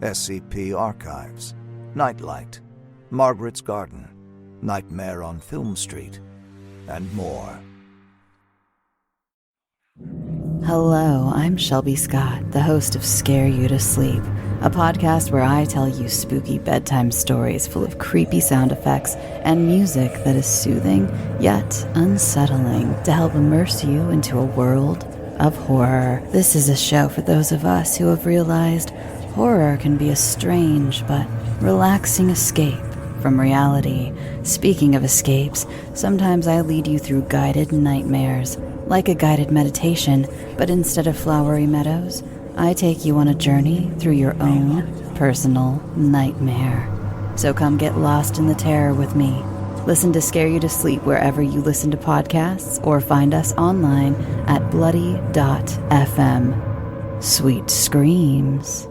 Speaker 1: SCP Archives, Nightlight, Margaret's Garden, Nightmare on Film Street, and more.
Speaker 5: Hello, I'm Shelby Scott, the host of Scare You to Sleep, a podcast where I tell you spooky bedtime stories full of creepy sound effects and music that is soothing yet unsettling to help immerse you into a world of horror. This is a show for those of us who have realized horror can be a strange but relaxing escape from reality. Speaking of escapes, sometimes I lead you through guided nightmares, like a guided meditation, but instead of flowery meadows, I take you on a journey through your own personal nightmare. So come get lost in the terror with me. Listen to Scare You to Sleep wherever you listen to podcasts, or find us online at bloody.fm. Sweet screams.